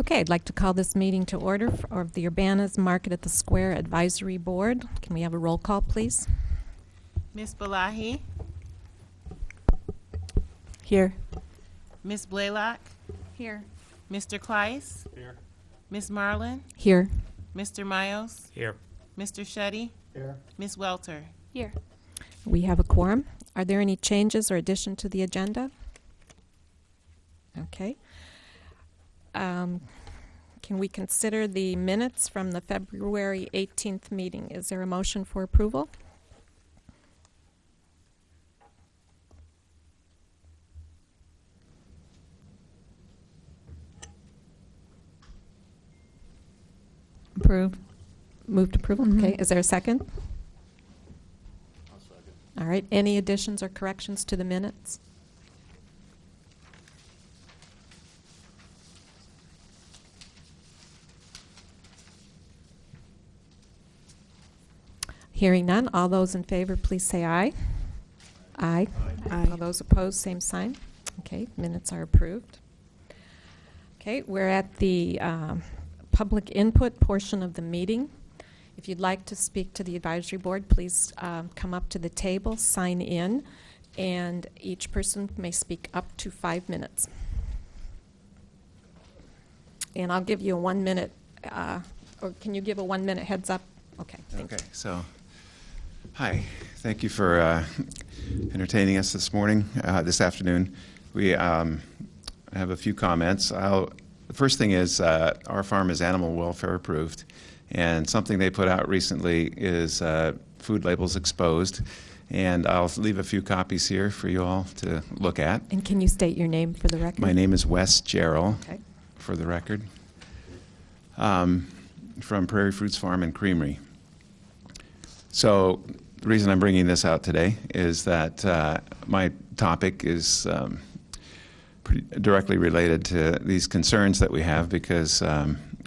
Okay, I'd like to call this meeting to order of the Urbanas Market at the Square Advisory Board. Can we have a roll call, please? Ms. Balahi, Here. Ms. Blaylock, Here. Mr. Kleiss, Here. Ms. Marlin, Here. Mr. Miles, Here. Mr. Shetty, Here. Ms. Welter. Here. We have a quorum. Are there any changes or addition to the agenda? Okay. Can we consider the minutes from the February 18th meeting? Is there a motion for approval? Approve. Moved approval? Mhm. Okay. Is there a second? I'll second. All right. Any additions or corrections to the minutes? Hearing none, all those in favor, please say aye. Aye. Aye. All those opposed, same sign. Okay, minutes are approved. Okay, we're at the public input portion of the meeting. If you'd like to speak to the advisory board, please come up to the table, sign in, and each person may speak up to 5 minutes. And I'll give you a 1 minute, or can you give a 1 minute heads up? Okay, thank you. Okay, so, hi. Thank you for entertaining us this morning, this afternoon. We have a few comments. The first thing is our farm is animal welfare approved, and something they put out recently is food labels exposed, and I'll leave a few copies here for you all to look at. And can you state your name for the record? My name is Wes Jarrell, Okay. for the record, from Prairie Fruits Farm and Creamery. So the reason I'm bringing this out today is that my topic is pretty directly related to these concerns that we have, because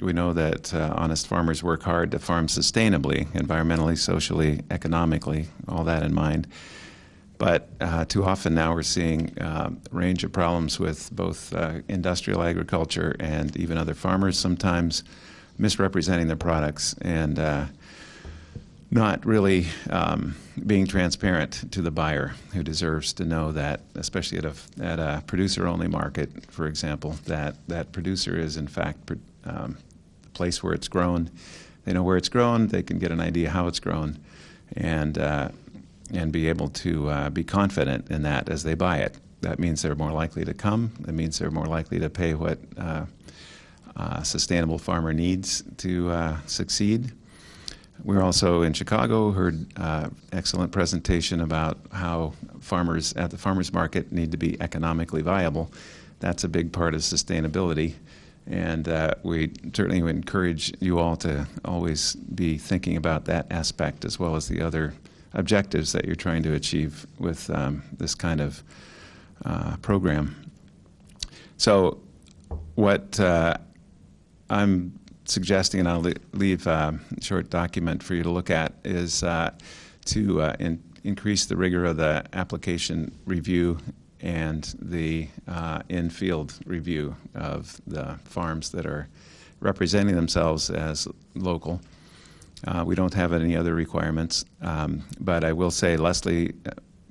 we know that honest farmers work hard to farm sustainably, environmentally, socially, economically, all that in mind. But too often now we're seeing a range of problems with both industrial agriculture and even other farmers sometimes misrepresenting their products and not really being transparent to the buyer, who deserves to know that, especially at a producer-only market, for example, that producer is in fact the place where it's grown. They know where it's grown, they can get an idea how it's grown, and be able to be confident in that as they buy it. That means they're more likely to come. That means they're more likely to pay what a sustainable farmer needs to succeed. We're also in Chicago, heard excellent presentation about how farmers at the farmers market need to be economically viable. That's a big part of sustainability. And we certainly would encourage you all to always be thinking about that aspect, as well as the other objectives that you're trying to achieve with this kind of program. So what I'm suggesting, and I'll leave a short document for you to look at, is to increase the rigor of the application review and the in-field review of the farms that are representing themselves as local. We don't have any other requirements, but I will say Leslie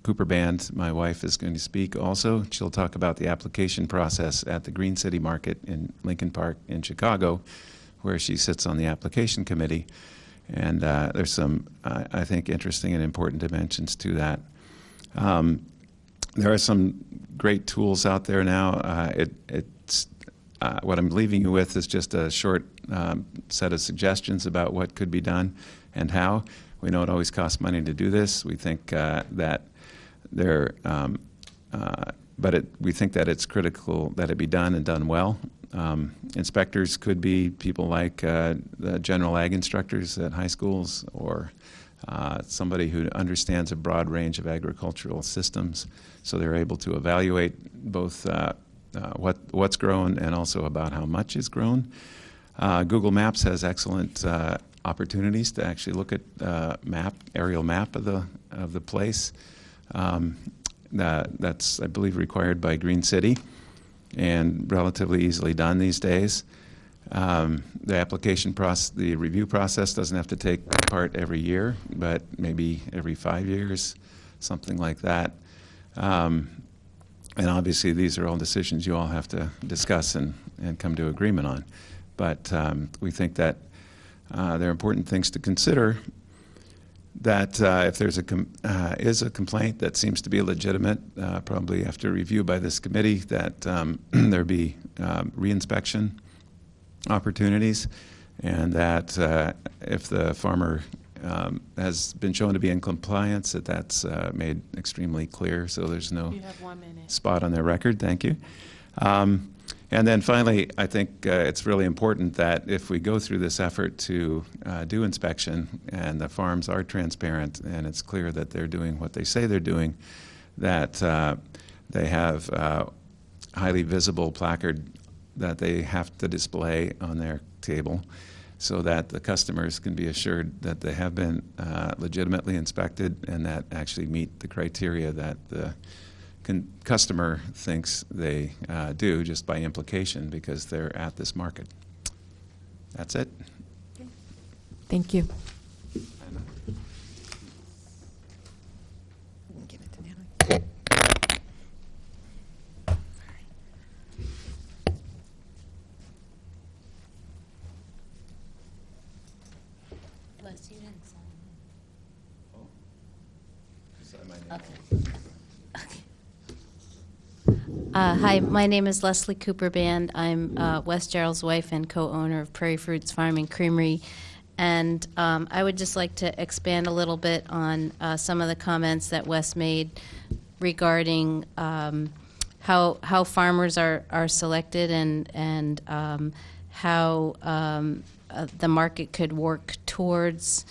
Cooper Band, my wife, is going to speak also. She'll talk about the application process at the Green City Market in Lincoln Park in Chicago, where she sits on the application committee. And there's some, I think, interesting and important dimensions to that. There are some great tools out there now. What I'm leaving you with is just a short set of suggestions about what could be done and how. We know it always costs money to do this. We think that we think that it's critical that it be done and done well. Inspectors could be people like the general ag instructors at high schools, or somebody who understands a broad range of agricultural systems, so they're able to evaluate both what's grown and also about how much is grown. Google Maps has excellent opportunities to actually look at aerial map of the place. That's, I believe, required by Green City and relatively easily done these days. The application process, the review process doesn't have to take part every year, but maybe every 5 years, something like that. And obviously, these are all decisions you all have to discuss and come to agreement on. But we think that there are important things to consider, that if there's is a complaint that seems to be legitimate, probably after review by this committee, that there be reinspection opportunities, and that if the farmer has been shown to be in compliance, that's made extremely clear, so there's no You have 1 minute. spot on their record. Thank you. And then finally, I think it's really important that if we go through this effort to do inspection and the farms are transparent and it's clear that they're doing what they say they're doing, that they have highly visible placard that they have to display on their table so that the customers can be assured that they have been legitimately inspected and that actually meet the criteria that the customer thinks they do, just by implication, because they're at this market. That's it. Thank you. Give it to Natalie. Les, you didn't sign it. Okay. Hi, my name is Leslie Cooper Band. I'm Wes Gerald's wife and co-owner of Prairie Fruits Farm and Creamery. And I would just like to expand a little bit on some of the comments that Wes made regarding how farmers are selected and how the market could work towards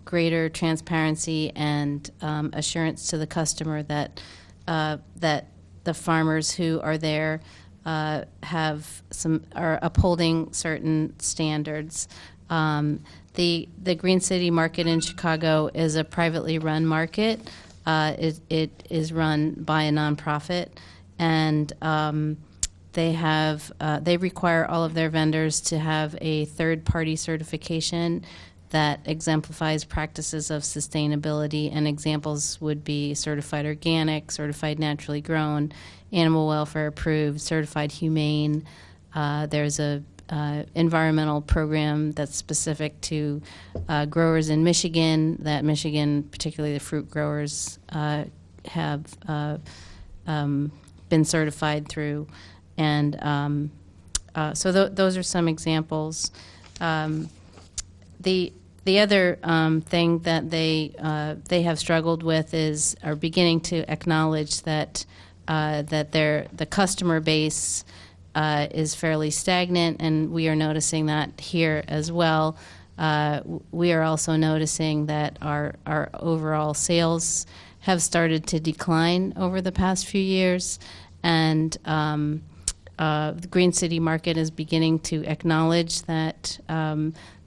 greater transparency and assurance to the customer that that the farmers who are there are upholding certain standards. The Green City Market in Chicago is a privately run market. It is run by a nonprofit, and they require all of their vendors to have a third-party certification that exemplifies practices of sustainability, and examples would be certified organic, certified naturally grown, animal welfare approved, certified humane. There's a environmental program that's specific to growers in Michigan, that Michigan, particularly the fruit growers, have been certified through. And so those are some examples. The other thing that they have struggled with are beginning to acknowledge that the customer base is fairly stagnant, and we are noticing that here as well. We are also noticing that our overall sales have started to decline over the past few years, and the Green City Market is beginning to acknowledge that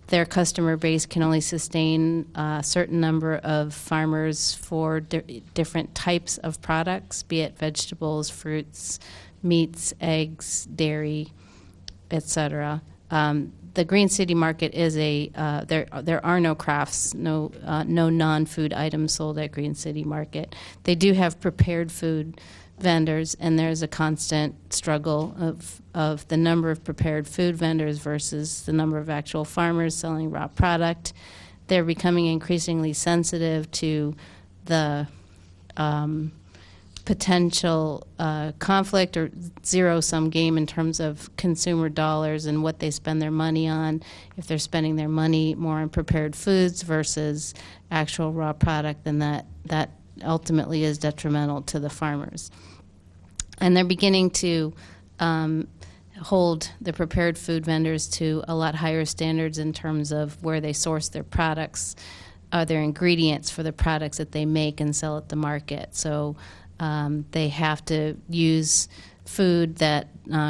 their customer base can only sustain a certain number of farmers for different types of products, be it vegetables, fruits, meats, eggs, dairy, etc. The Green City Market is there are no crafts, no non-food items sold at Green City Market. They do have prepared food vendors, and there's a constant struggle of the number of prepared food vendors versus the number of actual farmers selling raw product. They're becoming increasingly sensitive to the potential conflict or zero-sum game in terms of consumer dollars and what they spend their money on, if they're spending their money more on prepared foods versus actual raw product, then that ultimately is detrimental to the farmers. And they're beginning to hold the prepared food vendors to a lot higher standards in terms of where they source their products, their ingredients for the products that they make and sell at the market. So they have to use food that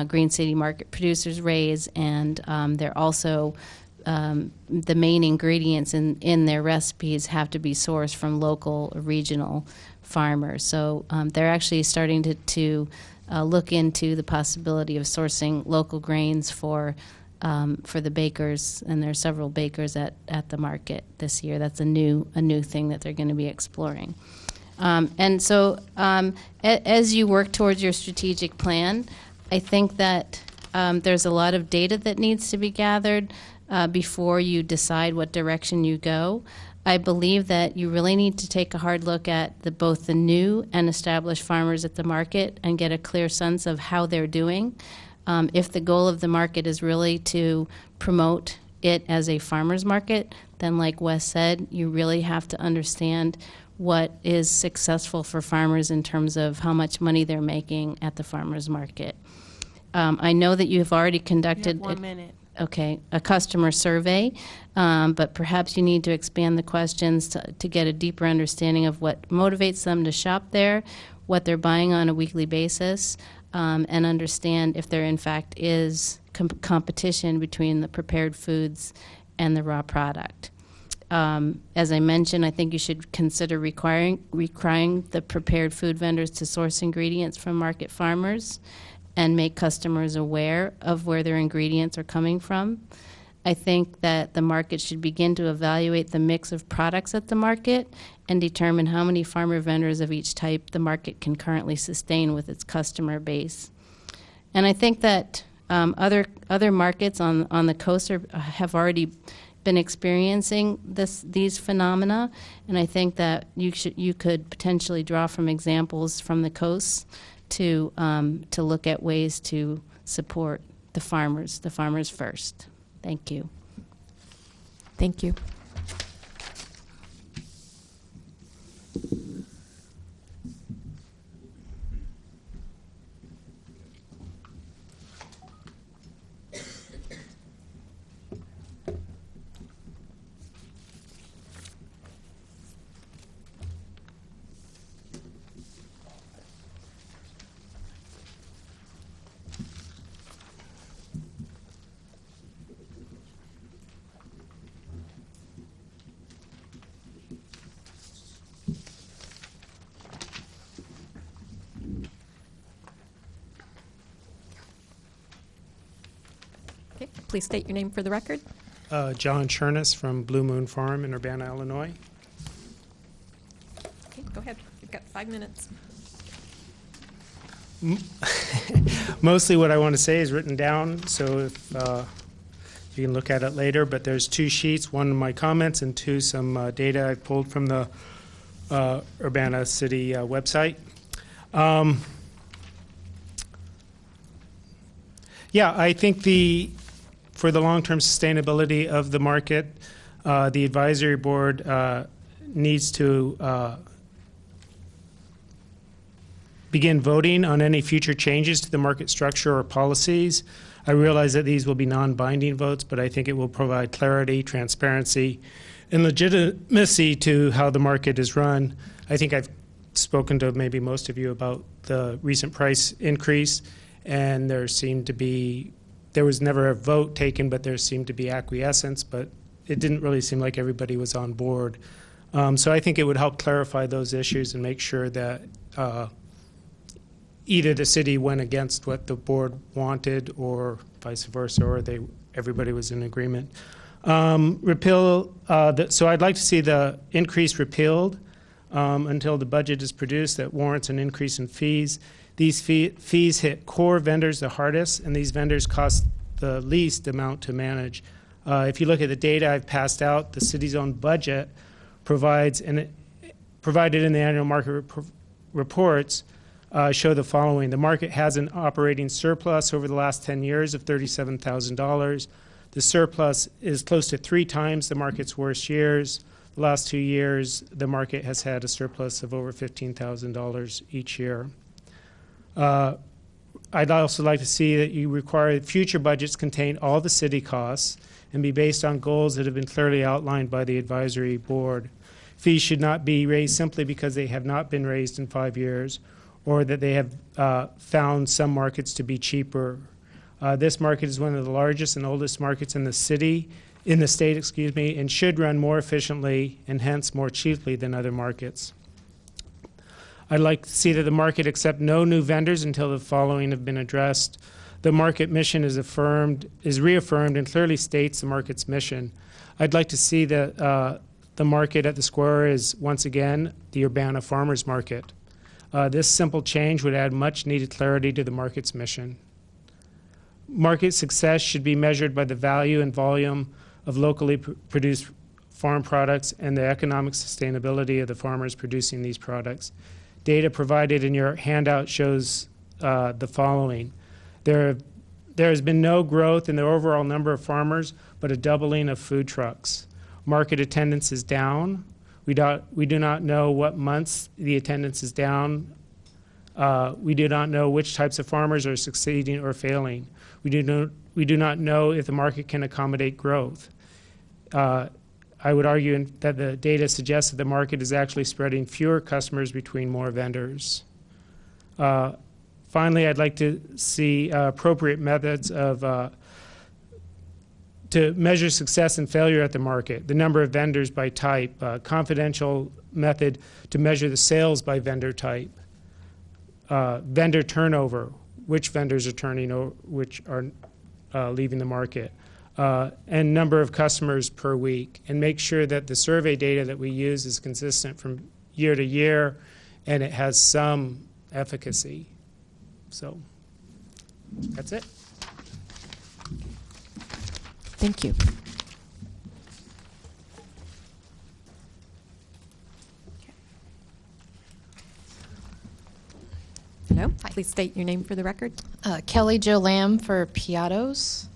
Green City Market producers raise, and they're also the main ingredients in their recipes have to be sourced from local or regional farmers. So they're actually starting to look into the possibility of sourcing local grains for for the bakers, and there are several bakers at the market this year. That's a new thing that they're going to be exploring. And so as you work towards your strategic plan, I think that there's a lot of data that needs to be gathered before you decide what direction you go. I believe that you really need to take a hard look at both the new and established farmers at the market and get a clear sense of how they're doing. If the goal of the market is really to promote it as a farmer's market, then like Wes said, you really have to understand what is successful for farmers in terms of how much money they're making at the farmer's market. I know that you have already conducted You have 1 minute. a customer survey, but perhaps you need to expand the questions to get a deeper understanding of what motivates them to shop there, what they're buying on a weekly basis, and understand if there in fact is competition between the prepared foods and the raw product. As I mentioned, I think you should consider requiring the prepared food vendors to source ingredients from market farmers and make customers aware of where their ingredients are coming from. I think that the market should begin to evaluate the mix of products at the market and determine how many farmer vendors of each type the market can currently sustain with its customer base. And I think that other markets on the coast have already been experiencing these phenomena, and I think that you could potentially draw from examples from the coast to look at ways to support the farmers first. Thank you. Thank you. Okay, please state your name for the record. John Chernus from Blue Moon Farm in Urbana, Illinois. Okay, go ahead. You've got 5 minutes. Mostly what I want to say is written down, so if you can look at it later, but there's 2 sheets, one of my comments and 2 some data I pulled from the Urbana City website. Yeah, I think for the long-term sustainability of the market, the advisory board needs to begin voting on any future changes to the market structure or policies. I realize that these will be non-binding votes, but I think it will provide clarity, transparency, and legitimacy to how the market is run. I think I've spoken to maybe most of you about the recent price increase, and there was never a vote taken, but there seemed to be acquiescence, but it didn't really seem like everybody was on board. So I think it would help clarify those issues and make sure that either the city went against what the board wanted or vice versa, or everybody was in agreement. So I'd like to see the increase repealed until the budget is produced that warrants an increase in fees. These fees hit core vendors the hardest, and these vendors cost the least amount to manage. If you look at the data I've passed out, the city's own budget provided in the annual market reports show the following. The market has an operating surplus over the last 10 years of $37,000. The surplus is close to 3 times the market's worst years. The last 2 years, the market has had a surplus of over $15,000 each year. I'd also like to see that you require that future budgets contain all the city costs and be based on goals that have been clearly outlined by the advisory board. Fees should not be raised simply because they have not been raised in 5 years or that they have found some markets to be cheaper. This market is one of the largest and oldest markets in the state, and should run more efficiently and hence more cheaply than other markets. I'd like to see that the market accept no new vendors until the following have been addressed. The market mission is reaffirmed and clearly states the market's mission. I'd like to see that the market at the square is once again the Urbana Farmers Market. This simple change would add much needed clarity to the market's mission. Market success should be measured by the value and volume of locally produced farm products and the economic sustainability of the farmers producing these products. Data provided in your handout shows the following. There has been no growth in the overall number of farmers, but a doubling of food trucks. Market attendance is down. We do not know what months the attendance is down. We do not know which types of farmers are succeeding or failing. We do not know if the market can accommodate growth. I would argue that the data suggests that the market is actually spreading fewer customers between more vendors. Finally, I'd like to see appropriate methods to measure success and failure at the market, the number of vendors by type, confidential method to measure the sales by vendor type, vendor turnover, which vendors are turning or which are leaving the market, and number of customers per week, and make sure that the survey data that we use is consistent from year to year and it has some efficacy. So that's it. Thank you. Hello, please state your name for the record. Kelly Jo Lamb for Piattos.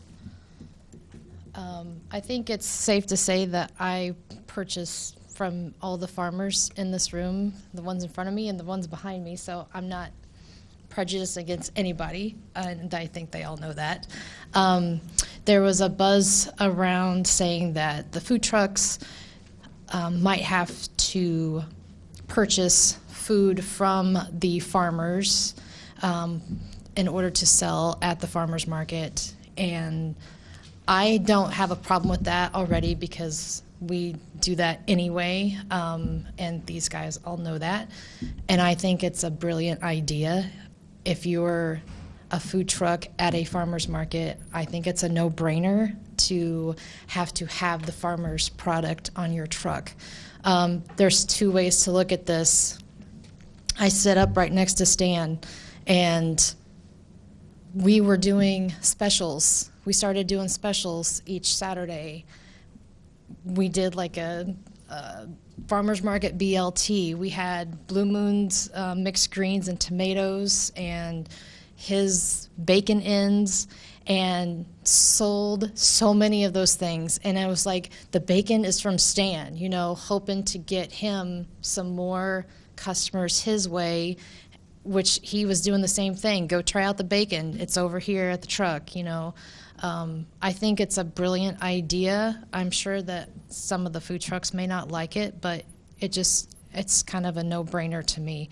I think it's safe to say that I purchase from all the farmers in this room, the ones in front of me and the ones behind me, so I'm not prejudiced against anybody, and I think they all know that. There was a buzz around saying that the food trucks might have to purchase food from the farmers in order to sell at the farmers market, and I don't have a problem with that already because we do that anyway, and these guys all know that, and I think it's a brilliant idea. If you're a food truck at a farmer's market, I think it's a no-brainer to have the farmer's product on your truck. There's two ways to look at this. I sit up right next to Stan, and we were doing specials. We started doing specials each Saturday. We did like a farmer's market BLT. We had Blue Moon's mixed greens and tomatoes and his bacon ends, and sold so many of those things. And I was like, the bacon is from Stan, you know, hoping to get him some more customers his way, which he was doing the same thing. Go try out the bacon. It's over here at the truck, you know. I think it's a brilliant idea. I'm sure that some of the food trucks may not like it, but it's kind of a no-brainer to me.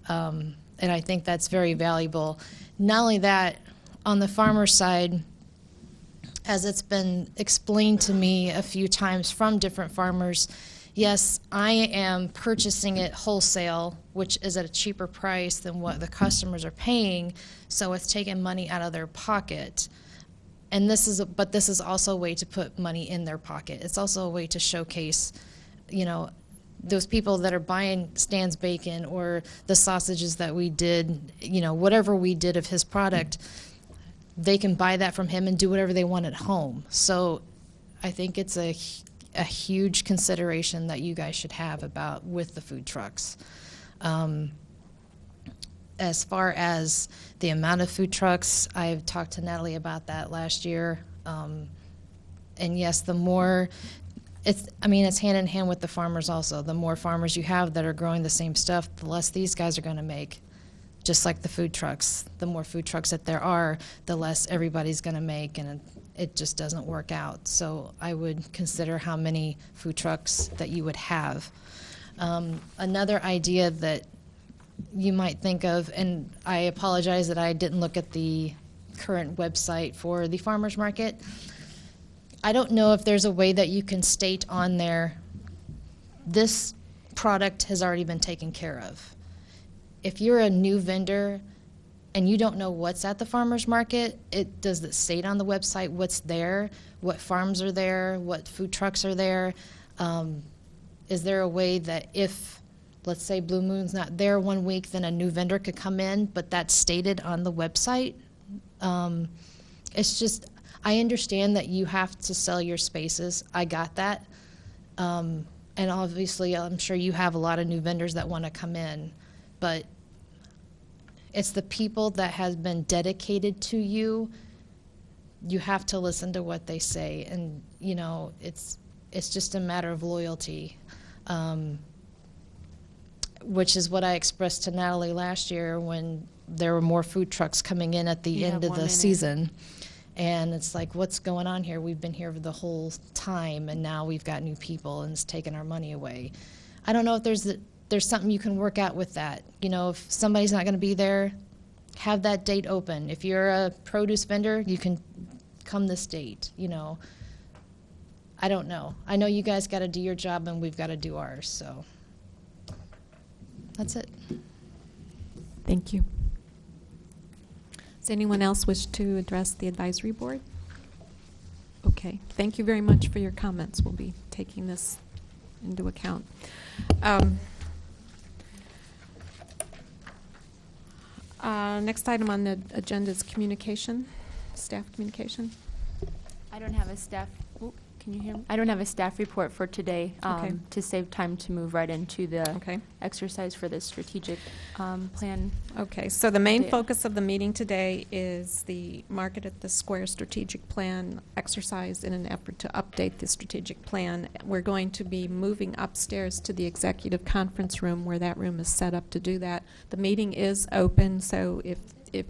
And I think that's very valuable. Not only that, on the farmer side, as it's been explained to me a few times from different farmers, yes, I am purchasing it wholesale, which is at a cheaper price than what the customers are paying, so it's taking money out of their pocket. And this is also a way to put money in their pocket. It's also a way to showcase, you know, those people that are buying Stan's bacon or the sausages that we did, you know, whatever we did of his product, they can buy that from him and do whatever they want at home. So I think it's a huge consideration that you guys should have about with the food trucks. As far as the amount of food trucks, I've talked to Natalie about that last year. And yes, the more, it's hand in hand with the farmers also. The more farmers you have that are growing the same stuff, the less these guys are going to make. Just like the food trucks. The more food trucks that there are, the less everybody's going to make, and it just doesn't work out. So I would consider how many food trucks that you would have. Another idea that you might think of, and I apologize that I didn't look at the current website for the farmers market. I don't know if there's a way that you can state on there, this product has already been taken care of. If you're a new vendor, and you don't know what's at the farmer's market, does it state on the website what's there, what farms are there, what food trucks are there? Is there a way that if, let's say, Blue Moon's not there one week, then a new vendor could come in, but that's stated on the website? It's just, I understand that you have to sell your spaces. I got that. And obviously, I'm sure you have a lot of new vendors that want to come in, but it's the people that have been dedicated to you. You have to listen to what they say, and you know, it's just a matter of loyalty, which is what I expressed to Natalie last year when there were more food trucks coming in at the end of the season. And it's like, what's going on here? We've been here the whole time, and now we've got new people, and it's taking our money away. I don't know if there's something you can work out with that. You know, if somebody's not going to be there, have that date open. If you're a produce vendor, you can come this date, you know. I don't know. I know you guys got to do your job, and we've got to do ours, so that's it. Thank you. Does anyone else wish to address the advisory board? Okay, thank you very much for your comments. We'll be taking this into account. Next item on the agenda is communication, staff communication. I don't have a staff. Ooh, can you hear me? I don't have a staff report for today. Okay. To save time to move right into the Okay. exercise for the strategic plan. Okay, so the main Yeah. focus of the meeting today is the Market at the Square strategic plan exercise in an effort to update the strategic plan. We're going to be moving upstairs to the executive conference room where that room is set up to do that. The meeting is open, so if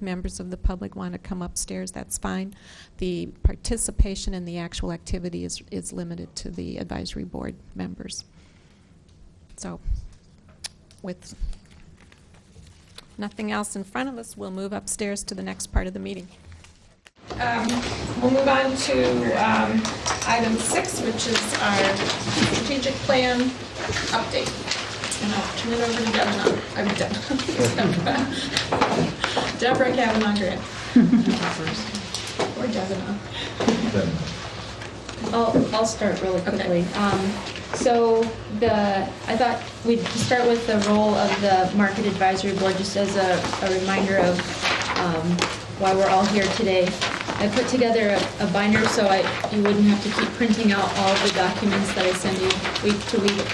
members of the public want to come upstairs, that's fine. The participation in the actual activity is limited to the advisory board members. So with nothing else in front of us, we'll move upstairs to the next part of the meeting. We'll move on to item 6, which is our strategic plan update. And I'll turn it over to Deborah. Deborah Kavanaugh Grant. Or Deborah. I'll start really quickly. So I thought we'd start with the role of the Market Advisory Board, just as a reminder of why we're all here today. I put together a binder so you wouldn't have to keep printing out all of the documents that I send you week to week.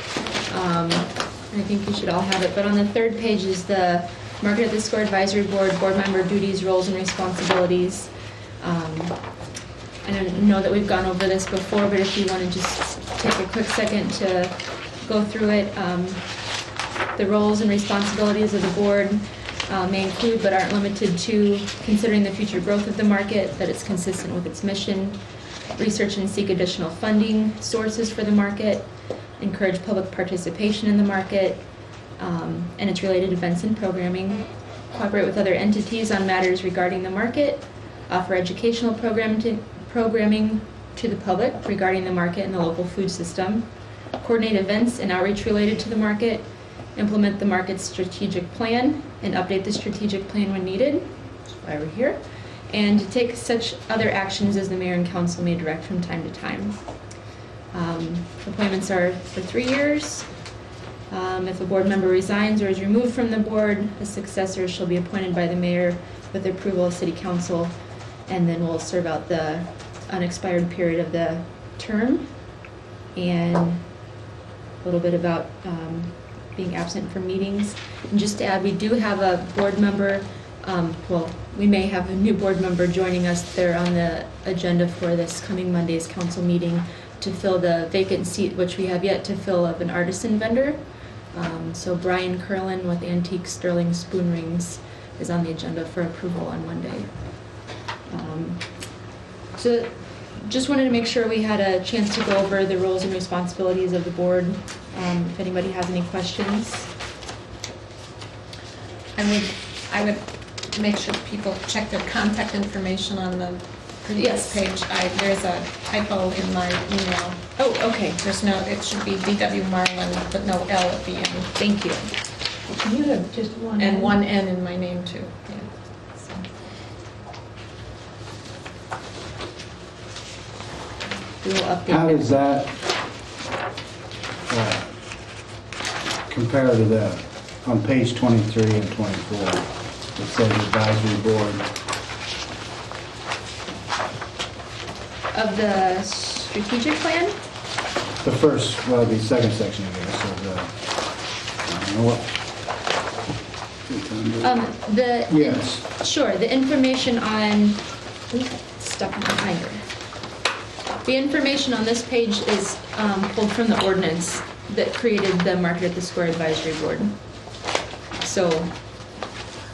I think you should all have it. But on the third page is the Market at the Square Advisory Board member duties, roles, and responsibilities. I don't know that we've gone over this before, but if you want to just take a quick second to go through it. The roles and responsibilities of the board may include but aren't limited to considering the future growth of the market, that it's consistent with its mission, research and seek additional funding sources for the market, encourage public participation in the market and its related events and programming, cooperate with other entities on matters regarding the market, offer educational programming to the public regarding the market and the local food system, coordinate events and outreach related to the market, implement the market's strategic plan, and update the strategic plan when needed, that's why we're here, and to take such other actions as the mayor and council may direct from time to time. Appointments are for 3 years. If a board member resigns or is removed from the board, a successor shall be appointed by the mayor with the approval of city council, and then we'll serve out the unexpired period of the term. And a little bit about being absent from meetings. And just to add, we do have a board member, we may have a new board member joining us. They're on the agenda for this coming Monday's council meeting to fill the vacant seat, which we have yet to fill, of an artisan vendor. So Brian Curlin with Antique Sterling Spoon Rings is on the agenda for approval on Monday. So just wanted to make sure we had a chance to go over the roles and responsibilities of the board. If anybody has any questions. I would make sure people check their contact information on the previous page. There's a typo in my email. Oh, okay. It should be D.W. Marlin, but no L at the end. Thank you. You have just one. And one N in my name, too. Yeah. We will update How that. does that compare to the, on page 23 and 24, it says advisory board? Of the strategic plan? The first, well, the second section of it says, I don't know what. The Sure, the information on, stuck in my binder. The information on this page is pulled from the ordinance that created the Market at the Square Advisory Board. So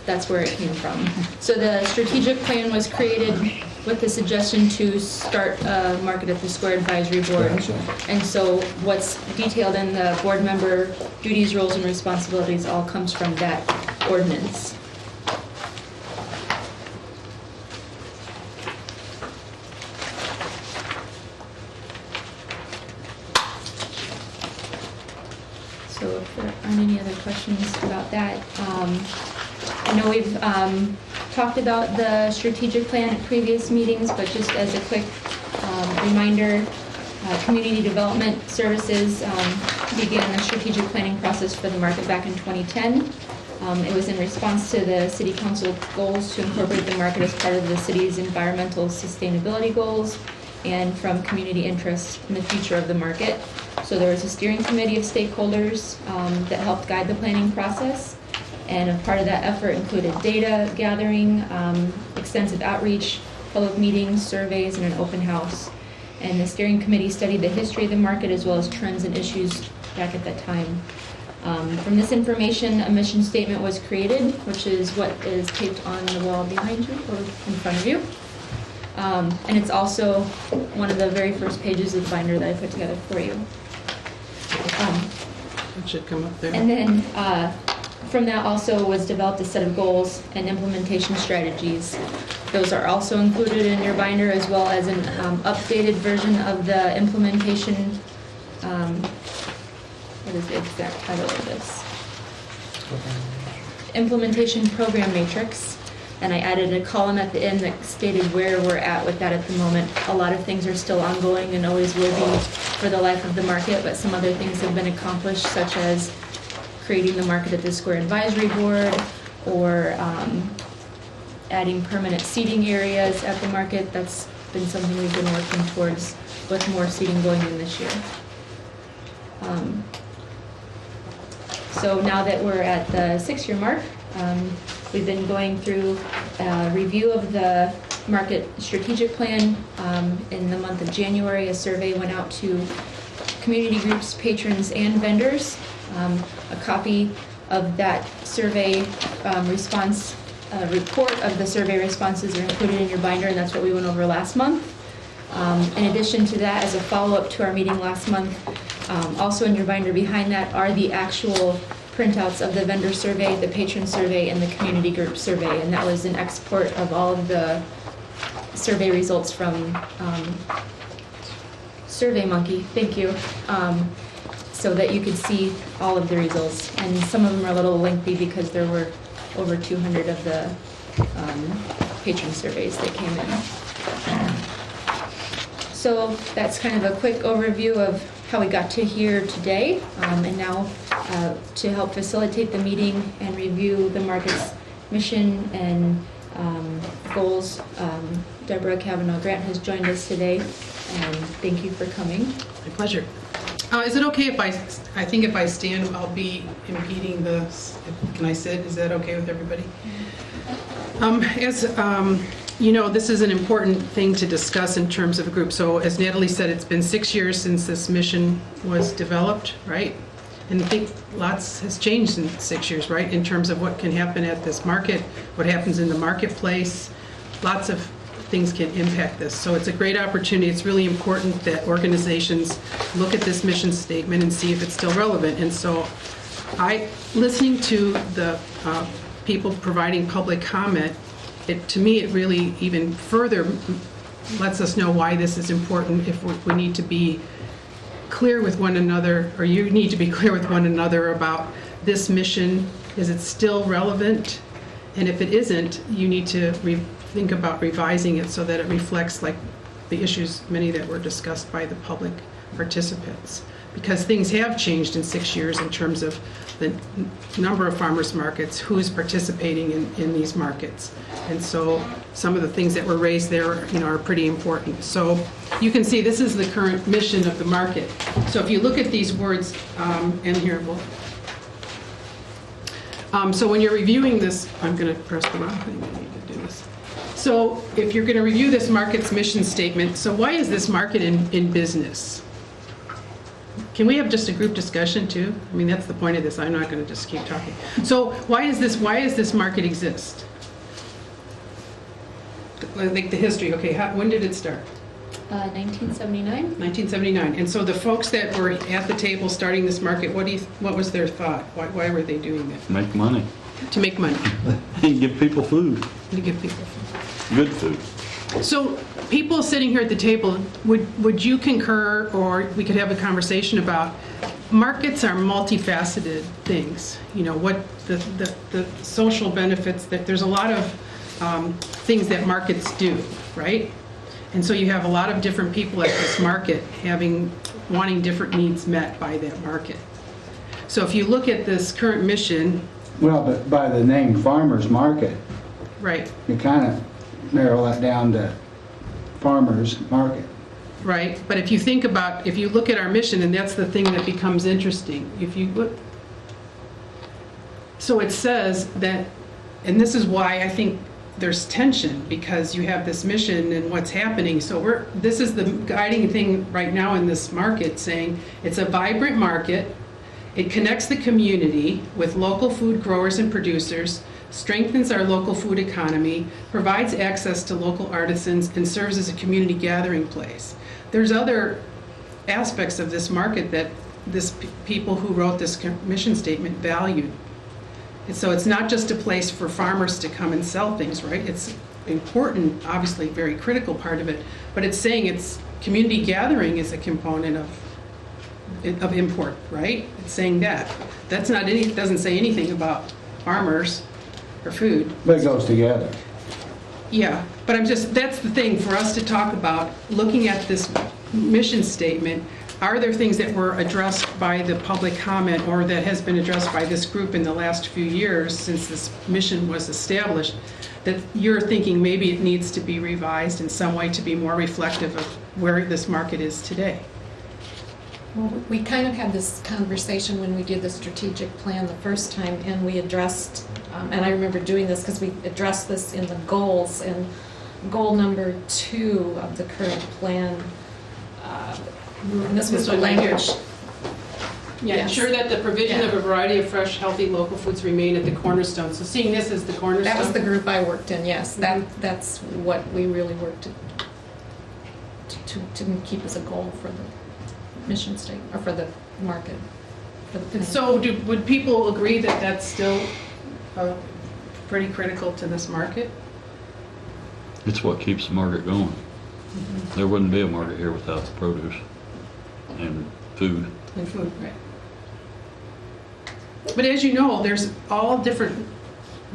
that's where it came from. So the strategic plan was created with the suggestion to start a Market at the Square Advisory Board. Gotcha. And so what's detailed in the board member duties, roles, and responsibilities all comes from that ordinance. So if there aren't any other questions about that, I know we've talked about the strategic plan at previous meetings, but just as a quick reminder, Community Development Services began the strategic planning process for the market back in 2010. It was in response to the City Council goals to incorporate the market as part of the city's environmental sustainability goals and from community interest in the future of the market. So there was a steering committee of stakeholders that helped guide the planning process. And a part of that effort included data gathering, extensive outreach, public meetings, surveys, and an open house. And the steering committee studied the history of the market as well as trends and issues back at that time. From this information, a mission statement was created, which is what is taped on the wall behind you or in front of you. And it's also one of the very first pages of the binder that I put together for you. It should come up there. And then from that also was developed a set of goals and implementation strategies. Those are also included in your binder, as well as an updated version of the implementation, what is the exact title of this? Implementation Program Matrix. And I added a column at the end that stated where we're at with that at the moment. A lot of things are still ongoing and always will be for the life of the market, but some other things have been accomplished, such as creating the Market at the Square Advisory Board, or adding permanent seating areas at the market. That's been something we've been working towards, with more seating going in this year. So now that we're at the 6-year mark, we've been going through a review of the market strategic plan. In the month of January, a survey went out to community groups, patrons, and vendors. A copy of that survey response report of the survey responses are included in your binder, and that's what we went over last month. In addition to that, as a follow-up to our meeting last month, also in your binder behind that are the actual printouts of the vendor survey, the patron survey, and the community group survey, and that was an export of all of the survey results from SurveyMonkey. Thank you. So that you could see all of the results, and some of them are a little lengthy because there were over 200 of the patron surveys that came in. So that's kind of a quick overview of how we got to here today, and now to help facilitate the meeting and review the market's mission and goals, Deborah Kavanaugh Grant has joined us today, and thank you for coming. My pleasure. Is it okay if I think if I stand, I'll be impeding the, can I sit? Is that okay with everybody? You know, this is an important thing to discuss in terms of a group. So as Natalie said, it's been 6 years since this mission was developed, right? And I think lots has changed in 6 years, right? In terms of what can happen at this market, what happens in the marketplace. Lots of things can impact this. So it's a great opportunity. It's really important that organizations look at this mission statement and see if it's still relevant. And so listening to the people providing public comment, to me, it really even further lets us know why this is important. If we need to be clear with one another, or you need to be clear with one another about this mission, is it still relevant? And if it isn't, you need to think about revising it so that it reflects like the issues, many that were discussed by the public participants. Because things have changed in 6 years in terms of the number of farmers markets, who's participating in these markets. And so some of the things that were raised there, are pretty important. So you can see this is the current mission of the market. So if you look at these words, and here, so when you're reviewing this, I'm going to press the wrong thing. I need to do this. So if you're going to review this market's mission statement, so why is this market in business? Can we have just a group discussion too? I mean, that's the point of this. I'm not going to just keep talking. So why does this market exist? Like the history. Okay, when did it start? 1979. 1979. And so the folks that were at the table starting this market, what was their thought? Why were they doing that? Make money. To make money. And give people food. To give people food. Good food. So people sitting here at the table, would you concur, or we could have a conversation about markets are multifaceted things. What the social benefits, that there's a lot of things that markets do, right? And so you have a lot of different people at this market wanting different needs met by that market. So if you look at this current mission. Well, but by the name farmers market. Right. You kind of narrow that down to farmers market. Right, but if you look at our mission, and that's the thing that becomes interesting. If you look, so it says that, and this is why I think there's tension, because you have this mission and what's happening. So this is the guiding thing right now in this market, saying it's a vibrant market. It connects the community with local food growers and producers, strengthens our local food economy, provides access to local artisans, and serves as a community gathering place. There's other aspects of this market that people who wrote this mission statement valued. And so it's not just a place for farmers to come and sell things, right? It's important, obviously, very critical part of it, but it's saying it's community gathering is a component of import, right? It's saying that. It doesn't say anything about farmers or food. But it goes together. Yeah, but that's the thing for us to talk about, looking at this mission statement. Are there things that were addressed by the public comment, or that has been addressed by this group in the last few years since this mission was established, that you're thinking maybe it needs to be revised in some way to be more reflective of where this market is today? Well, we kind of had this conversation when we did the strategic plan the first time, and we addressed, and I remember doing this because we addressed this in the goals, and goal number 2 of the current plan, and this was the language. Yeah, Yes. ensure that the provision Yeah. of a variety of fresh, healthy local foods remain at the cornerstone. So seeing this as the cornerstone. That was the group I worked in, yes. That's what we really worked to keep as a goal for the mission statement, or for the market. For the plan. So would people agree that that's still pretty critical to this market? It's what keeps the market going. There wouldn't be a market here without the produce and food. And food, right. But as you know, there's all different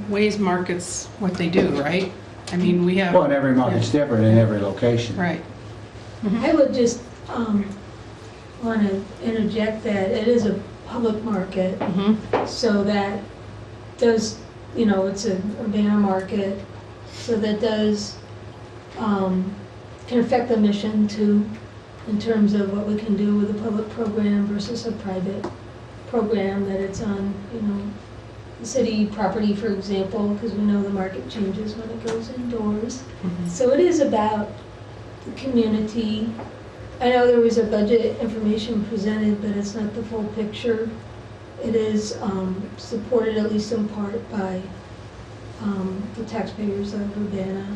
ways markets, what they do, right? I mean, we have. Well, and every market's different in every location. Right. I would just want to interject that it is a public market, so that does, it's a Urbana market, so that does, can affect the mission too, in terms of what we can do with a public program versus a private program, that it's on, city property, for example, because we know the market changes when it goes indoors. So it is about the community. I know there was a budget information presented, but it's not the full picture. It is supported, at least in part, by the taxpayers of Urbana.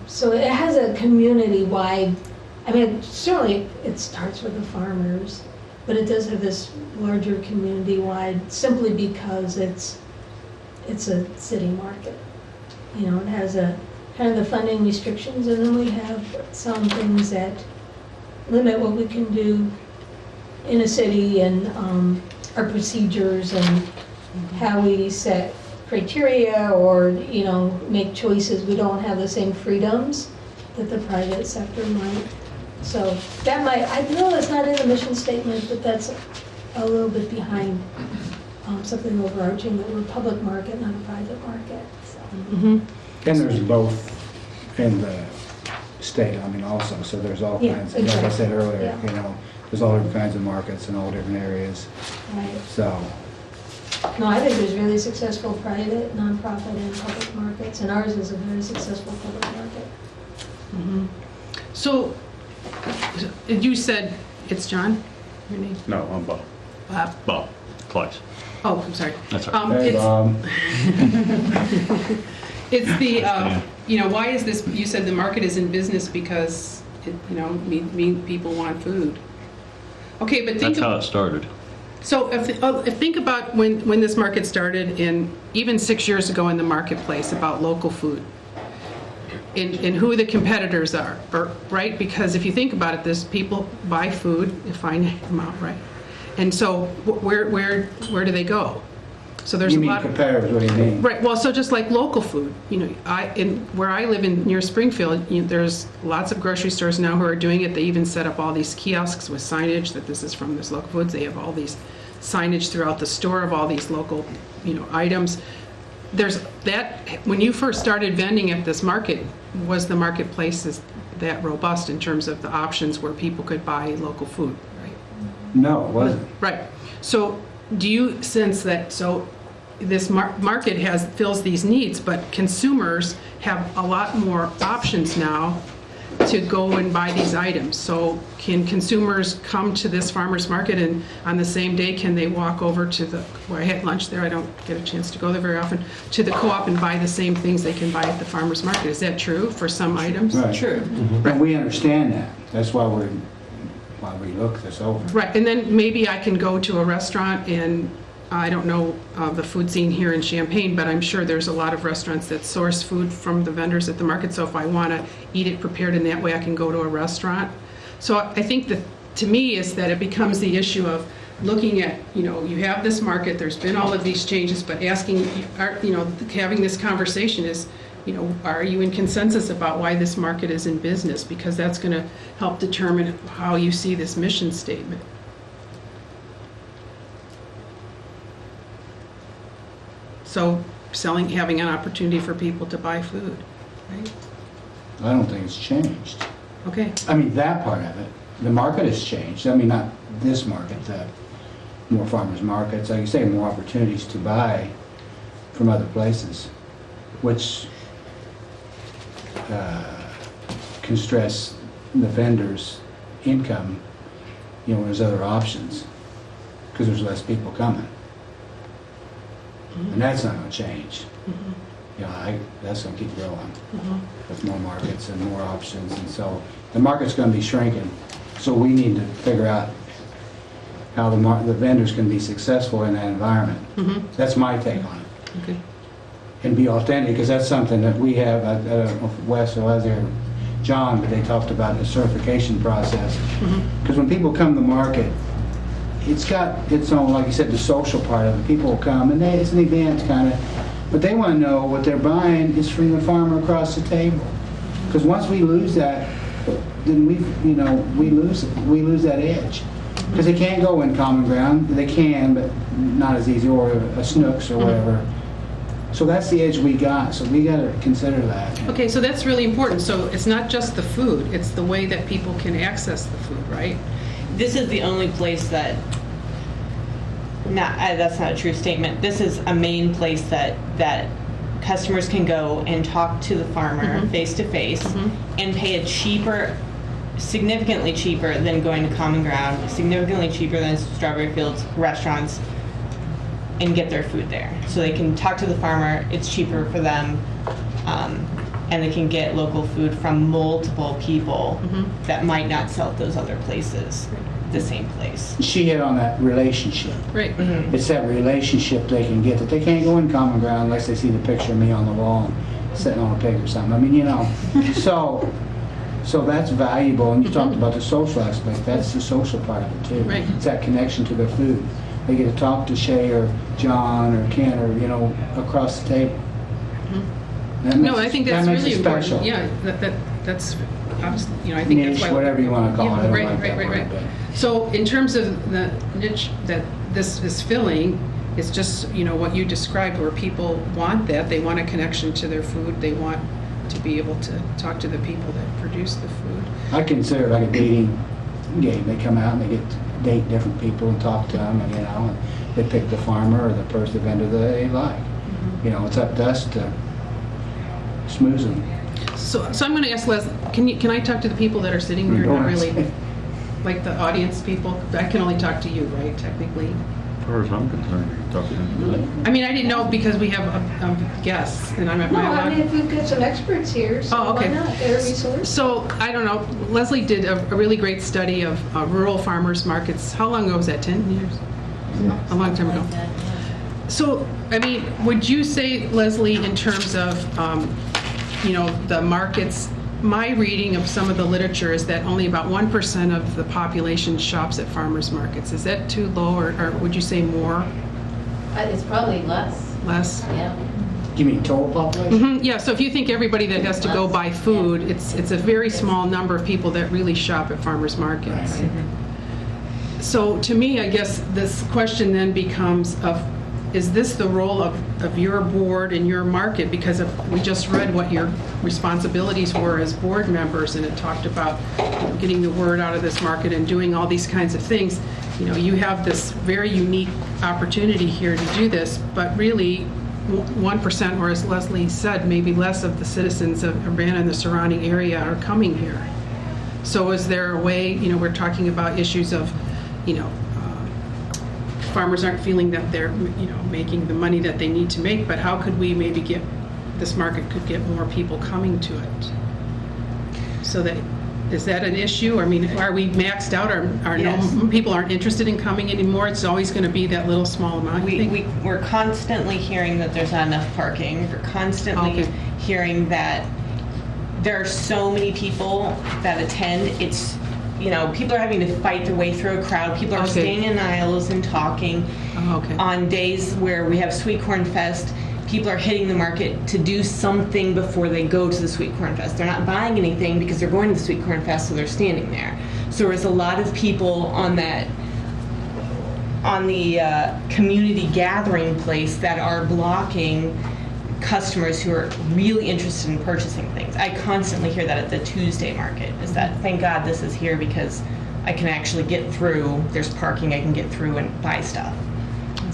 So it has a community-wide, certainly it starts with the farmers, but it does have this larger community-wide, simply because it's a city market. It has a kind of the funding restrictions, and then we have some things that limit what we can do in a city, and our procedures and how we set criteria or make choices. We don't have the same freedoms that the private sector might. So that might, I know it's not in the mission statement, but that's a little bit behind something overarching that we're a public market, not a private market. So. Mhm. And there's both in the state, I mean, also, so there's all Yeah, kinds, like I exactly. said earlier, Yeah. you know, there's all different kinds of markets in all different areas, Right. so. No, I think there's really successful private, nonprofit, and public markets, and ours is a very successful public market. Mhm. So, you said, it's John, your name? No, I'm Bob. Bob. Bob Kleis. Oh, I'm sorry. That's all Hey, Bob. It's the, you know, why is this, you said the market is in business because, you know, people want food. Okay, but think That's how it started. So if think about when this market started, in even 6 years ago in the marketplace, about local food and who the competitors are, right? Because if you think about it, this people buy food a finite amount, right? And so where do they go? So there's You a mean lot of competitors, what do you mean? right. Well, so just like local food, you know, where I live near Springfield, there's lots of grocery stores now who are doing it. They even set up all these kiosks with signage that this is from this local foods. They have all these signage throughout the store of all these local, you know, items. There's that. When you first started vending at this market, was the marketplace that robust in terms of the options where people could buy local food, right? No, it wasn't. Right. So do you sense that, so this market fills these needs, but consumers have a lot more options now to go and buy these items. So can consumers come to this farmer's market and on the same day, can they walk over to where I had lunch there, I don't get a chance to go there very often, to the co-op and buy the same things they can buy at the farmer's market? Is that true for some items? Right. True. And we understand that. That's why we look this over. Right, and then maybe I can go to a restaurant and I don't know the food scene here in Champaign, but I'm sure there's a lot of restaurants that source food from the vendors at the market. So if I want to eat it prepared in that way, I can go to a restaurant. So I think that, to me, is that it becomes the issue of looking at, you know, you have this market, there's been all of these changes, but asking, you know, having this conversation is, you know, are you in consensus about why this market is in business? Because that's going to help determine how you see this mission statement. So having an opportunity for people to buy food, right? I don't think it's changed. Okay. I mean, that part of it. The market has changed. I mean, not this market, more farmers markets, like you say, more opportunities to buy from other places, which can stress the vendor's income, you know, when there's other options, because there's less people coming. And that's not going to change. You know, that's going to keep growing with more markets and more options. And so the market's going to be shrinking. So we need to figure out how the vendors can be successful in that environment. That's my take on it. Okay. And be authentic, because that's something that we have. I don't know if Wes or Leslie or John, but they talked about the certification process. Because when people come to the market, it's got its own, like you said, the social part of it. People will come, and it's an event kind of, but they want to know what they're buying is from the farmer across the table. Because once we lose that, then we lose that edge. Because they can't go in common ground. They can, but not as easy, or a Snooks or whatever. So that's the edge we got. So we got to consider that. Okay, so that's really important. So it's not just the food; it's the way that people can access the food, right? This is the only place that, that's not a true statement. This is a main place that customers can go and talk to the farmer face to face and pay significantly cheaper than going to Common Ground, significantly cheaper than Strawberry Fields restaurants, and get their food there. So they can talk to the farmer, it's cheaper for them, and they can get local food from multiple people that might not sell at those other places, the same place. She hit on that relationship. Right. It's that relationship they can get that they can't go in common ground unless they see the picture of me on the wall sitting on a pig or something. I mean, you know, so that's valuable. And you talked about the social aspect. That's the social part of it too. Right. It's that connection to their food. They get to talk to Shay or John or Ken or, you know, across the table. No, I think that's really special. important. Yeah, that's obviously, I think that's Niche, why. whatever you want to call it. I don't Right, like that right, word, right. but- So in terms of the niche that this is filling, it's just, what you described, where people want that, they want a connection to their food, they want to be able to talk to the people that produce the food. I consider it like a dating game. They come out and they get to date different people and talk to them, and and they pick the farmer or the person, the vendor that they like. It's up to us to schmooze them. So I'm going to ask Leslie, can I talk to the people that are sitting there? Not really, like the audience people? I can only talk to you, right, technically? As far as I'm concerned, you can talk to him. I mean, I didn't know because we have guests, and I'm at No, my I allowed. mean, if we've got some experts here, so Oh, okay. why not? They're a resource. So, I don't know, Leslie did a really great study of rural farmers markets. How long ago was that, 10 years? A long time ago. So, I mean, would you say, Leslie, in terms of, the markets, my reading of some of the literature is that only about 1% of the population shops at farmers markets. Is that too low, or would you say more? It's probably less. Less? Yeah. You mean total population? Yeah, so if you think everybody that has to go buy food, it's a very small number of people that really shop at farmers markets. So to me, I guess this question then becomes is this the role of your board and your market? Because we just read what your responsibilities were as board members, and it talked about getting the word out of this market and doing all these kinds of things. You have this very unique opportunity here to do this, but really 1%, or as Leslie said, maybe less of the citizens of Urbana and the surrounding area are coming here. So is there a way, we're talking about issues of, farmers aren't feeling that they're, making the money that they need to make, but how could we maybe this market could get more people coming to it? So is that an issue? I mean, are we maxed out? Yes. No, people aren't interested in coming anymore? It's always going to be that little small amount? We're constantly hearing that there's not enough parking. We're constantly hearing that there are so many people that attend. It's, people are having to fight their way through a crowd. People are staying in aisles and talking. On days where we have Sweet Corn Fest, people are hitting the market to do something before they go to the Sweet Corn Fest. They're not buying anything because they're going to the Sweet Corn Fest, so they're standing there. So there's a lot of people on the community gathering place that are blocking customers who are really interested in purchasing things. I constantly hear that at the Tuesday market, is that thank God this is here because I can actually get through, there's parking, I can get through and buy stuff.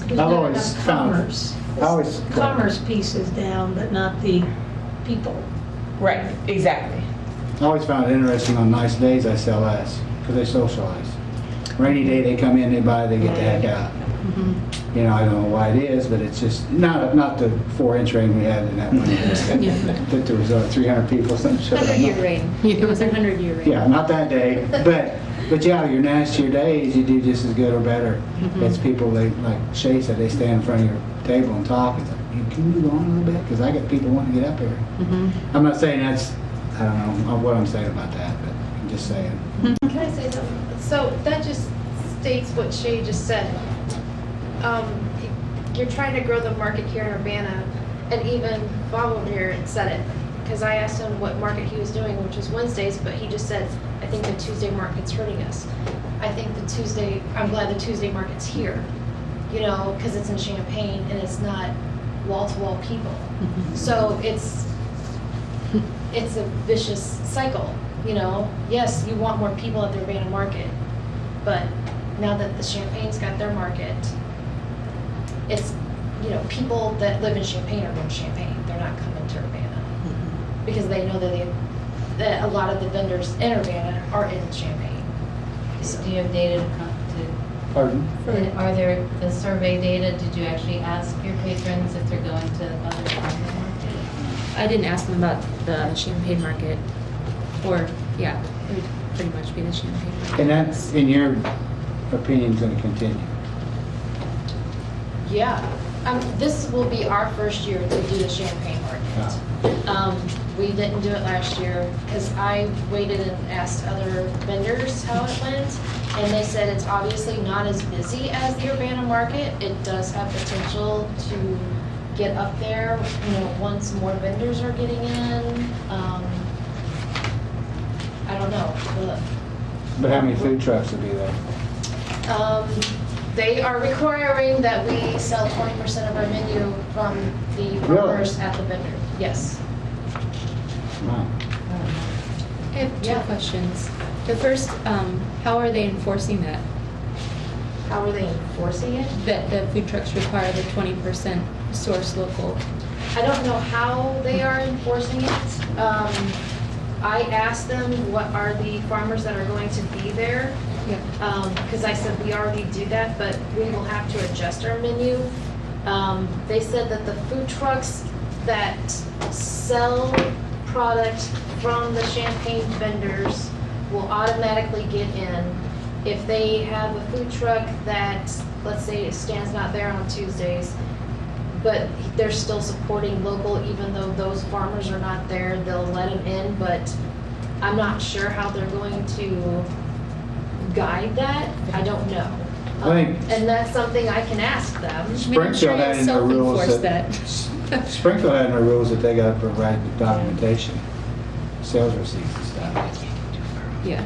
There's not enough commerce. The commerce piece is down, but not the people. Right, exactly. I always found it interesting on nice days I sell less because they socialize. Rainy day they come in, they buy, they get the heck out. I don't know why it is, but it's just not the 4-inch rain we had in that one year. That there was 300 people. 100-year rain. It was a 100-year rain. Yeah, not that day, but yeah, your nastier days you do just as good or better. It's people like Shay said, they stand in front of your table and talk. It's like, can you go on a little bit? Because I got people wanting to get up here. I'm not saying I don't know what I'm saying about that, but I'm just saying. Can I say something? So that just states what Shay just said. You're trying to grow the market here in Urbana, and even Bob over here said it, because I asked him what market he was doing, which was Wednesdays, but he just said, I think the Tuesday market's hurting us. I'm glad the Tuesday market's here, because it's in Champaign and it's not wall-to-wall people. So it's a vicious cycle, Yes, you want more people at the Urbana market, but now that the Champaign's got their market, it's, people that live in Champaign are going to Champaign. They're not coming to Urbana because they know that a lot of the vendors in Urbana are in Champaign. So do you have data Pardon? Are there the survey data? Did you actually ask your patrons if they're going to other farmers markets? I didn't ask them about the Champaign market, it would pretty much be the Champaign market. And that's, in your opinion, going to continue? Yeah. This will be our first year to do the Champaign market. We didn't do it last year because I waited and asked other vendors how it went, and they said it's obviously not as busy as the Urbana market. It does have potential to get up there, once more vendors are getting in. don't know. But how many food trucks would be there? They are requiring that we sell 20% of our menu from the farmers at the vendor. Yes. Wow. I have two questions. The first, how are they enforcing that? How are they enforcing it? That the food trucks require the 20% source local? I don't know how they are enforcing it. I asked them what are the farmers that are going to be there. Because I said we already do that, but we will have to adjust our menu. They said that the food trucks that sell product from the Champaign vendors will automatically get in. If they have a food truck that, let's say, Stan's not there on Tuesdays, but they're still supporting local, even though those farmers are not there, they'll let them in. But I'm not sure how they're going to guide that. I don't know. And that's something I can ask them. Springfield had in their rules that Springfield had in their rules that they got to provide the documentation, sales receipts and stuff. Yeah.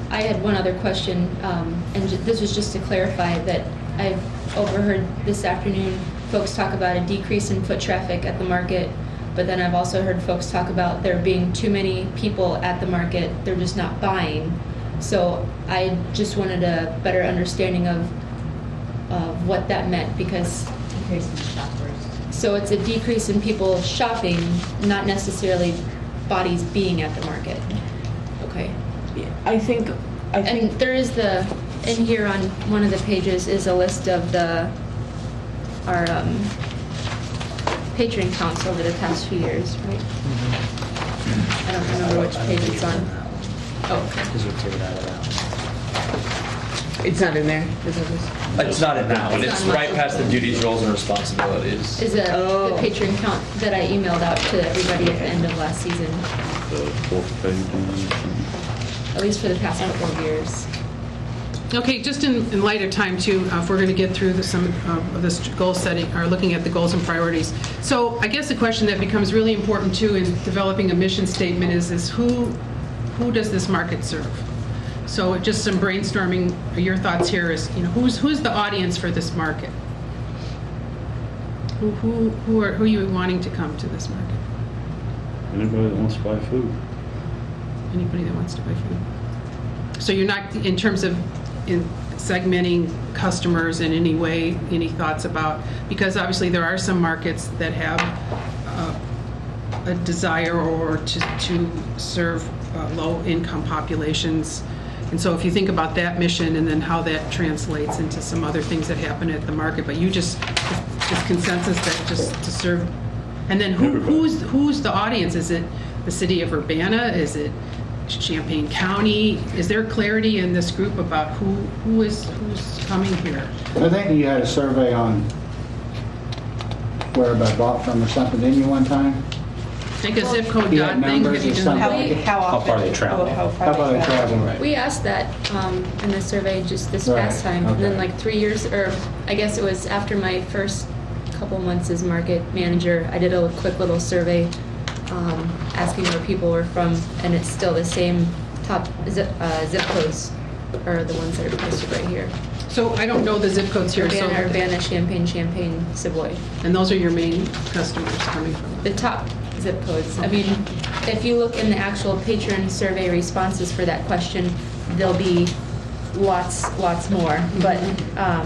I had one other question, and this was just to clarify that I've overheard this afternoon folks talk about a decrease in foot traffic at the market, but then I've also heard folks talk about there being too many people at the market, they're just not buying. So I just wanted a better understanding of what that meant, because Decrease in shoppers. so it's a decrease in people shopping, not necessarily bodies being at the market. Okay. I think And there is in here on one of the pages is a list of our patron counts over the past few years, right? I don't remember which page it's on. Oh, okay. Because we took it out of that. it's not in there. Is it? It's not in that one. It's It's not right much. past the duties, roles, and responsibilities. Is the patron count that I emailed out to everybody at the end of last season, The fourth page. at least for the past couple of years. Okay, just in light of time too, if we're going to get through some of this goal setting, or looking at the goals and priorities. So I guess the question that becomes really important too in developing a mission statement is who does this market serve? So just some brainstorming, your thoughts here is, who's the audience for this market? Who are you wanting to come to this market? Anybody that wants to buy food. Anybody that wants to buy food. So you're not, in terms of segmenting customers in any way, any thoughts about, because obviously there are some markets that have a desire or to serve low-income populations. And so if you think about that mission and then how that translates into some other things that happen at the market, but you just consensus that just to serve, and then who's the audience? Is it the city of Urbana? Is it Champaign County? Is there clarity in this group about who's coming here? I think you had a survey on where I bought from or something, didn't you, one time? Like a zip code You dot had thing? numbers Have you or done something? that? How far they travel. How about they travel? We asked that in the survey just this Right, past time, and then okay. like 3 years, or I guess it was after my first couple months as market manager, I did a quick little survey asking where people were from, and it's still the same top zip codes are the ones that are posted right here. So I don't know the zip codes here. Urbana, Champaign, Savoy. And those are your main customers coming from? The top zip codes. I mean, if you look in the actual patron survey responses for that question, there'll be lots more. But, I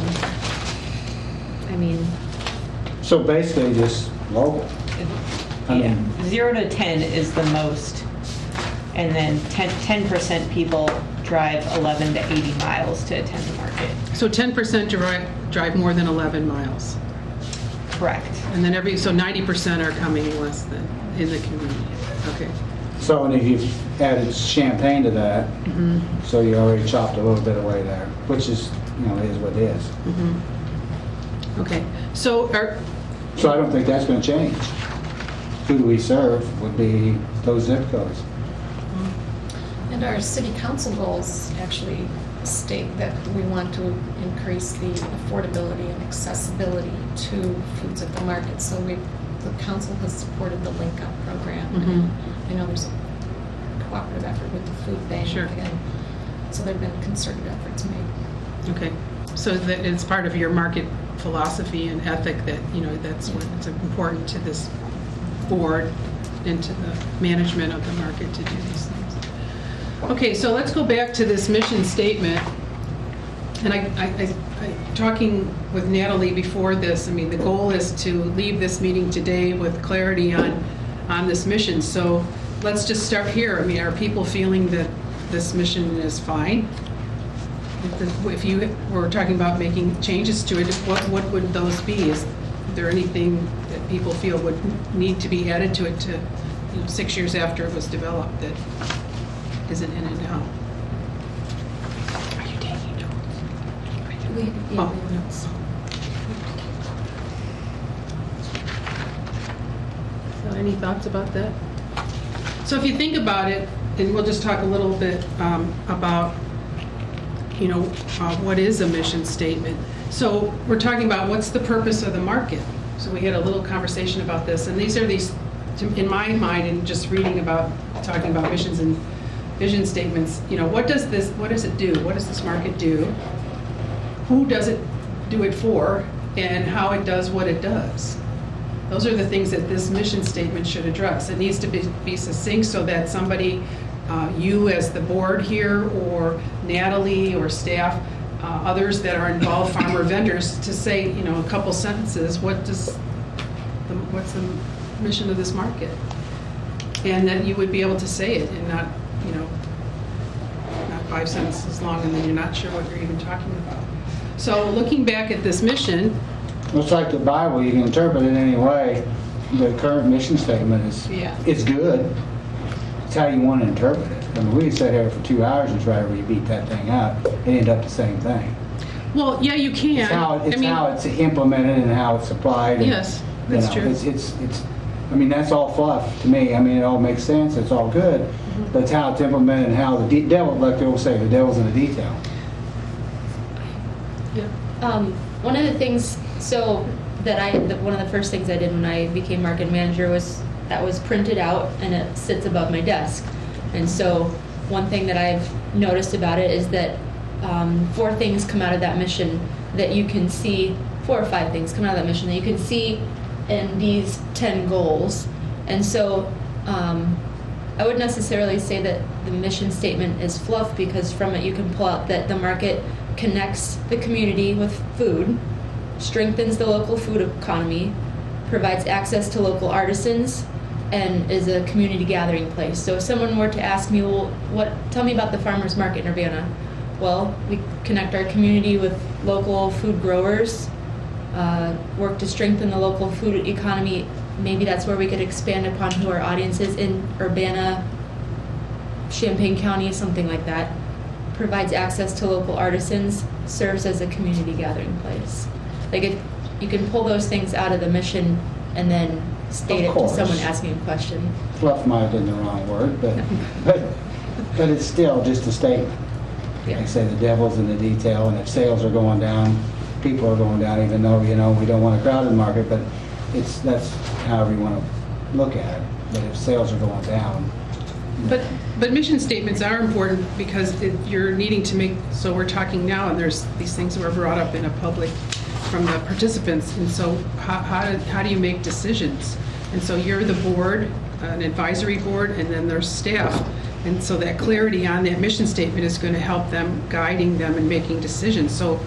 mean, So basically just local. I Yeah. mean, 0 to 10 is the most, and then 10% people drive 11 to 80 miles to attend the market. So 10% drive more than 11 miles. Correct. And then so 90% are coming less than in the community. Okay. So and if you've added Champaign to that, so you already chopped a little bit away there, which is, is what it is. Okay. So So I don't think that's going to change. Who do we serve would be those zip codes. And our city council goals actually state that we want to increase the affordability and accessibility to foods at the market. So the council has supported the Link Up program. Mhm. I know there's cooperative effort with the food bank. Sure. And so there have been concerted efforts made. Okay, so that it's part of your market philosophy and ethic that, that's what's important to this board and to the management of the market to do these things. Okay, so let's go back to this mission statement. And I talking with Natalie before this, I mean, the goal is to leave this meeting today with clarity on this mission. So let's just start here. I mean, are people feeling that this mission is fine? If you were talking about making changes to it, what would those be? Is there anything that people feel would need to be added to it to 6 years after it was developed that isn't in it now? Are you taking notes? We have notes. So any thoughts about that? So if you think about it, and we'll just talk a little bit about what is a mission statement. So we're talking about what's the purpose of the market. So we had a little conversation about this, and these, in my mind, and just talking about missions and vision statements, what does it do? What does this market do? Who does it do it for? And how it does what it does. Those are the things that this mission statement should address. It needs to be succinct so that somebody, you as the board here, or Natalie or staff, others that are involved, farmer vendors, to say, a couple sentences, what's the mission of this market? And that you would be able to say it and not 5 sentences long and then you're not sure what you're even talking about. So looking back at this mission. It's like the Bible, you can interpret it any way. The current mission statement it's good. It's how you want to interpret it. I mean, we could sit here for 2 hours and try to rebeat that thing up. It ended up the same thing. Well, yeah, you can. It's how it's implemented and how it's applied. And, yes, that's true. It's. I mean, that's all fluff to me. I mean, it all makes sense. It's all good. Mm-hmm. But it's how it's implemented and how the devil, like they always say, the devil's in the detail. Yeah. One of the things, one of the first things I did when I became market manager was printed out and it sits above my desk. And so one thing that I've noticed about it is that 4 things come out of that mission that you can see, 4 or 5 things come out of that mission that you can see in these 10 goals. And so I wouldn't necessarily say that the mission statement is fluff, because from it you can pull out that the market connects the community with food, strengthens the local food economy, provides access to local artisans, and is a community gathering place. So if someone were to ask me, well, tell me about the farmers market in Urbana. Well, we connect our community with local food growers, work to strengthen the local food economy. Maybe that's where we could expand upon who our audience is in Urbana, Champaign County, something like that. Provides access to local artisans, serves as a community gathering place. Like, you can pull those things out of the mission and then state it to someone asking a question. Fluff might have been the wrong word, but it's still just a statement. Yeah. Like I say, the devil's in the detail, and if sales are going down, people are going down, even though, we don't want a crowded market, but that's however you want to look at it. But if sales are going down. But mission statements are important because you're needing to make, so we're talking now, and there's these things that were brought up in a public from the participants, and so how do you make decisions? And so you're the board, an advisory board, and then there's staff. And so that clarity on that mission statement is going to help them, guiding them and making decisions. So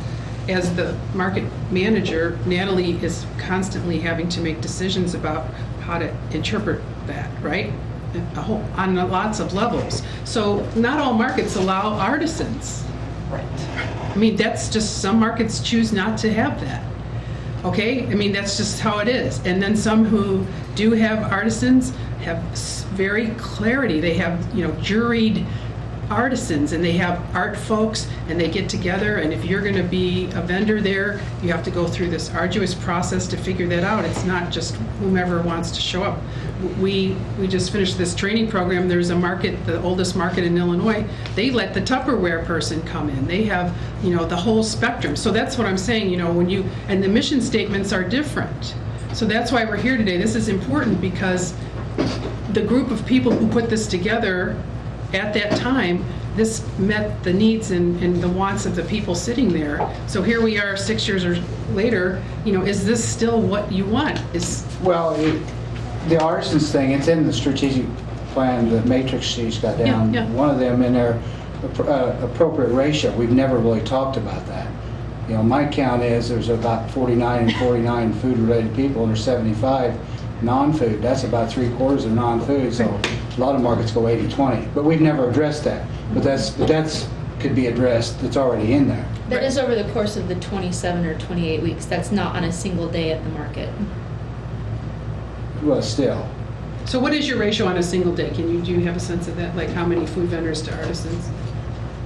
as the market manager, Natalie is constantly having to make decisions about how to interpret that, right? On lots of levels. So not all markets allow artisans. Right. I mean, that's just, some markets choose not to have that. Okay? I mean, that's just how it is. And then some who do have artisans have very clarity. They have, juried artisans, and they have art folks, and they get together, and if you're going to be a vendor there, you have to go through this arduous process to figure that out. It's not just whomever wants to show up. We just finished this training program. There's a market, the oldest market in Illinois. They let the Tupperware person come in. They have, the whole spectrum. So that's what I'm saying, and the mission statements are different. So that's why we're here today. This is important because the group of people who put this together at that time, this met the needs and the wants of the people sitting there. So here we are 6 years or later, is this still what you want? Well, the artisans thing, it's in the strategic plan, the matrix she's got down. Yeah. One of them in there, appropriate ratio. We've never really talked about that. My count is there's about 49 and 49 food-related people, and there's 75 non-food. That's about 3/4 of non-food. So a lot of markets go 80-20. But we've never addressed that. But that's could be addressed. That's already in there. That is over the course of the 27 or 28 weeks. That's not on a single day at the market. Well, still. So what is your ratio on a single day? Do you have a sense of that? Like how many food vendors to artisans?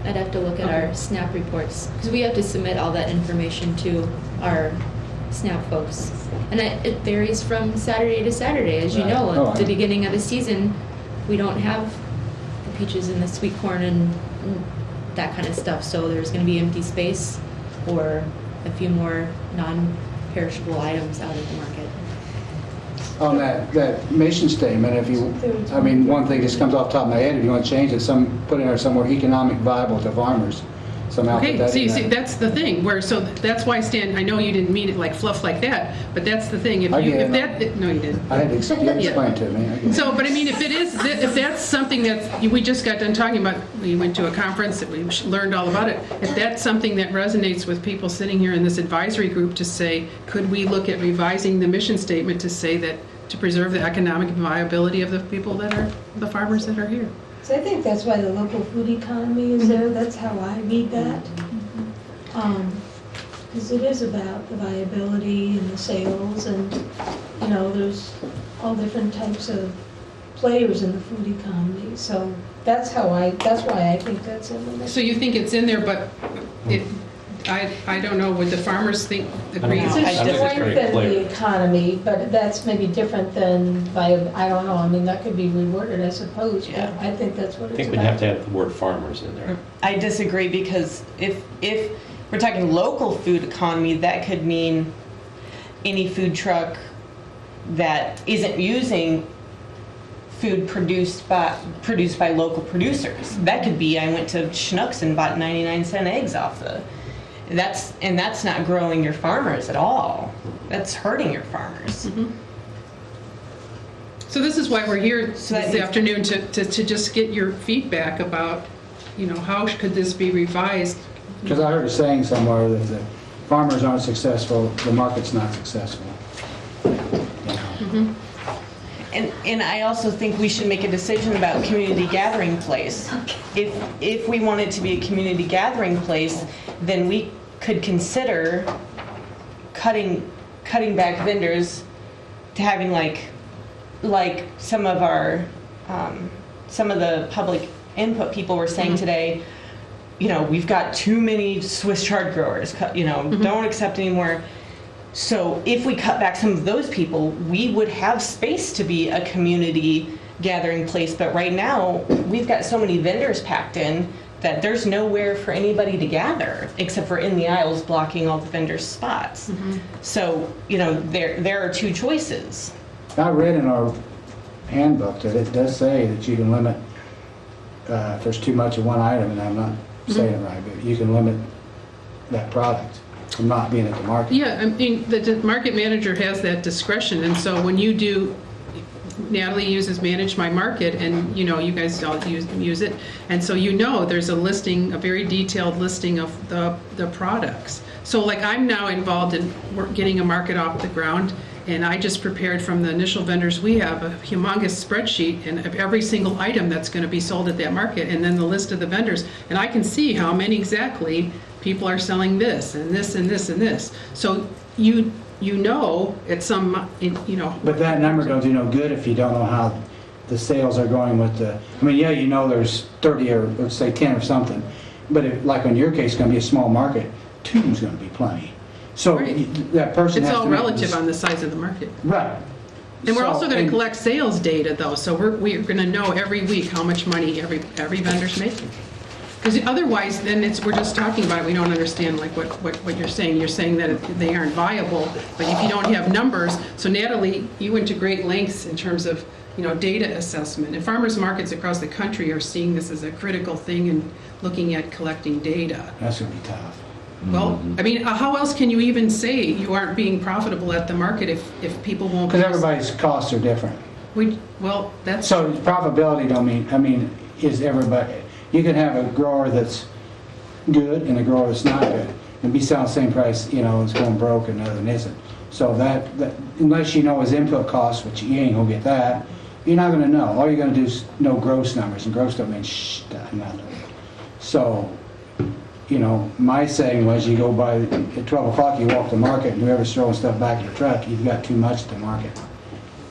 I'd have to look at our SNAP reports, because we have to submit all that information to our SNAP folks. And it varies from Saturday to Saturday, as you know. Oh, At the beginning of the season, we don't have the peaches and the sweet corn and that kind of stuff, so there's going to be empty space or a few more non-perishable items out at the market. On that mission statement, one thing just comes off the top of my head, if you want to change it, put in there somewhere economic viable to farmers. Somehow put Okay, that see, in there. that's the thing, so that's why, Stan, I know you didn't mean it like fluff like that, but that's the thing. I did. No, you didn't. I had to explain to me. I get it. So, but I mean, if that's something that we just got done talking about, we went to a conference that we learned all about it. If that's something that resonates with people sitting here in this advisory group to say, could we look at revising the mission statement to say that to preserve the economic viability of the people that are the farmers that are here? So I think that's why the local food economy is there. That's how I read that. Because it is about the viability and the sales, and there's all different types of players in the food economy. So that's why I think that's in the. So you think it's in there, but I don't know, would the farmers agree? It's a strengthen the economy, but that's maybe different than I don't know. I mean, that could be reworded, I suppose. Yeah. But I think that's what it's I think we'd about. have to have the word farmers in there. I disagree, because if we're talking local food economy, that could mean any food truck that isn't using food produced by local producers. That could be, I went to Schnucks and bought 99-cent eggs off that's not growing your farmers at all. That's hurting your farmers. Mm-hmm. So this is why we're here this afternoon, to just get your feedback about, how could this be revised? Because I heard a saying somewhere that the farmers aren't successful, the market's not successful. Mm-hmm. And I also think we should make a decision about community gathering place. If we want it to be a community gathering place, then we could consider cutting back vendors to having like some of the public input people were saying today. We've got too many Swiss chard growers. Don't accept anymore. So if we cut back some of those people, we would have space to be a community gathering place. But right now, we've got so many vendors packed in that there's nowhere for anybody to gather except for in the aisles blocking all the vendors' spots. Mm-hmm. So, there are two choices. I read in our handbook that it does say that you can limit, if there's too much of one item, and I'm not saying it right, but you can limit that product from not being at the market. Yeah, I mean, the market manager has that discretion, and so when you do, Natalie uses Manage My Market, and you guys all use it, and so there's a listing, a very detailed listing of the products. So like I'm now involved in getting a market off the ground, and I just prepared from the initial vendors we have a humongous spreadsheet and of every single item that's going to be sold at that market, and then the list of the vendors, and I can see how many exactly people are selling this and this and this and this. So it's some. But that number don't do no good if you don't know how the sales are going with the. I mean, yeah, there's 30 or let's say 10 or something, but like in your case, it's going to be a small market. 2 is going to be plenty. So that person. It's has all to make relative on the size of the market. Right. And we're also going to collect sales data, though, so we're going to know every week how much money every vendor's making. Because otherwise, then we're just talking about it, we don't understand like what you're saying. You're saying that they aren't viable, but if you don't have numbers, so Natalie, you went to great lengths in terms of, data assessment. And farmers markets across the country are seeing this as a critical thing and looking at collecting data. That's gonna be tough. Well, I mean, how else can you even say you aren't being profitable at the market if people won't? Because everybody's costs are different. Well, that's. So profitability is everybody, you can have a grower that's good and a grower that's not good, and be selling the same price, it's going broke and the other one isn't. So that unless you know his input costs, which you ain't gonna get that, you're not gonna know. All you're gonna do is know gross numbers, and gross don't mean nothing. So, my saying was, you go by at 12 o'clock, you walk to market, and whoever's throwing stuff back in your truck, you've got too much to market.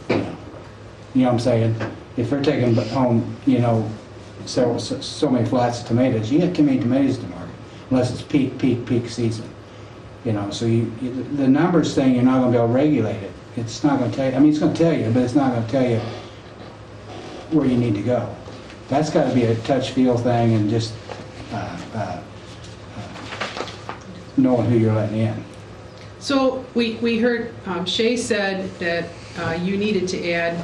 You know what I'm saying? If they're taking home, so many flats of tomatoes, you get too many tomatoes to market, unless it's peak season. So the numbers thing, you're not going to be able to regulate it. It's not going to tell you. It's going to tell you, but it's not going to tell you where you need to go. That's got to be a touch-feel thing, and just knowing who you're letting in. So we heard Shay said that you needed to add.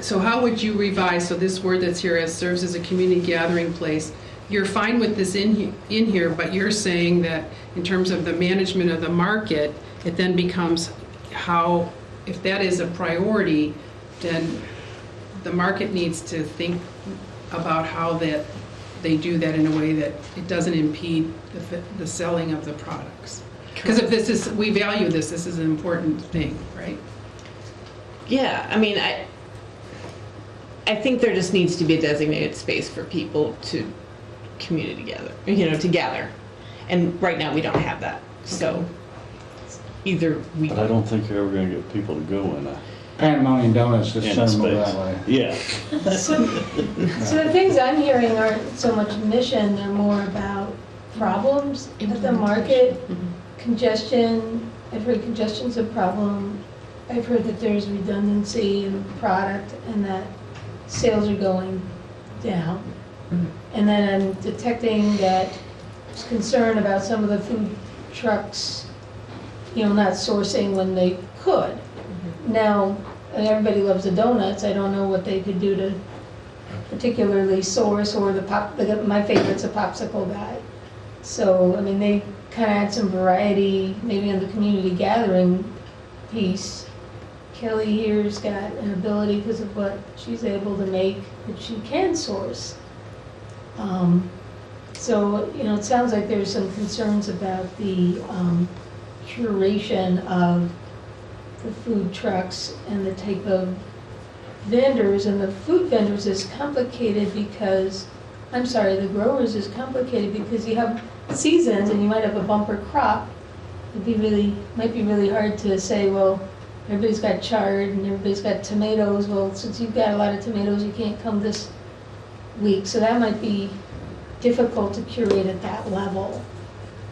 So how would you revise? So this word that's here as serves as a community gathering place. You're fine with this in here, but you're saying that in terms of the management of the market, it then becomes how, if that is a priority, then the market needs to think about how that they do that in a way that it doesn't impede the selling of the products. Because if we value this is an important thing, right? Yeah, I think there just needs to be a designated space for people to commune together, to gather. And right now we don't have that. So either we... But I don't think you're ever going to get people to go in a... Pandemonium Donuts just in send them space. that way. Yeah. So the things I'm hearing aren't so much mission, they're more about problems at the market, congestion. I've heard congestion's a problem. I've heard that there's redundancy in the product and that sales are going down. And then I'm detecting that there's concern about some of the food trucks, not sourcing when they could. Now, everybody loves the donuts. I don't know what they could do to particularly source, or my favorite's a popsicle guy. So, they kind of had some variety, maybe in the community gathering piece. Kelly here's got an ability because of what she's able to make that she can source. So, it sounds like there's some concerns about the curation of the food trucks and the type of vendors. And the food vendors is complicated because, the growers is complicated because you have seasons and you might have a bumper crop. Might be really hard to say, well, everybody's got chard and everybody's got tomatoes. Well, since you've got a lot of tomatoes, you can't come this week. So that might be difficult to curate at that level.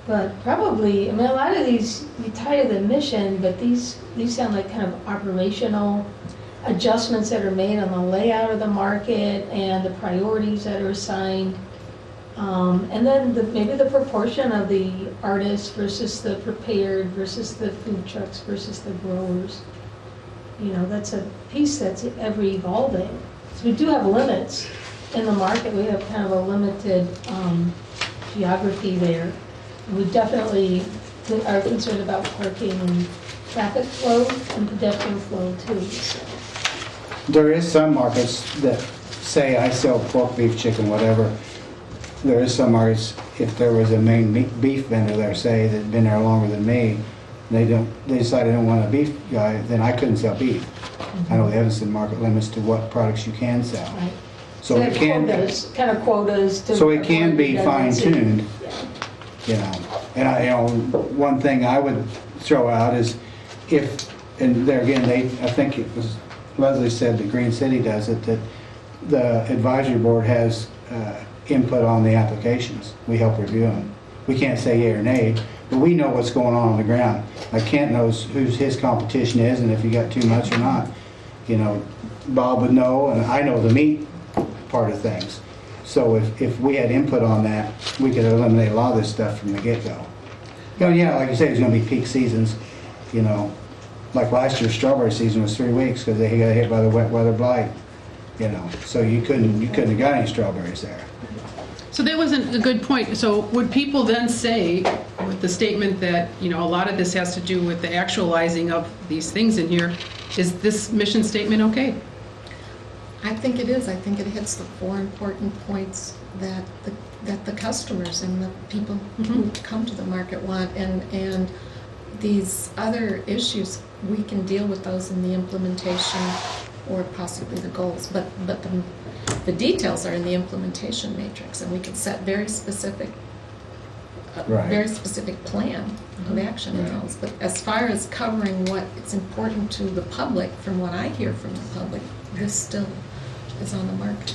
But probably, a lot of these, you tie to the mission, but these sound like kind of operational adjustments that are made on the layout of the market and the priorities that are assigned. And then maybe the proportion of the artists versus the prepared versus the food trucks versus the growers. That's a piece that's ever evolving. So we do have limits in the market. We have kind of a limited geography there. And we definitely are concerned about parking and traffic flow and pedestrian flow too. So. There is some markets that say, I sell pork, beef, chicken, whatever. There is some markets, if there was a main beef vendor there, say, that had been there longer than me, they decide they don't want a beef guy, then I couldn't sell beef. Mm-hmm. I know the Evanston market limits to what products you can sell. Right. So it can quotas. So it can be fine-tuned. Yeah. And one thing I would throw out is and there again, I think it was Leslie said that Green City does it, that the advisory board has input on the applications. We help review them. We can't say yay or nay, but we know what's going on the ground. Like Kent knows who his competition is and if you got too much or not. Bob would know, and I know the meat part of things. So if we had input on that, we could eliminate a lot of this stuff from the get-go. You know, yeah, like you say, there's gonna be peak seasons, you know, like last year's strawberry season was 3 weeks because they got hit by the wet weather blight, you know, so you couldn't have got any strawberries there. So that wasn't a good point. So would people then say, with the statement that, you know, a lot of this has to do with the actualizing of these things in here, is this mission statement okay? I think it is. I think it hits the 4 important points that the customers and the people who come to the market want, and these other issues, we can deal with those in the implementation or possibly the goals, but the details are in the implementation matrix, and we can set very specific very specific plan of action in those. But as far as covering what is important to the public, from what I hear from the public, this still is on the market.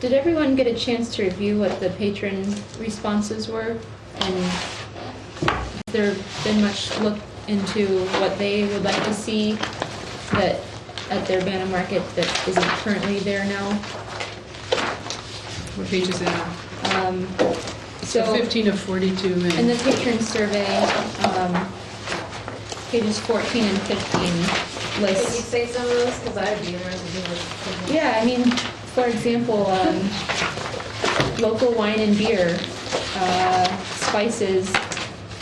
Did everyone get a chance to review what the patron responses were? And has there been much look into what they would like to see that at their Banner Market that isn't currently there now? What page is it on? So 15 of 42. In the patron survey, pages 14 and 15 lists. Can you say some of those? Because I would be interested in this. Yeah, I mean, for example, local wine and beer, spices,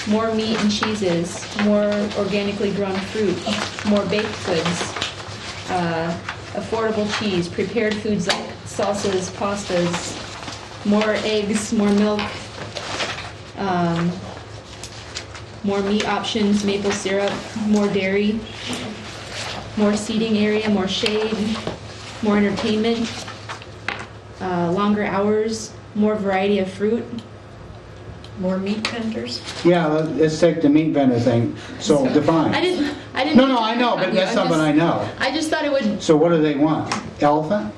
more meat and cheeses, more organically grown fruit, more baked goods, affordable cheese, prepared foods like salsas, pastas, more eggs, more milk, more meat options, maple syrup, more dairy, more seating area, more shade, more entertainment, longer hours, more variety of fruit, more meat vendors. Yeah, let's take the meat vendor thing. So define. I didn't. No, I know, but that's something I know. I just thought it would. So what do they want? Elephant?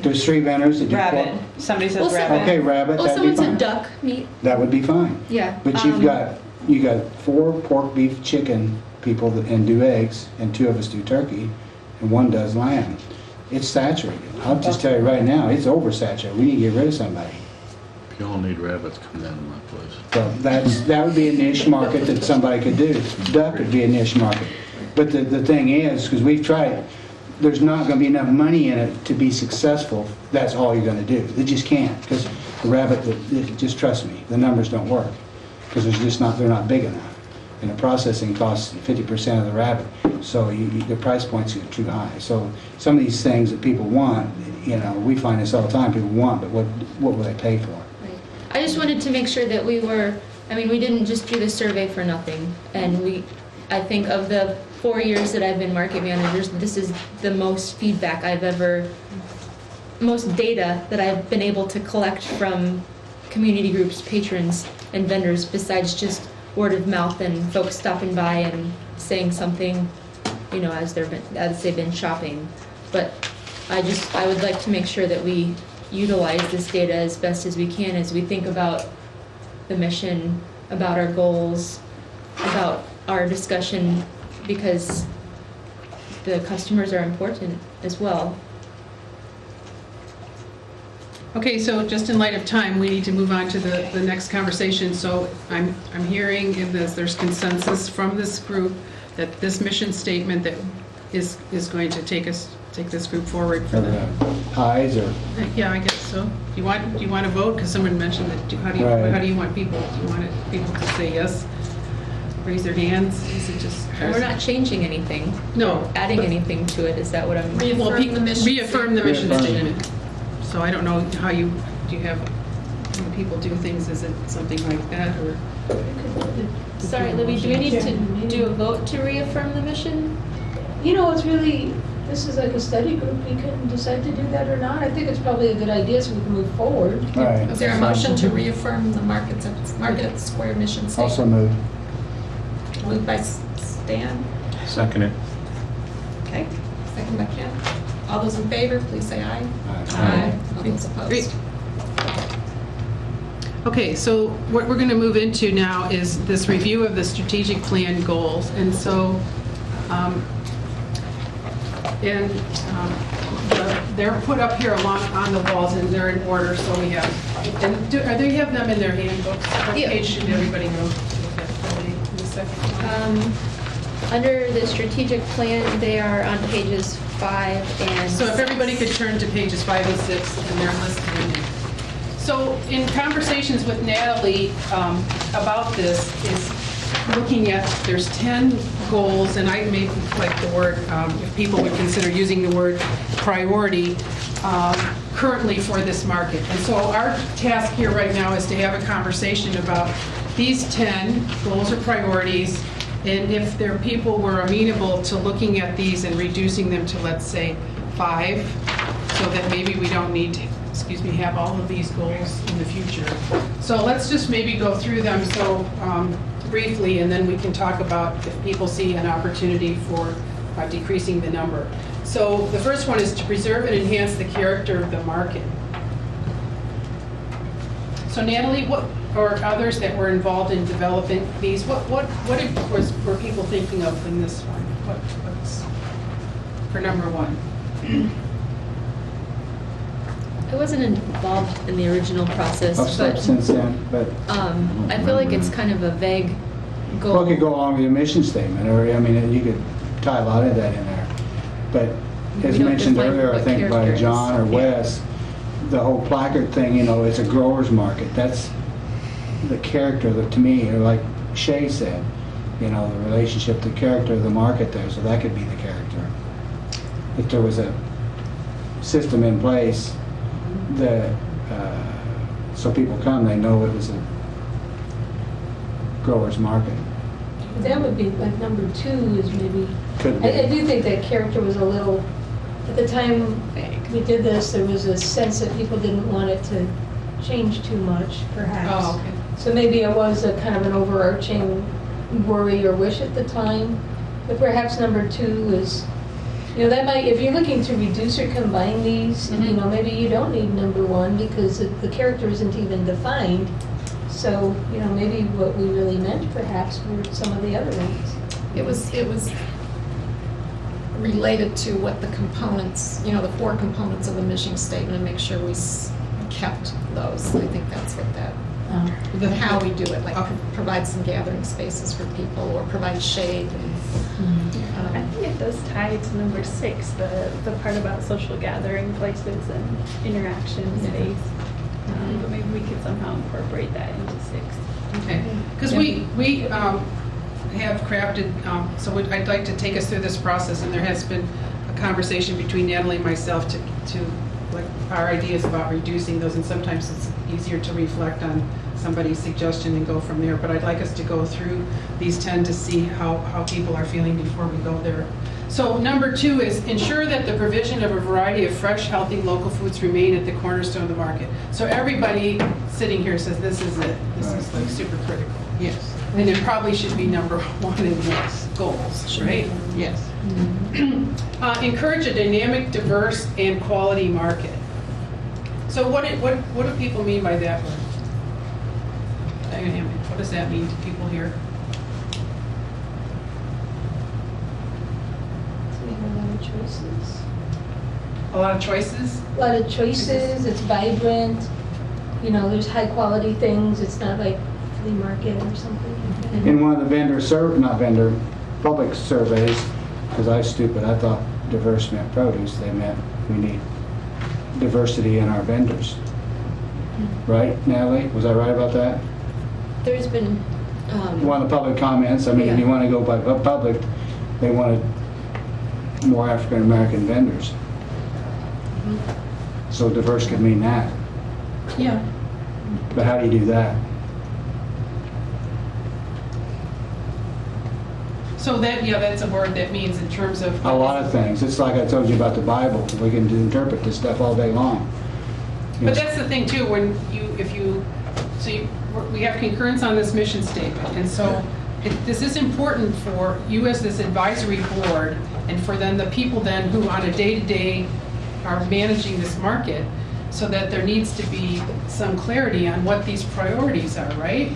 There's 3 vendors that do Rabbit. pork. Somebody says rabbit. Okay, rabbit, Oh, that'd be someone said fine. duck meat. That would be fine. Yeah. But you got 4 pork, beef, chicken people and do eggs, and 2 of us do turkey, and 1 does lamb. It's saturated. I'll just tell you right now, it's oversaturated. We need to get rid of somebody. If y'all need rabbits, come down to my place. So that would be a niche market that somebody could do. Duck would be a niche market. But the thing is, because we've tried, there's not going to be enough money in it to be successful. That's all you're going to do. They just can't, because the rabbit, just trust me, the numbers don't work, because they're not big enough. And the processing costs 50% of the rabbit, so the price points are too high. So some of these things that people want, you know, we find this all the time, people want, but what will they pay for? I just wanted to make sure that we didn't just do the survey for nothing. And I think of the 4 years that I've been market manager, this is the most feedback most data that I've been able to collect from community groups, patrons, and vendors, besides just word of mouth and folks stopping by and saying something, you know, as they've been shopping. But I would like to make sure that we utilize this data as best as we can as we think about the mission, about our goals, about our discussion, because the customers are important as well. Okay, so just in light of time, we need to move on to the next conversation. So I'm hearing there's consensus from this group that this mission statement that is going to take this group forward for the Ayes or? Yeah, I guess so. Do you want to vote? Because someone mentioned that. How do you want people? Do you want people to say yes? Raise their hands? Is it just? And we're not changing anything. No. Adding anything to it. Is that what I'm? Reaffirm the mission statement. So I don't know how do you have, when people do things, is it something like that, or? Sorry, Libby, do we need to do a vote to reaffirm the mission? You know, this is like a study group. We can decide to do that or not. I think it's probably a good idea so we can move forward. Right. Is there a motion to reaffirm the Market Square mission statement? Also moved. Moved by Stan. Second it. Okay. Second by Ken. All those in favor, please say aye. Aye. All those opposed? Great. Okay, so what we're going to move into now is this review of the strategic plan goals. And so, they're put up here along on the walls, and they're in order, so we have, and they have them in their handbooks? What Yeah. page should everybody go to look at in the second one? Under the strategic plan, they are on pages 5 and So if 6. everybody could turn to pages 5 and 6, and they're listed in there. So in conversations with Natalie about this is looking at, there's 10 goals, and I may like the word, if people would consider using the word priority, currently for this market. And so our task here right now is to have a conversation about these 10 goals or priorities, and if there people were amenable to looking at these and reducing them to, let's say, 5, so that maybe we don't need to, have all of these goals in the future. So let's just maybe go through them so briefly, and then we can talk about if people see an opportunity for decreasing the number. So the first one is to preserve and enhance the character of the market. So Natalie, what, or others that were involved in developing these, what were people thinking of in this one? What's for number 1? I wasn't involved in the original process, I've stepped but since then, but I feel like it's kind of a vague goal. well, it could go along with your mission statement, or, I mean, you could tie a lot of that in there. But as We don't mentioned define earlier, I what think by character is. John or Yeah. Wes, the whole placard thing, it's a grower's market. That's the character that, to me, or like Shay said, the relationship, the character of the market there, so that could be the character. If there was a system in place that, so people come, they know it was a grower's market. That would be, like, number 2 is maybe, Could be. I do think that character was a little, at the time we did this, there was a sense that people didn't want it to change too much, perhaps. Oh, okay. So maybe it was a kind of an overarching worry or wish at the time. But perhaps number 2 is, that might, if you're looking to reduce or combine these, maybe you don't need number 1 because the character isn't even defined. So, maybe what we really meant perhaps were some of the other ones. It was related to what the components, the 4 components of the mission statement, and make sure we kept those. I think that's what that, how we do it, like provide some gathering spaces for people or provide shade. I think it does tie to number 6, the part about social gathering places and interaction space. But maybe we could somehow incorporate that into 6. Okay, because we have crafted, so I'd like to take us through this process, and there has been a conversation between Natalie and myself to like our ideas about reducing those, and sometimes it's easier to reflect on somebody's suggestion and go from there. But I'd like us to go through these 10 to see how people are feeling before we go there. So number 2 is ensure that the provision of a variety of fresh, healthy, local foods remain at the cornerstone of the market. So everybody sitting here says this is it. This is like super critical. Yes. And it probably should be number 1 in the goals, right? Yes. Encourage a dynamic, diverse, and quality market. So what do people mean by that word? Dynamic. What does that mean to people here? Choices. A lot of choices? A lot of choices, it's vibrant, there's high quality things, it's not like flea market or something. In one of the public surveys, because I was stupid, I thought diverse meant produce. They meant we need diversity in our vendors. Right, Natalie? Was I right about that? There's been One of the public comments, I mean, if you want to go by public, they wanted more African American vendors. So diverse could mean that. Yeah. But how do you do that? So that's a word that means in terms of. A lot of things. It's like I told you about the Bible. We can interpret this stuff all day long. But that's the thing too, when we have concurrence on this mission statement, and so this is important for you as this advisory board, and for then the people then who on a day-to-day are managing this market, so that there needs to be some clarity on what these priorities are, right?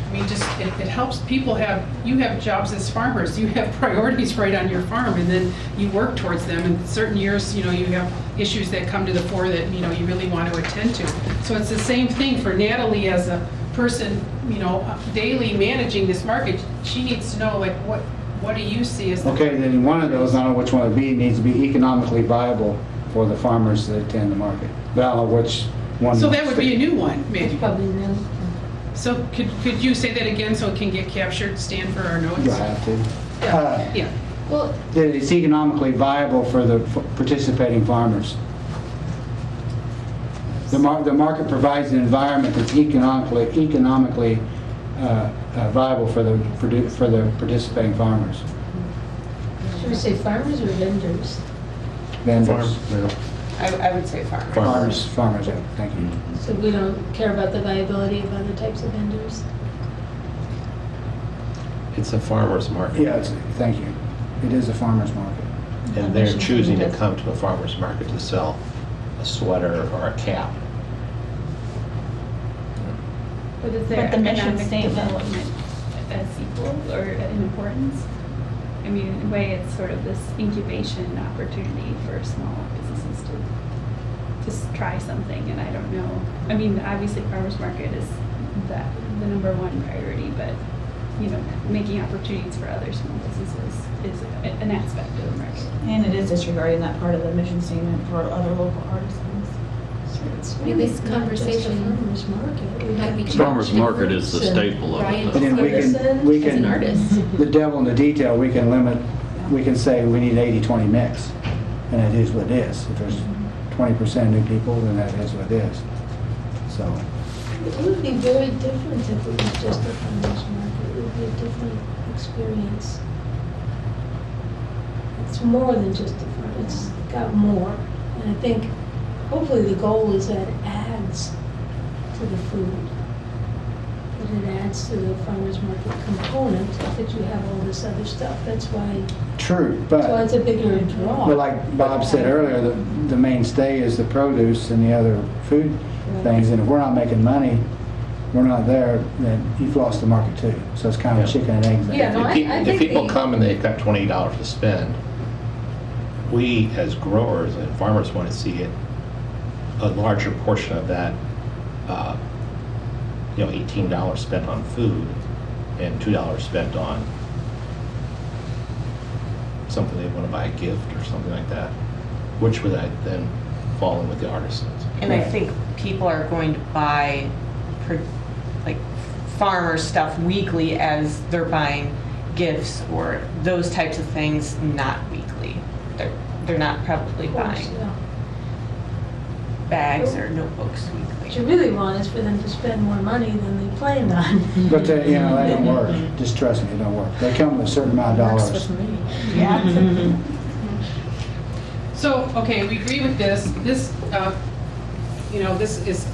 I mean, just, it helps people have, you have jobs as farmers, you have priorities right on your farm, and then you work towards them. And certain years, you have issues that come to the fore that, you really want to attend to. So it's the same thing for Natalie as a person, daily managing this market. She needs to know, like, what do you see as the... Okay, then one of those, I don't know which one it would be, needs to be economically viable for the farmers that attend the market. But I don't know which one. So that would be a new one, maybe. Probably new. So could you say that again so it can get captured, Stan, for our notes? You'll have to. Yeah. Well, That it's economically viable for the participating farmers. The market provides an environment that's economically viable for the participating farmers. Should we say farmers or vendors? Vendors. I would say farmers. Farmers, yeah, thank you. So we don't care about the viability of other types of vendors? It's a farmer's market. Yeah, thank you. It is a farmer's market. And they're choosing to come to a farmer's market to sell a sweater or a cap. But is there But the mission economic statement- development as equal or in importance? I mean, in a way, it's sort of this incubation opportunity for small businesses to just try something, and I don't know. I mean, obviously, farmers market is the number one priority, but making opportunities for other small businesses is an aspect of the market. And it is disregarding that part of the mission statement for other local artisans. Maybe this conversation farmers market. We might be have Farmers market is the staple of Brian it. And then we as an can, artist. the devil in the detail, we can say we need 80-20 mix, and it is what it is. If there's 20% new people, then that is what it is. So, It would be very different if it was just a farmers market. It would be a different experience. It's more than just a farm, it's got more. And I think hopefully the goal is that it adds to the food. That it adds to the farmers market component, that you have all this other stuff. That's why it's a bigger draw. but like Bob said earlier, the mainstay is the produce and the other food things. And if we're not making money, we're not there, then you've lost the market too. So it's kind of a chicken and egg thing. Yeah, no, I If think people come and they've got $20 to spend, we as growers and farmers want to see a larger portion of that, $18 spent on food and $2 spent on something they want to buy a gift or something like that, which would then fall in with the artisans. And I think people are going to buy farmer stuff weekly as they're buying gifts or those types of things, not weekly. They're not probably buying bags or notebooks weekly. What you really want is for them to spend more money than they planned on. But that don't work. Just trust me, it don't work. They come with a certain amount of dollars. Works with me. Yeah. So, okay, we agree with this. This, this is,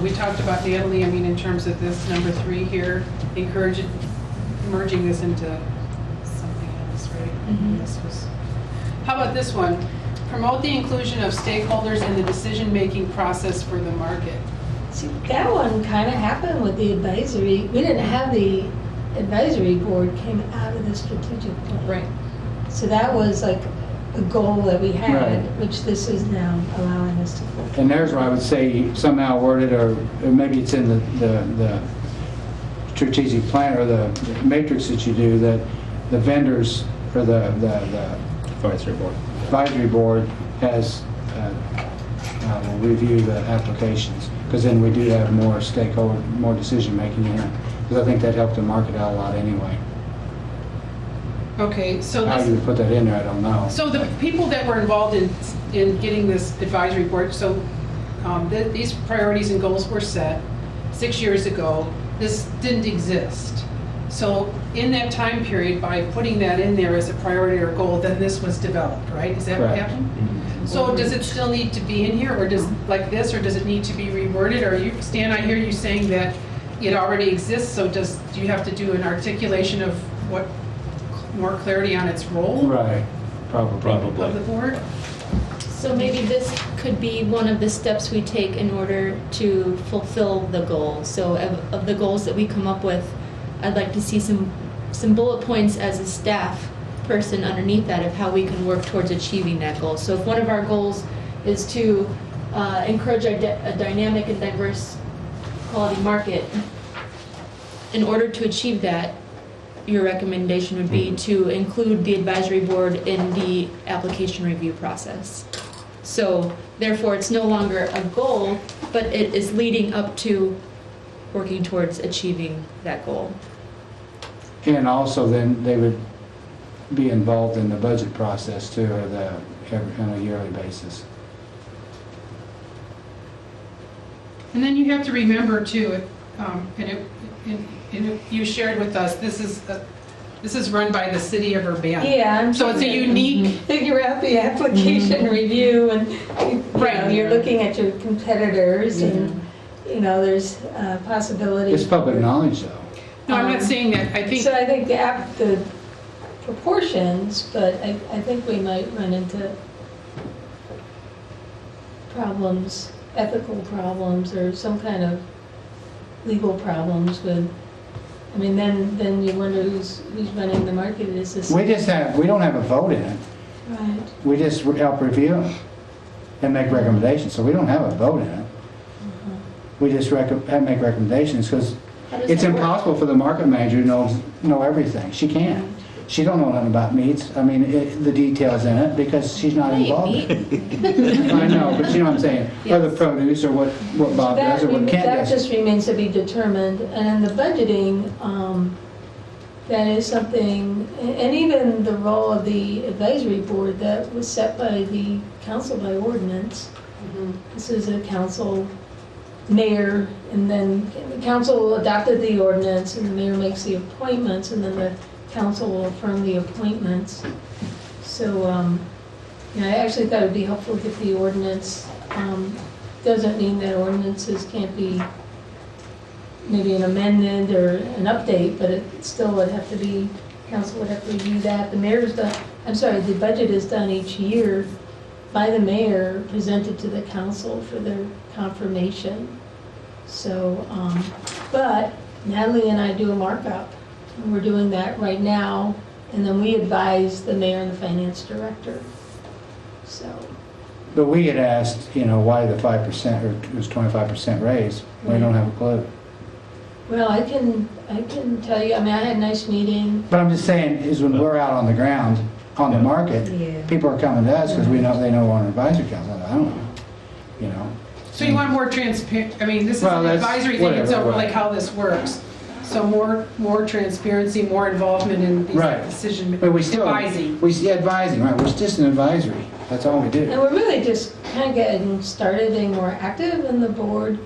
we talked about Natalie, in terms of this number 3 here, merging this into something else, right? This was. How about this one? Promote the inclusion of stakeholders in the decision-making process for the market. See, that one kind of happened with the advisory. We didn't have the advisory board came out of the strategic plan. Right. So that was like a goal that we had, Right. which this is now allowing us to fulfill. And there's where I would say somehow worded, or maybe it's in the strategic plan or the matrix that you do, that the vendors or the advisory board has will review the applications, because then we do have more stakeholder, more decision making here. Because I think that helped the market out a lot anyway. Okay, so How you would put that in there, I don't know. So the people that were involved in getting this advisory board, so these priorities and goals were set 6 years ago. This didn't exist. So in that time period, by putting that in there as a priority or goal, then this was developed, right? Is that what Correct. happened? So does it still need to be in here, or does or does it need to be reworded? Or Stan, I hear you saying that it already exists. So do you have to do an articulation of more clarity on its role? Right, probably. Of the board? So maybe this could be one of the steps we take in order to fulfill the goals. So of the goals that we come up with, I'd like to see some bullet points as a staff person underneath that of how we can work towards achieving that goal. So if one of our goals is to encourage a dynamic and diverse quality market, in order to achieve that, your recommendation would be to include the advisory board in the application review process. So therefore, it's no longer a goal, but it is leading up to working towards achieving that goal. And also then they would be involved in the budget process too, or on a yearly basis. And then you have to remember too, you shared with us, this is run by the city of Urbana. Yeah. So it's a unique. Figure out the application review, and you're looking at your competitors, and there's a possibility. It's public knowledge though. No, I'm not saying that. I think. So I think the proportions, but I think we might run into problems, ethical problems, or some kind of legal problems with. I mean, then you wonder who's running the market. Is this? We don't have a vote in it. Right. We just help review it and make recommendations. So we don't have a vote in it. We just make recommendations because it's impossible for the market manager to know everything. She can't. She don't know nothing about meats. I mean, the details in it because she's not involved in it. I know, but you know what I'm saying? Yes. Or the produce or what Bob does or what Kent does. That just remains to be determined. And in the budgeting, that is something, and even the role of the advisory board that was set by the council by ordinance. This is a council mayor, and then the council adopted the ordinance, and the mayor makes the appointments, and then the council will affirm the appointments. So, I actually thought it'd be helpful to get the ordinance. Doesn't mean that ordinances can't be maybe an amendment or an update, but it still would have to be, council would have to review that. The mayor's done, the budget is done each year by the mayor, presented to the council for their confirmation. So, but Natalie and I do a markup. And we're doing that right now, and then we advise the mayor and the finance director. So. But we had asked, why the 5% or it was 25% raise. We don't have a clue. Well, I can tell you. I mean, I had a nice meeting. But I'm just saying, is when we're out on the ground, on the market, people are coming to us because they know we're on an advisory council. I don't know, So you want more transparent? I mean, this is an advisory thing. It's over like how this works. So more transparency, more involvement in these decision making. But we still advising. Advising, right? We're just an advisory. That's all we do. And we're really just kind of getting started, being more active in the board.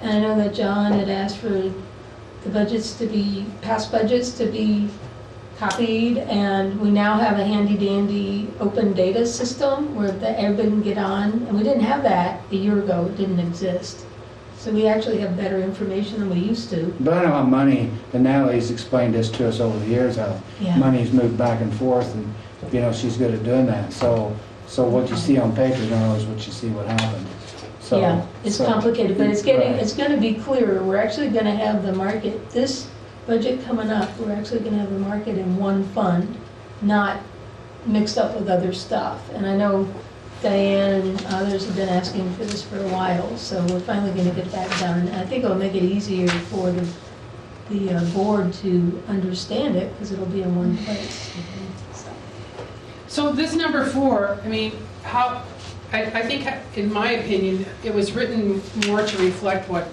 And I know that John had asked for the budgets to be, past budgets to be copied, and we now have a handy-dandy open data system where everybody can get on. And we didn't have that a year ago. It didn't exist. So we actually have better information than we used to. But I know how money, and Natalie's explained this to us over the years, how money's moved back and forth, and she's good at doing that. So what you see on paper is not always what you see what happened. So, yeah, it's complicated, but it's going to be clearer. We're actually going to have the market, this budget coming up, we're actually going to have the market in one fund, not mixed up with other stuff. And I know Diane and others have been asking for this for a while, so we're finally going to get that done. And I think it'll make it easier for the board to understand it because it'll be in one place. So this number 4, I mean, I think, in my opinion, it was written more to reflect what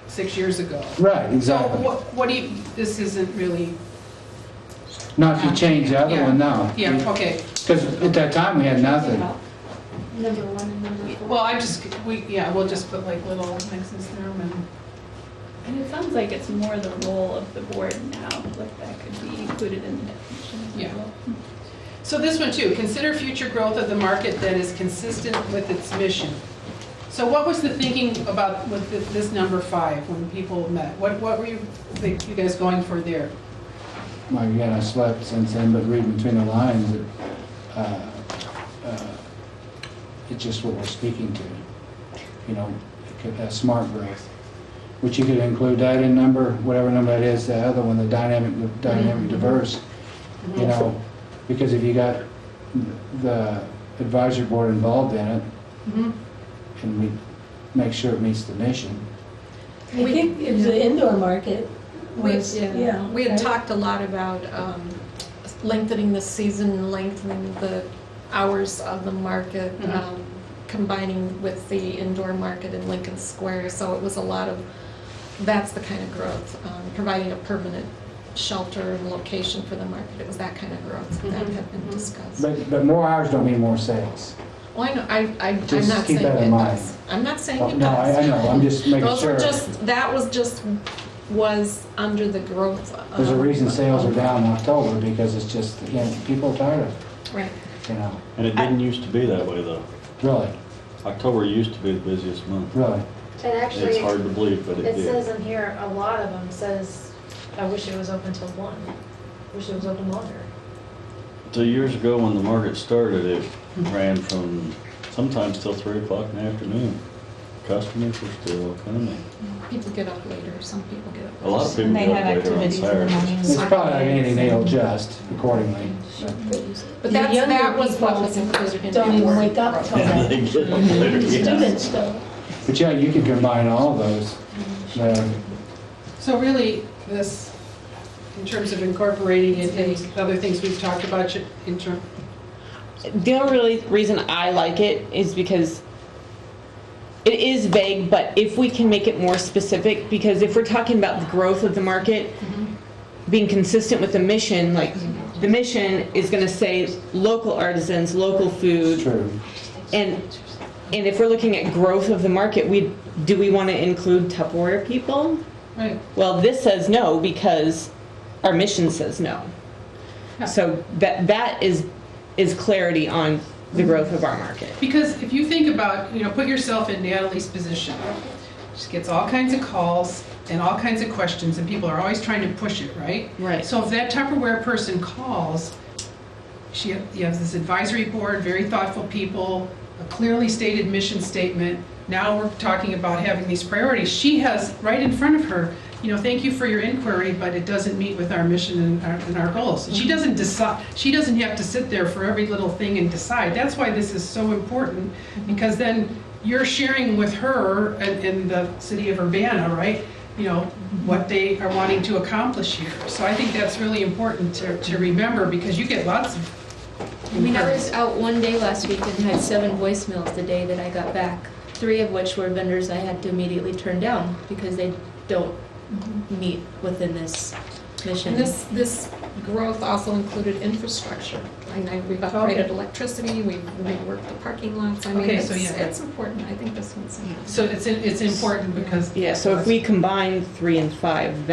6 years ago. Right, exactly. So what do you? This isn't really. Not if you change the other one, no. Yeah. Okay. Because at that time we had nothing. Number 1 and number 4. Well, we'll just put like little X's there and it sounds like it's more the role of the board now, like that could be included in the definition as well. So this one too, consider future growth of the market that is consistent with its mission. So what was the thinking about with this number 5 when people met? What were you guys going for there? Well, again, I slept since then, but reading between the lines, it's just what we're speaking to. You know, smart growth, which you could include that in number, whatever number that is, the other one, the dynamic diverse. You know, because if you got the advisory board involved in it, and we make sure it meets the mission. I think if the indoor market was, We had right? talked a lot about lengthening the season, lengthening the hours of the market, combining with the indoor market in Lincoln Square. So it was a lot of, that's the kind of growth, providing a permanent shelter and location for the market. It was that kind of growth that had been discussed. But more hours don't mean more sales. Well, I know, I'm Just not keep saying that in it mind. does. I'm not saying Oh, it no, does. I know, I'm just making Those sure. were just, that was just, was under the growth. There's a reason sales are down in October, because it's just, again, people are tired of it, Right. you know. And it didn't used to be that way, though. Really, October used to be the busiest month. really. And actually, It's hard to believe, but it it did. says in here, a lot of them says, I wish it was open till 1. Wish it was open longer. 2 years ago, when the market started, it ran from sometimes till 3 o'clock in the afternoon. Customers were still coming. People get up later, some people get up later. A lot of people And they get have up later on activities in the Saturdays. mornings. It's probably like anything, they'll adjust accordingly. But The that younger was what was people included in don't the even award wake up till program. then. They get up later, yeah. Students don't. But yeah, you can combine all of those. So really, this, in terms of incorporating it and other things we've talked about, should, in terms, The only really reason I like it is because it is vague, but if we can make it more specific, because if we're talking about the growth of the market, being consistent with the mission, like the mission is going to say local artisans, local food. True. And if we're looking at growth of the market, do we want to include Tupperware people? right. Well, this says no because our mission says no. Yeah. So that is clarity on the growth of our market. Because if you think about, put yourself in Natalie's position. She gets all kinds of calls and all kinds of questions, and people are always trying to push it, right? Right. So if that Tupperware person calls, you have this advisory board, very thoughtful people, a clearly stated mission statement. Now we're talking about having these priorities. She has right in front of her, thank you for your inquiry, but it doesn't meet with our mission and our goals. She doesn't decide. She doesn't have to sit there for every little thing and decide. That's why this is so important, because then you're sharing with her in the city of Urbana, right? What they are wanting to accomplish here. So I think that's really important to remember, because you get lots of I mean, I was out one day last week and had 7 voicemails the day that I got back, 3 of which were vendors I had to immediately turn down because they don't meet within this mission. And this growth also included infrastructure. We've upgraded electricity, we've reworked the parking lots. I mean, Okay, it's, so yeah. it's important. I think this one's important. So it's important because Yeah, so if we combine 3 and 5,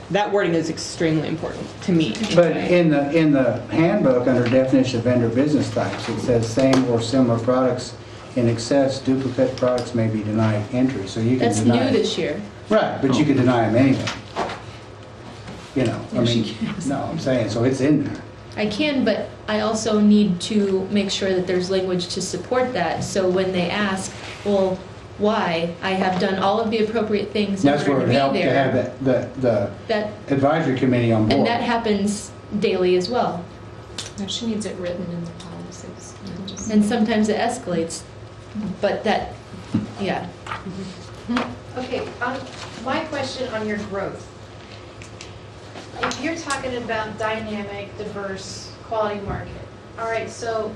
that wording is extremely important to me. But in the handbook, under definition of vendor business types, it says same or similar products in excess, duplicate products may be denied entry. So you can That's deny. new this year. Right, but you could deny them anyway. No, I'm saying, so it's in there. I can, but I also need to make sure that there's language to support that. So when they ask, well, why? I have done all of the appropriate things in That's order where to it be helped to have there. the That, advisory committee on board. and that happens daily as well. No, she needs it written in the policies. not just- And sometimes it escalates. But that, yeah. Okay, my question on your growth. If you're talking about dynamic, diverse, quality market, all right, so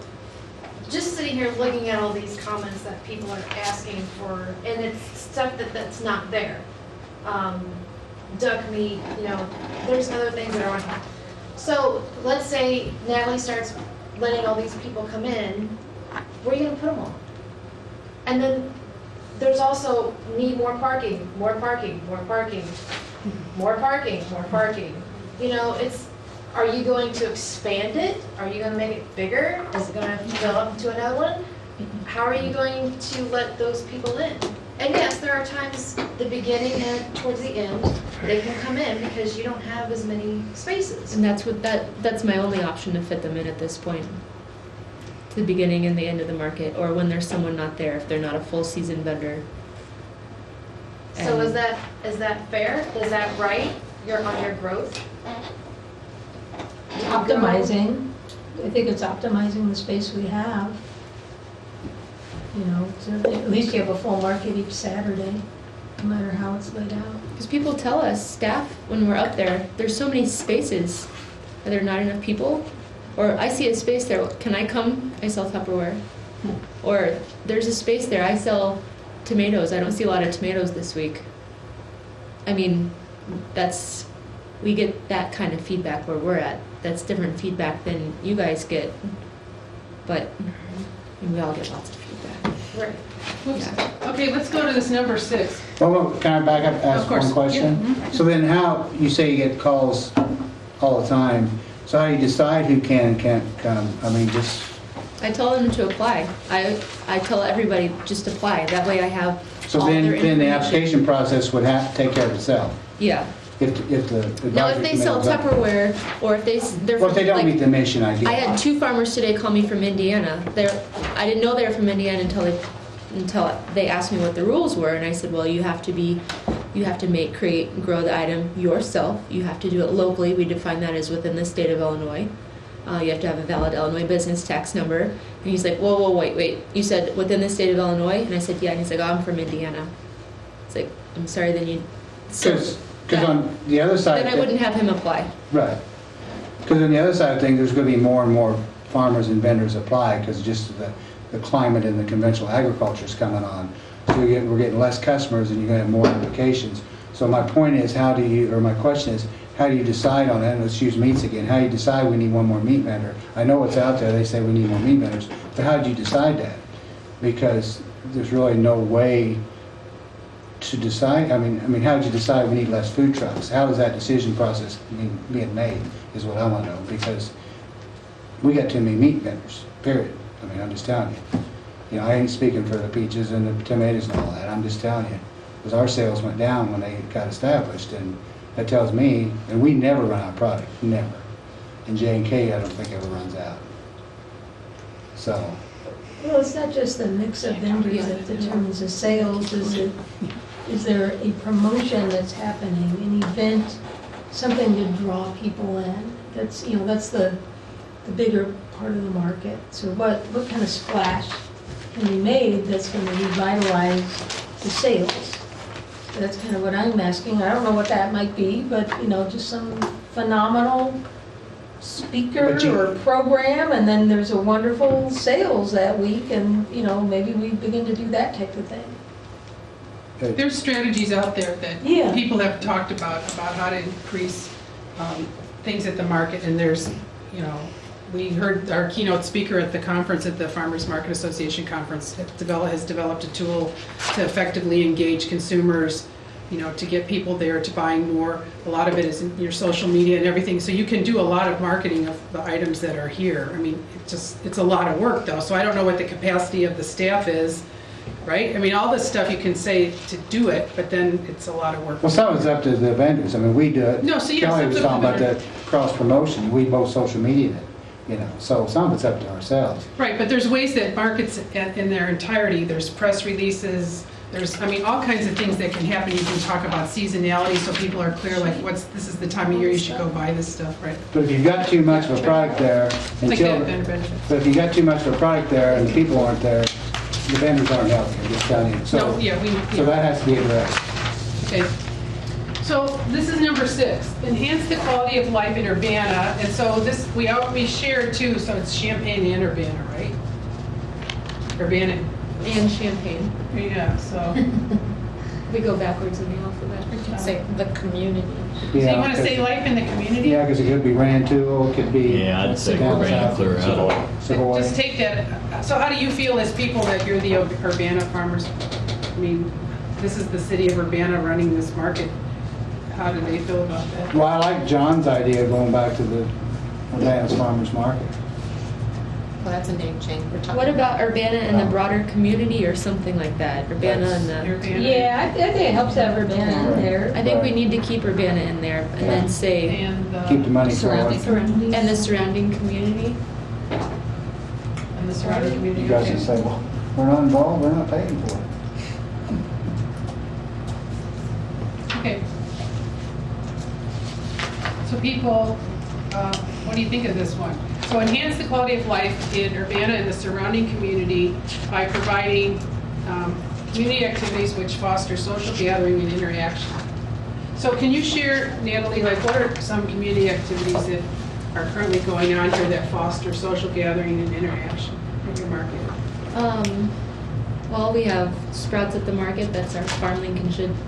just sitting here looking at all these comments that people are asking for, and it's stuff that's not there. Duck meat, there's other things that are on here. So let's say Natalie starts letting all these people come in, where are you gonna put them all? And then there's also need more parking, more parking, more parking, more parking, more parking. Are you going to expand it? Are you going to make it bigger? Is it going to fill up to another one? How are you going to let those people in? And yes, there are times, the beginning and towards the end, they can come in because you don't have as many spaces. And that's my only option to fit them in at this point. the beginning and the end of the market, or when there's someone not there, if they're not a full season vendor. So And- is that fair? Is that right? You're on your growth? Optimizing, I think it's optimizing the space we have. You know, so at least you have a full market each Saturday, no matter how it's laid out. Because people tell us, staff, when we're up there, there's so many spaces. Are there not enough people? Or I see a space there, can I come? I sell Tupperware. Or there's a space there, I sell tomatoes. I don't see a lot of tomatoes this week. I mean, we get that kind of feedback where we're at. That's different feedback than you guys get. But we all get lots of feedback. Right. Whoops. Okay, let's go to this number 6. Well, can I back up and ask Of course. one question? Yeah. Mhm. So then how, you say you get calls all the time, so how do you decide who can and can't come? I mean, just, I tell them to apply. I tell everybody, just apply. That way I have so all then their the information. application process would have to take care of itself? Yeah. If the advisory Now, if they sell committee was up- Tupperware, or if they're Well, if they from, don't like, meet the mission idea. I had 2 farmers today call me from Indiana. I didn't know they were from Indiana until they asked me what the rules were, and I said, well, you have to create and grow the item yourself. You have to do it locally. We define that as within the state of Illinois. You have to have a valid Illinois business tax number. And he's like, whoa, wait. You said within the state of Illinois? And I said, yeah. And he's like, oh, I'm from Indiana. It's like, I'm sorry, then you... Because on the other side... Then I wouldn't have him apply. Right. Because on the other side of things, there's going to be more and more farmers and vendors apply because just the climate and the conventional agriculture is coming on. So we're getting less customers and you're going to have more applications. So my point is, my question is, how do you decide on that? Let's use meats again. How do you decide we need one more meat vendor? I know what's out there. They say we need more meat vendors. But how do you decide that? Because there's really no way to decide. I mean, how did you decide we need less food trucks? How is that decision process being made is what I want to know, because we got too many meat vendors, period. I mean, I'm just telling you. You know, I ain't speaking for the peaches and the tomatoes and all that. I'm just telling you. Because our sales went down when they got established, and that tells me, and we never run out of product, never. And J&K, I don't think ever runs out. So. Well, it's not just the mix of vendors that determines the sales. Is there a promotion that's happening, an event, something to draw people in? That's the bigger part of the market. So what kind of splash can be made that's going to revitalize the sales? So that's kind of what I'm asking. I don't know what that might be, but just some phenomenal speaker or program, and then there's a wonderful sales that week, and maybe we begin to do that type of thing. There's strategies out there that people have talked about how to increase things at the market, and there's, we heard our keynote speaker at the conference, at the Farmers Market Association conference, has developed a tool to effectively engage consumers, to get people there to buying more. A lot of it is in your social media and everything, so you can do a lot of marketing of the items that are here. I mean, it's a lot of work though, so I don't know what the capacity of the staff is, right? I mean, all this stuff you can say to do it, but then it's a lot of work. Well, some of it's up to the vendors. I mean, we do it. No, so yes, Kelly it's was up to talking the about that cross promotion. We both social media it, so some of it's up to ourselves. Right, but there's ways that markets in their entirety, there's press releases, there's, all kinds of things that can happen. You can talk about seasonality so people are clear, like this is the time of year you should go buy this stuff, right? But if you've got too much of a product there, Like that vendor benefits. but if you got too much of a product there and the people aren't there, the vendors aren't helping, I'm just telling you. So, so that has to be addressed. Okay. So this is number 6, enhance the quality of life in Urbana. And so this, we shared too, so it's Champaign and Urbana, right? Urbana. And Champaign. Yeah, so. We go backwards in the alphabet. We could say the community. So you want to say life in the community? Yeah, because it could be Rantoul, it could be. Yeah, I'd say down we're going to south, clear out. Savoy. Just take that. So how do you feel as people that you're the Urbana farmers? I mean, this is the city of Urbana running this market. How do they feel about that? Well, I like John's idea of going back to the Urbana's Farmers Market. Well, that's a name change. We're talking What about Urbana and the broader community or something like that? Urbana and the... Yeah, I think it helps to have Urbana in there. I think we need to keep Urbana in there and then say... And Keep the money surrounding. And the surrounding community. And the surrounding community. You guys okay? can say, well, we're not involved, we're not paying for it. Okay. So people, what do you think of this one? So enhance the quality of life in Urbana and the surrounding community by providing community activities which foster social gathering and interaction. So can you share, Natalie, like what are some community activities that are currently going on here that foster social gathering and interaction at your market? Well, we have Sprouts at the Market. That's our farm-link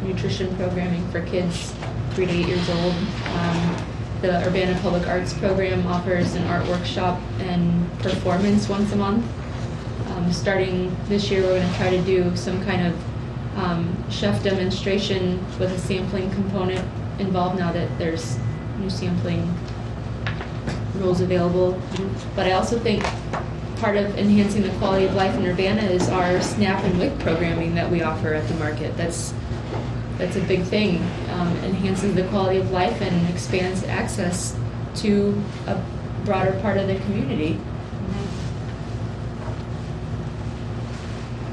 nutrition programming for kids 3 to 8 years old. The Urbana Public Arts Program offers an art workshop and performance once a month. Starting this year, we're going to try to do some kind of chef demonstration with a sampling component involved now that there's new sampling rules available. But I also think part of enhancing the quality of life in Urbana is our SNAP and WIC programming that we offer at the market. That's a big thing. Enhances the quality of life and expands access to a broader part of the community.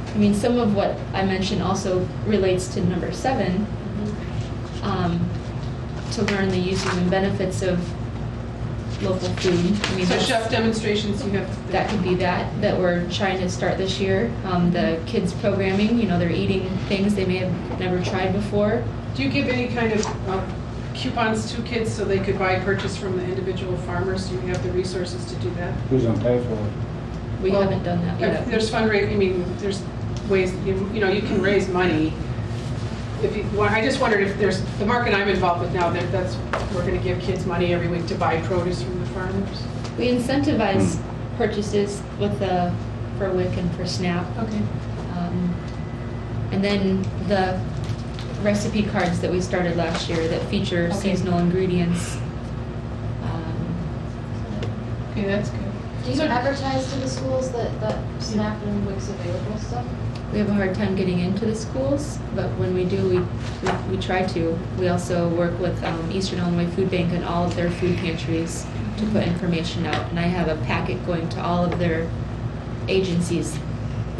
I mean, some of what I mentioned also relates to number 7, to learn the uses and benefits of local food. I mean, So chef demonstrations, you have. that could be that we're trying to start this year. The kids programming, they're eating things they may have never tried before. Do you give any kind of coupons to kids so they could buy purchase from the individual farmers? Do you have the resources to do that? Who's gonna pay for it? We haven't done that yet. There's fundraising, I mean, there's ways, you can raise money. I just wondered if there's, the market I'm involved with now, we're gonna give kids money every week to buy produce from the farmers. We incentivize purchases for WIC and for SNAP. Okay. And then the recipe cards that we started last year that feature seasonal ingredients. Okay, that's good. Do you advertise to the schools that SNAP and WIC's available stuff? We have a hard time getting into the schools, but when we do, we try to. We also work with Eastern Illinois Food Bank and all of their food pantries to put information out. And I have a packet going to all of their agencies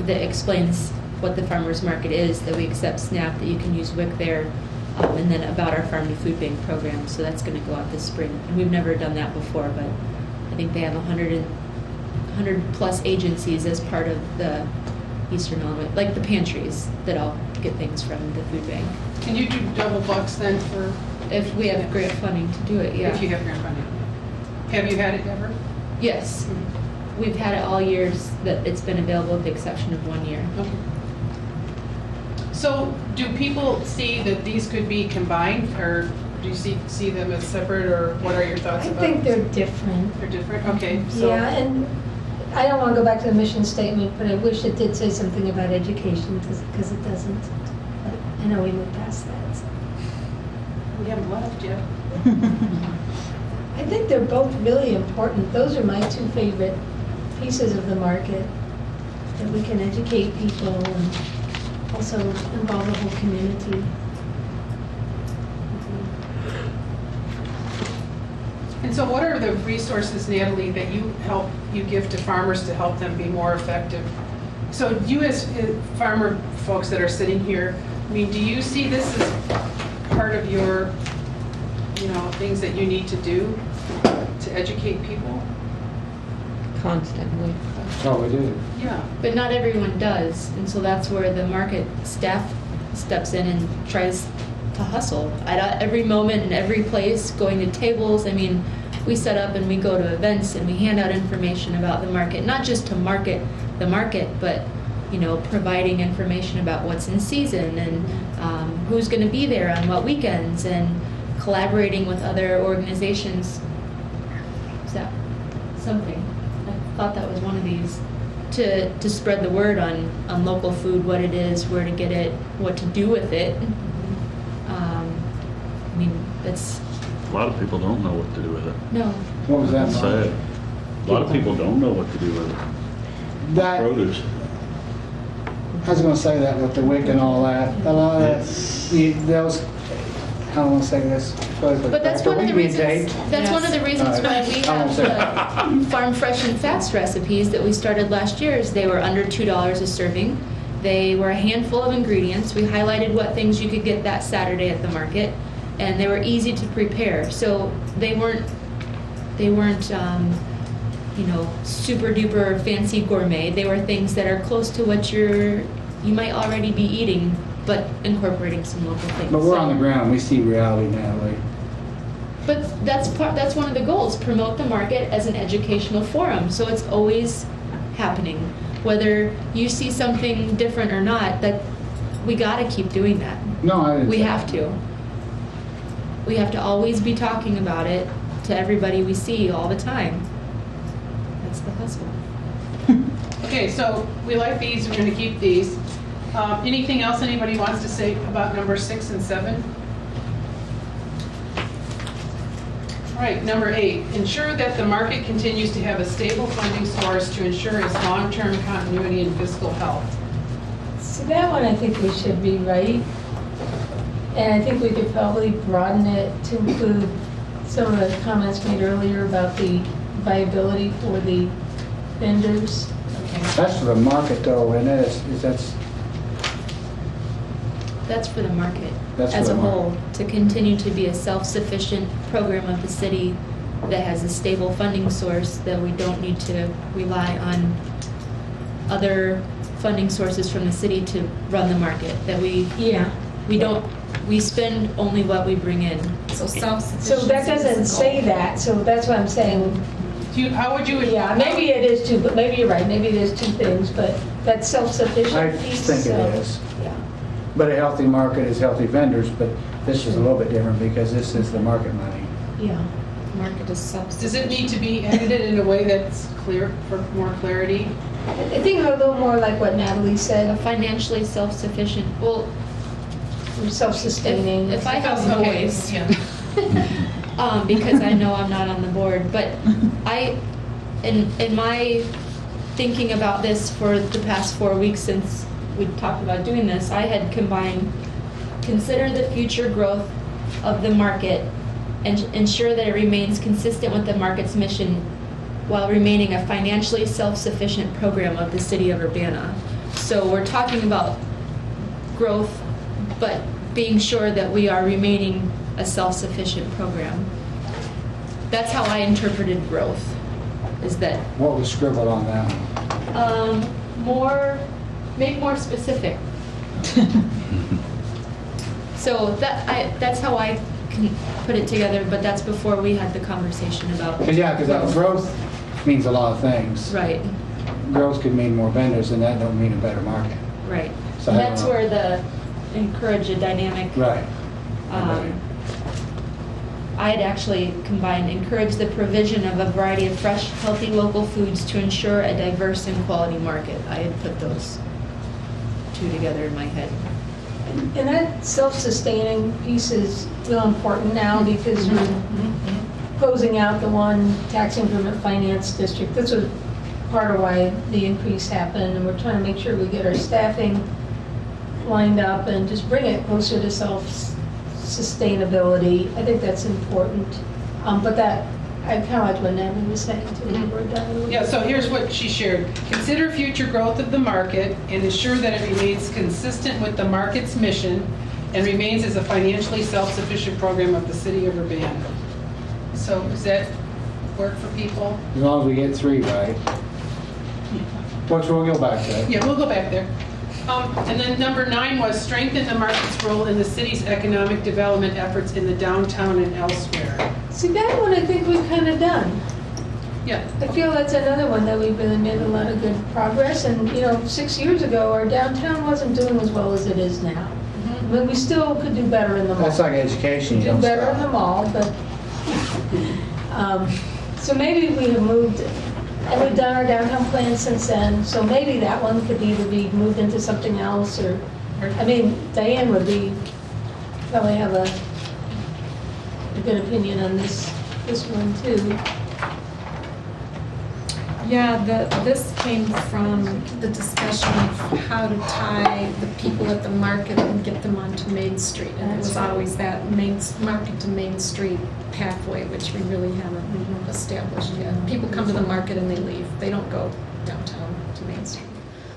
that explains what the farmers market is, that we accept SNAP, that you can use WIC there, and then about our farm to food bank program. So that's going to go out this spring. And we've never done that before, but I think they have 100 plus agencies as part of the Eastern Illinois, like the pantries that all get things from the food bank. Can you do double bucks then for? If we have grant funding to do it, yeah. If you have grant funding. Have you had it ever? Yes. We've had it all years that it's been available with the exception of 1 year. Okay. So do people see that these could be combined, or do you see them as separate, or what are your thoughts I about? think they're different. They're different? Okay. So Yeah, and I don't want to go back to the mission statement, but I wish it did say something about education, because it doesn't. But I know we moved past that. So. we haven't left yet. I think they're both really important. Those are my 2 favorite pieces of the market, that we can educate people and also involve the whole community. And so what are the resources, Natalie, that you give to farmers to help them be more effective? So you as farmer folks that are sitting here, I mean, do you see this as part of your, things that you need to do to educate people? Constantly. Oh, we do. Yeah. But not everyone does, and so that's where the market staff steps in and tries to hustle at every moment and every place, going to tables. I mean, we set up and we go to events and we hand out information about the market, not just to market the market, but providing information about what's in season and who's going to be there on what weekends, and collaborating with other organizations. Is that something? I thought that was one of these. To spread the word on local food, what it is, where to get it, what to do with it. I mean, it's... A lot of people don't know what to do with it. No. What was that? It's sad. A lot of people don't know what to do with it. That, Produce. I was gonna say that with the WIC and all that. A lot of that, those, don't want to say this politically But that's correct, one of are the we being reasons, taped? that's one of the reasons why we I won't say have the Farm Fresh and Fast recipes that we started last year, is they were under $2 a serving. They were a handful of ingredients. We highlighted what things you could get that Saturday at the market, and they were easy to prepare. So they weren't, you know, super duper fancy gourmet. They were things that are close to what you might already be eating, but incorporating some local things. But we're So- on the ground, we see reality, Natalie. But that's one of the goals, promote the market as an educational forum, so it's always happening. Whether you see something different or not, that we gotta keep doing that. No, I didn't We say have to. We have to always be talking about it to everybody we see all the time. That's the hustle. Okay, so we like these, we're going to keep these. Anything else anybody wants to say about number 6 and 7? All right, number 8, ensure that the market continues to have a stable funding source to ensure its long-term continuity and fiscal health. So that one I think we should rewrite. And I think we could probably broaden it to include some of the comments made earlier about the viability for the vendors. That's for the market though, and That's for the market That's for as the a market. whole, to continue to be a self-sufficient program of the city that has a stable funding source, that we don't need to rely on other funding sources from the city to run the market, that we spend only what we bring in. So self-sufficient. So that doesn't say that, so that's what I'm saying. How would you? Yeah, maybe it is two, but maybe you're right, maybe it is two things, but that self-sufficient I piece. think it so, is. Yeah. But a healthy market is healthy vendors, but this is a little bit different because this is the market money. Yeah. Market is self-sufficient. Does it need to be edited in a way that's clear, for more clarity? I think a little more like what Natalie said. Financially self-sufficient, well, self-sustaining. If I have a Okay, voice, yeah. because I know I'm not on the board, but in my thinking about this for the past 4 weeks since we talked about doing this, I had combined, consider the future growth of the market and ensure that it remains consistent with the market's mission while remaining a financially self-sufficient program of the city of Urbana. So we're talking about growth, but being sure that we are remaining a self-sufficient program. That's how I interpreted growth, is that What was scribbled on that one? make more specific. So that's how I can put it together, but that's before we had the conversation about. Because growth means a lot of things. Right, Growth could mean more vendors, and that don't mean a better market. right. So And I don't that's know. where the encourage a dynamic. Right. I had actually combined encourage the provision of a variety of fresh, healthy local foods to ensure a diverse and quality market. I had put those two together in my head. And that self-sustaining piece is real important now because we're closing out the one tax increment finance district. This was part of why the increase happened, and we're trying to make sure we get our staffing lined up and just bring it closer to self-sustainability. I think that's important. But that, I kind of like what Natalie was saying too. We're done. Yeah, so here's what she shared. Consider future growth of the market and ensure that it remains consistent with the market's mission and remains as a financially self-sufficient program of the city of Urbana. So does that work for people? As long as we get 3 right. Which we'll go back to. Yeah, we'll go back there. And then number 9 was strengthen the market's role in the city's economic development efforts in the downtown and elsewhere. See, that one I think we've kind of done. Yeah. I feel that's another one that we've really made a lot of good progress. And, 6 years ago, our downtown wasn't doing as well as it is now. I mean, we still could do better in the mall. That's like education. You Do don't better stop. in the mall, but, so maybe we have moved, and we've done our downtown plan since then, so maybe that one could either be moved into something else, or, Diane would probably have a good opinion on this one too. Yeah, this came from The discussion of how to tie the people at the market and get them onto Main Street. And it was always that market to Main Street pathway, which we really haven't established yet. People come to the market and they leave. They don't go downtown to Main Street.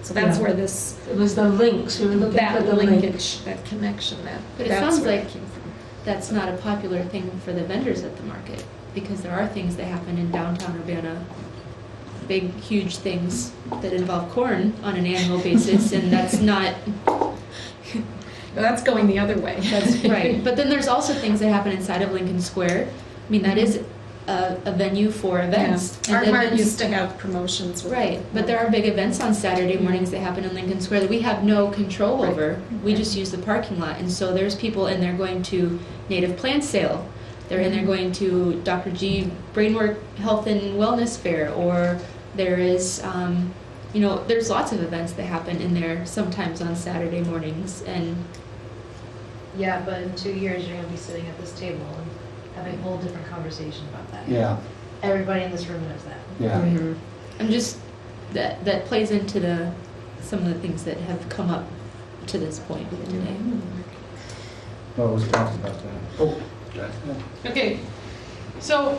So that's Yeah. where this, It was the links, we were looking for that the link. linkage, that connection, But it that's sounds where like it came from. that's not a popular thing for the vendors at the market, because there are things that happen in downtown Urbana, big, huge things that involve corn on an annual basis, and that's not, That's going the other way. that's right. But then there's also things that happen inside of Lincoln Square. I mean, that is a venue for events. Yeah. Our And mart events- used to have promotions. with- Right, but there are big events on Saturday mornings that happen in Lincoln Square that we have no control over. We just use the parking lot, and so there's people in there going to native plant sale. They're in there going to Dr. G Brainwork Health and Wellness Fair, or there is, there's lots of events that happen in there sometimes on Saturday mornings, and Yeah, but in 2 years, you're gonna be sitting at this table and having a whole different conversation about that. Yeah, Everybody in this room knows that. yeah. I'm just, that plays into some of the things that have come up to this point today. Well, we talked about that. Oh, Okay, so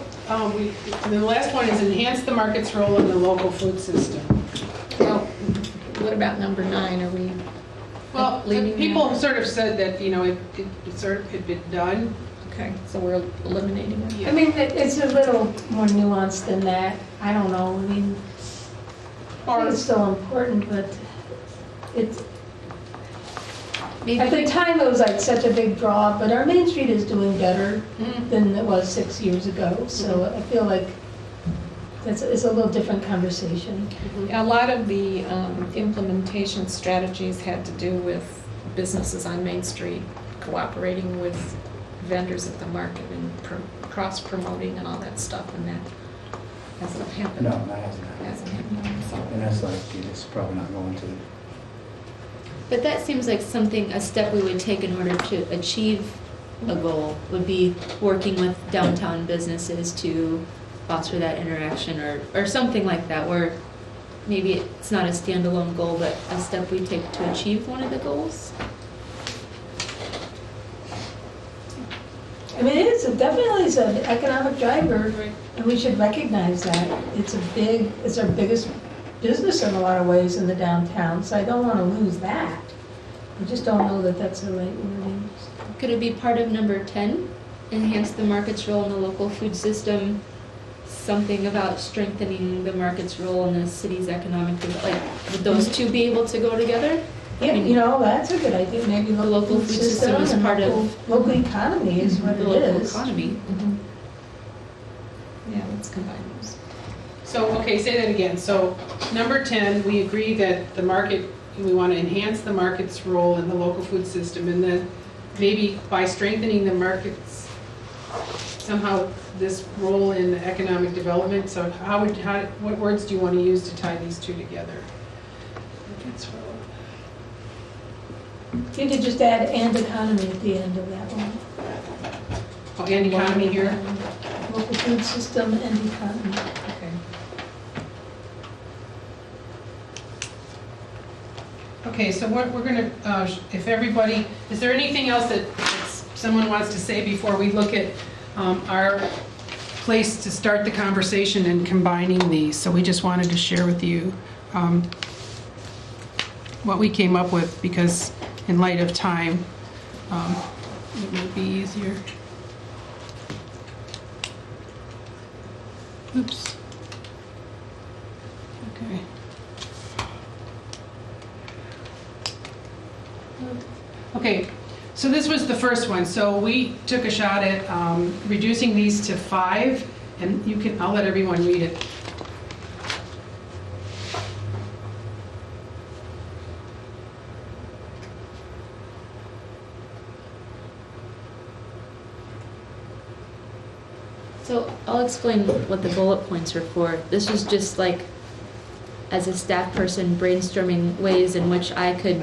the last one is enhance the market's role in the local food system. Well, what about number 9? Are we Well, leaving people that? sort of said that, it sort of had been done. Okay, so we're eliminating it. I mean, it's a little more nuanced than that. I don't know, I mean, I think it's still important, but it's, at the time, it was like such a big draw, but our Main Street is doing better than it was 6 years ago, so I feel like it's a little different conversation. A lot of the implementation strategies had to do with businesses on Main Street cooperating with vendors at the market and cross-promoting and all that stuff, and that hasn't happened. No, that hasn't happened. Hasn't happened, so. And that's like, it's probably not going to. But that seems like a step we would take in order to achieve a goal, would be working with downtown businesses to foster that interaction, or something like that, where maybe it's not a standalone goal, but a step we take to achieve one of the goals. I mean, definitely is an economic driver, and we should recognize that. It's our biggest business in a lot of ways in the downtown, so I don't want to lose that. I just don't know that that's the right wording. Could it be part of number 10? Enhance the market's role in the local food system. Something about strengthening the market's role in the city's economic development. Like, would those two be able to go together? Yeah, that's a good idea. Maybe the local food system is and part local economy is what the it local is. economy. Yeah, let's combine those. So, okay, say that again. So, number 10, we agree that we want to enhance the market's role in the local food system, and then maybe by strengthening the markets, somehow this role in economic development. So what words do you want to use to tie these two together? You could just add "and economy" at the end of that one. Oh, and economy here? Local food system and economy. Okay, so what we're going to, if everybody, is there anything else that someone wants to say before we look at our place to start the conversation and combining these? So we just wanted to share with you what we came up with, because in light of time, it would be easier. Oops. Okay. Okay, so this was the first one. So we took a shot at reducing these to 5, and I'll let everyone read it. So I'll explain what the bullet points are for. This was just like, as a staff person, brainstorming ways in which I could,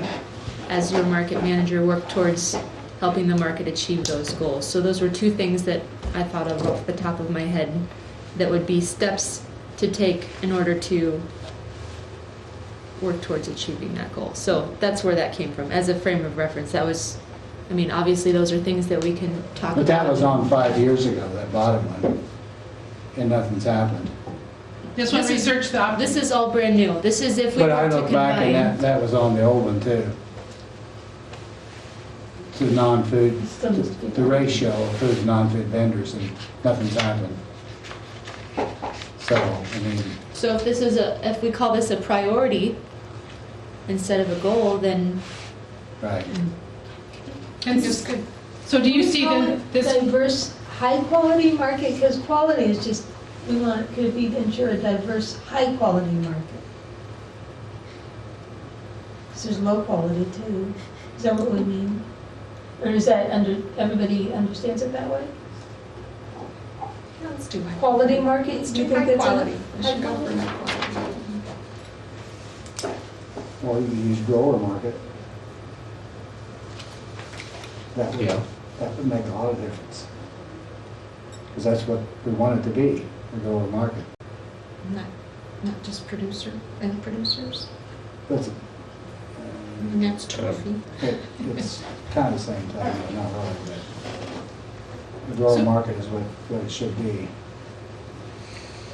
as your market manager, work towards helping the market achieve those goals. So those were 2 things that I thought of off the top of my head that would be steps to take in order to work towards achieving that goal. So that's where that came from, as a frame of reference. That was, I mean, obviously those are things that we can talk about. But that was on 5 years ago, that bottom one, and nothing's happened. This one researched the. This is all brand new. This is if we But were I to look back and combine. that was on the old one too. To non-food, the ratio of food to non-food vendors, and nothing's happened. So, I mean, So if this is if we call this a priority instead of a goal, then right. And just, so do you see then this? Diverse, high-quality market, because quality is just, we want, could we ensure a diverse, high-quality market? Because there's low quality too. Is that what we mean? Or is that everybody understands it that way? Let's do high Quality market? Let's do you do think high that's a- quality. We should go high for quality? high quality. Or you can use grower market. That would make a lot of difference. Because that's what we want it to be, a grower market. Not just producer and producers. That's, I mean, that's trophy. it's kind of the same thing, but not really. But the grower market is what it should be.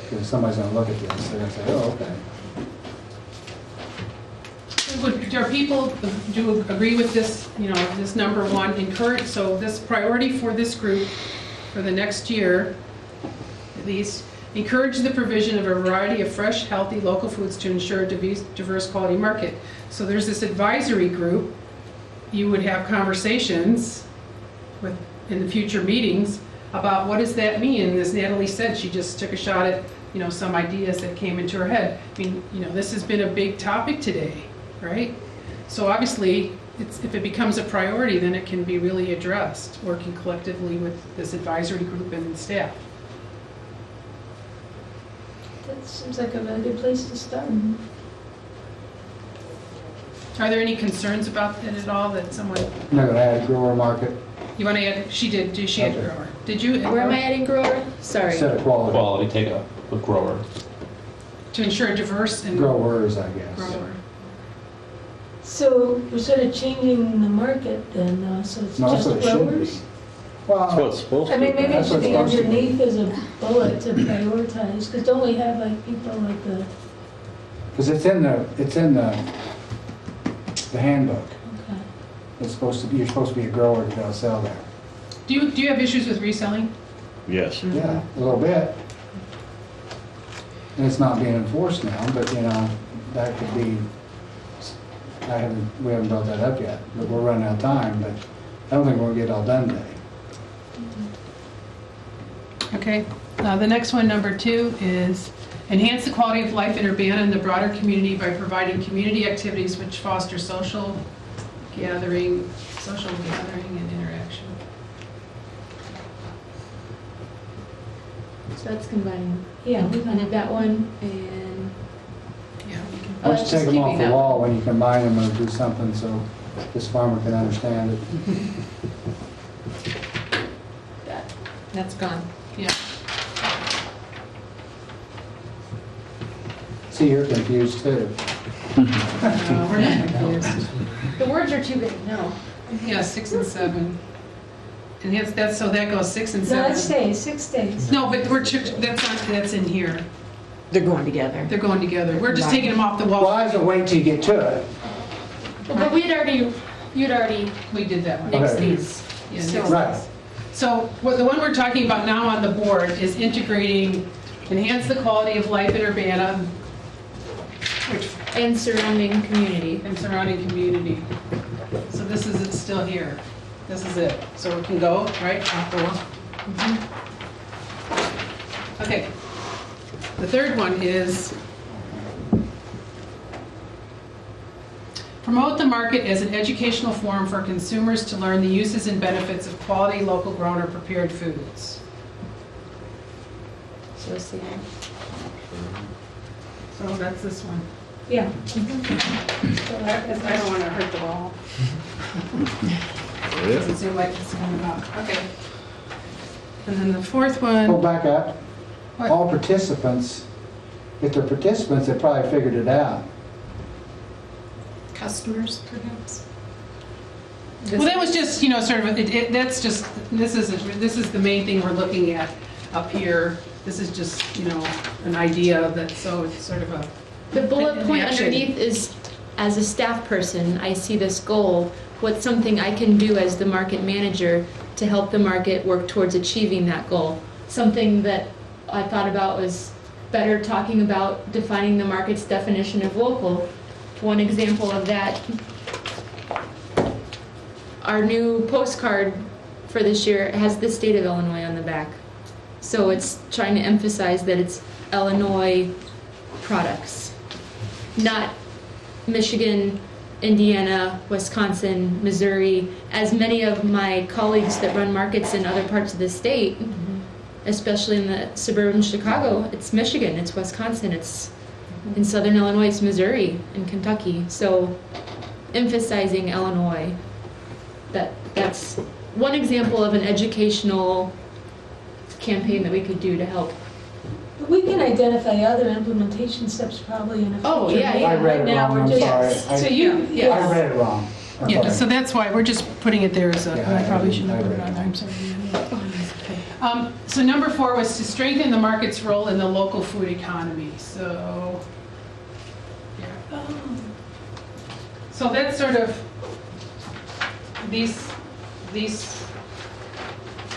Because if somebody's gonna look at this, they're gonna say, oh, okay. Are people, do you agree with this, you know, this number one, encourage, so this priority for this group for the next year, at least, encourage the provision of a variety of fresh, healthy, local foods to ensure a diverse quality market. So there's this advisory group, you would have conversations with, in the future meetings, about what does that mean? And as Natalie said, she just took a shot at, you know, some ideas that came into her head. I mean, you know, this has been a big topic today, right? So obviously, if it becomes a priority, then it can be really addressed, working collectively with this advisory group and staff. That seems like a really good place to start. Are there any concerns about it at all that someone, I'm not gonna add grower market. you want to add, she did she add Okay. grower? Did you? Where am I adding grower? Sorry. Instead of quality. Quality, take a grower. To ensure diverse and Growers, I guess. grower. So we're sort of changing the market then, so it's No, that's just what it should be. growers? That's what it's supposed I to mean, be. maybe it That's should what be it's supposed to be. underneath as a bullet to prioritize, because don't we have like people like the, Because it's in the handbook. okay. It's supposed to be, you're supposed to be a grower to go sell there. Do you have issues with reselling? Yes. Yeah, a little bit. And it's not being enforced now, but you know, that could be, we haven't brought that up yet, but we're running out of time, but I don't think we're gonna get it all done today. Okay, the next one, number 2, is enhance the quality of life in Urbana and the broader community by providing community activities which foster social gathering and interaction. So that's combining. Yeah, we And I've got one, and Yeah. Why don't that's you just take them off keeping the that. wall when you combine them and do something so this farmer can understand it? That's gone. Yeah. See, you're confused too. We're not confused. The words are too big, no. Yeah, 6 and 7. And that's so that goes 6 and No, 7. it stays, 6 days. No, but that's in here. They're going together. They're going together. We're just taking them off the wall. Well, I was gonna wait till you get to it. But you'd already We did that one. nixed Okay. these. Yeah, So- next. Right. So the one we're talking about now on the board is integrating, enhance the quality of life in Urbana, which And surrounding community. and surrounding community. So this is, it's still here. This is it. So it can go, right, off the wall. Okay. The third one is promote the market as an educational forum for consumers to learn the uses and benefits of quality, local grown or prepared foods. So see. So that's this one. Yeah. I don't want to hurt the wall. Doesn't seem like it's coming up. Okay. And then the fourth Go one, back up. What? All participants if they're participants, they probably figured it out. Customers, perhaps? Well, that was just, sort of, that's just, this is the main thing we're looking at up here. This is just, an idea that, so it's sort of a. The bullet an point action. underneath is, as a staff person, I see this goal. What's something I can do as the market manager to help the market work towards achieving that goal? Something that I thought about was better talking about defining the market's definition of local. One example of that, our new postcard for this year has the state of Illinois on the back. So it's trying to emphasize that it's Illinois products, not Michigan, Indiana, Wisconsin, Missouri. As many of my colleagues that run markets in other parts of the state, especially in the suburban Chicago, it's Michigan, it's Wisconsin, it's in southern Illinois, it's Missouri and Kentucky. So emphasizing Illinois, that's one example of an educational campaign that we could do to help. But we can identify other implementation steps probably in a future. Oh, yeah, yeah. I read it wrong, I'm sorry. So you, Yeah. I read it wrong. I'm Yeah, sorry. so that's why, we're just putting it there as a, Yeah, I probably shouldn't have I put it read on it. there, I'm sorry. So number 4 was to strengthen the market's role in the local food economy. So, so that's sort of these.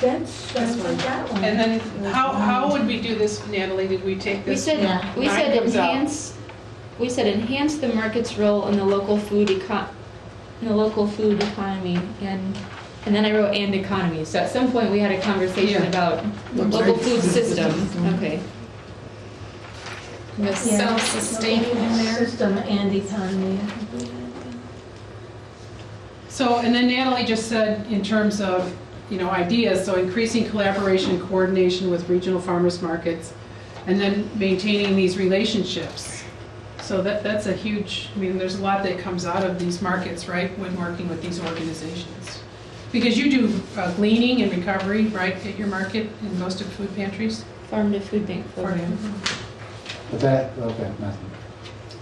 That's like that one. And then how would we do this, Natalie? Did we take We this? said, we Mine said comes out. enhance the market's role in the local food economy, and then I wrote and economy. So at some point we had a conversation Yeah. about local food system. Okay. The Yeah, self-sustaining in there. System and economy. I think we had that. So, and then Natalie just said in terms of, ideas, so increasing collaboration and coordination with regional farmers markets, and then maintaining these relationships. So that's a huge, there's a lot that comes out of these markets, right, when working with these organizations. Because you do gleaning and recovery, right, at your market in most of food pantries? Farm to food bank program. But that, okay, nothing.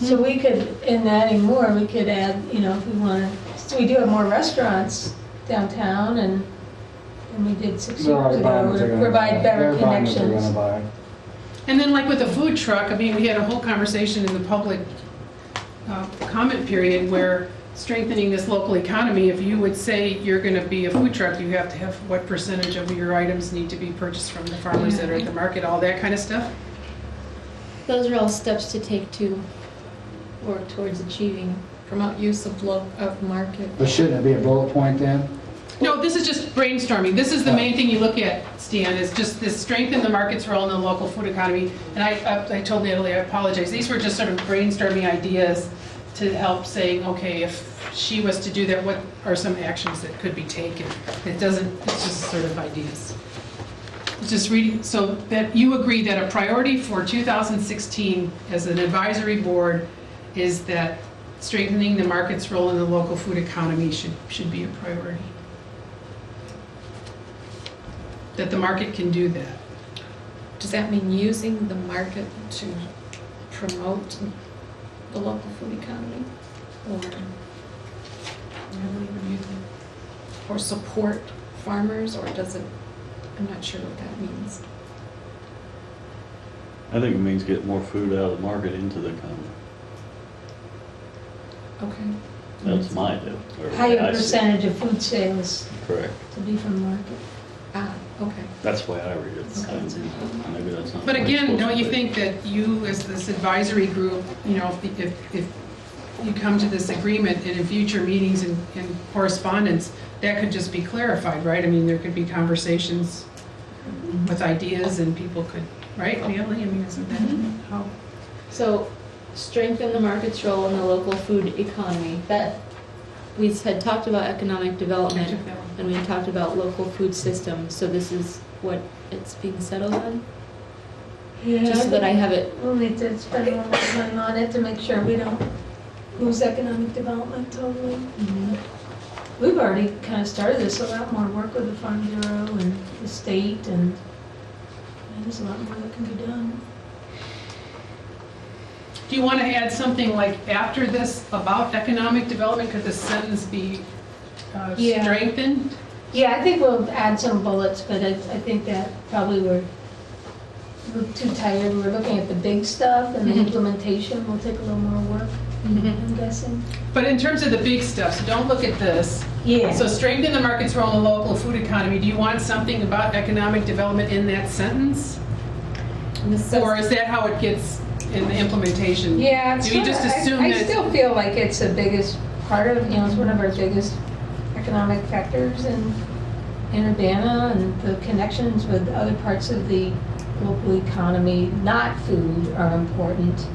So we could, in adding more, we could add, if we want to, so we do have more restaurants downtown and we did 6 They're years already buying ago, what they're to gonna provide buy. better They're buying what they're connections. gonna buy. And then like with the food truck, we had a whole conversation in the public comment period where strengthening this local economy, if you would say you're going to be a food truck, you have to have what percentage of your items need to be purchased from the farmers that are at the market, all that kind of stuff. Those are all steps to take to work towards achieving. Promote use of market. But shouldn't it be a bullet point then? No, this is just brainstorming. This is the main thing you look at, Stan, is just this strengthen the market's role in the local food economy. And I told Natalie, I apologize. These were just sort of brainstorming ideas to help saying, okay, if she was to do that, what are some actions that could be taken? It's just sort of ideas. It's just reading, so that you agree that a priority for 2016 as an advisory board is that strengthening the market's role in the local food economy should be a priority. That the market can do that. Does that mean using the market to promote the local food economy? Or support farmers, or does it, I'm not sure what that means. I think it means get more food out of the market into the economy. Okay. That's my deal. or Higher I see it. percentage of food sales Correct. to be from the market. Ah, okay. That's the way I read it. Okay. Maybe that's not. But the way it's again, supposed don't to you be. think that you, as this advisory group, if you come to this agreement and in future meetings and correspondence, that could just be clarified, right? There could be conversations with ideas and people could, right, Natalie? Isn't that how? So strengthen the market's role in the local food economy. That, we had talked about economic development and we had talked about local food systems. So this is what it's being settled on? Yeah, Just so that I have it. We'll need to spend a little more time on it to make sure we don't lose economic development totally. We've already kind of started this, a lot more work with the Farm Bureau and the state, and there's a lot more that can be done. Do you want to add something like after this about economic development? Could this sentence be Yeah. strengthened? Yeah, I think we'll add some bullets, but I think that probably we're too tired. We're looking at the big stuff, and the implementation will take a little more work, I'm guessing. But in terms of the big stuff, so don't look at this. Yeah. So strengthen the market's role in the local food economy. Do you want something about economic development in that sentence? Or is that how it gets in the implementation? Yeah, Do you just assume I that? still feel like it's the biggest part of, it's one of our biggest economic factors in Urbana, and the connections with other parts of the local economy, not food, are important.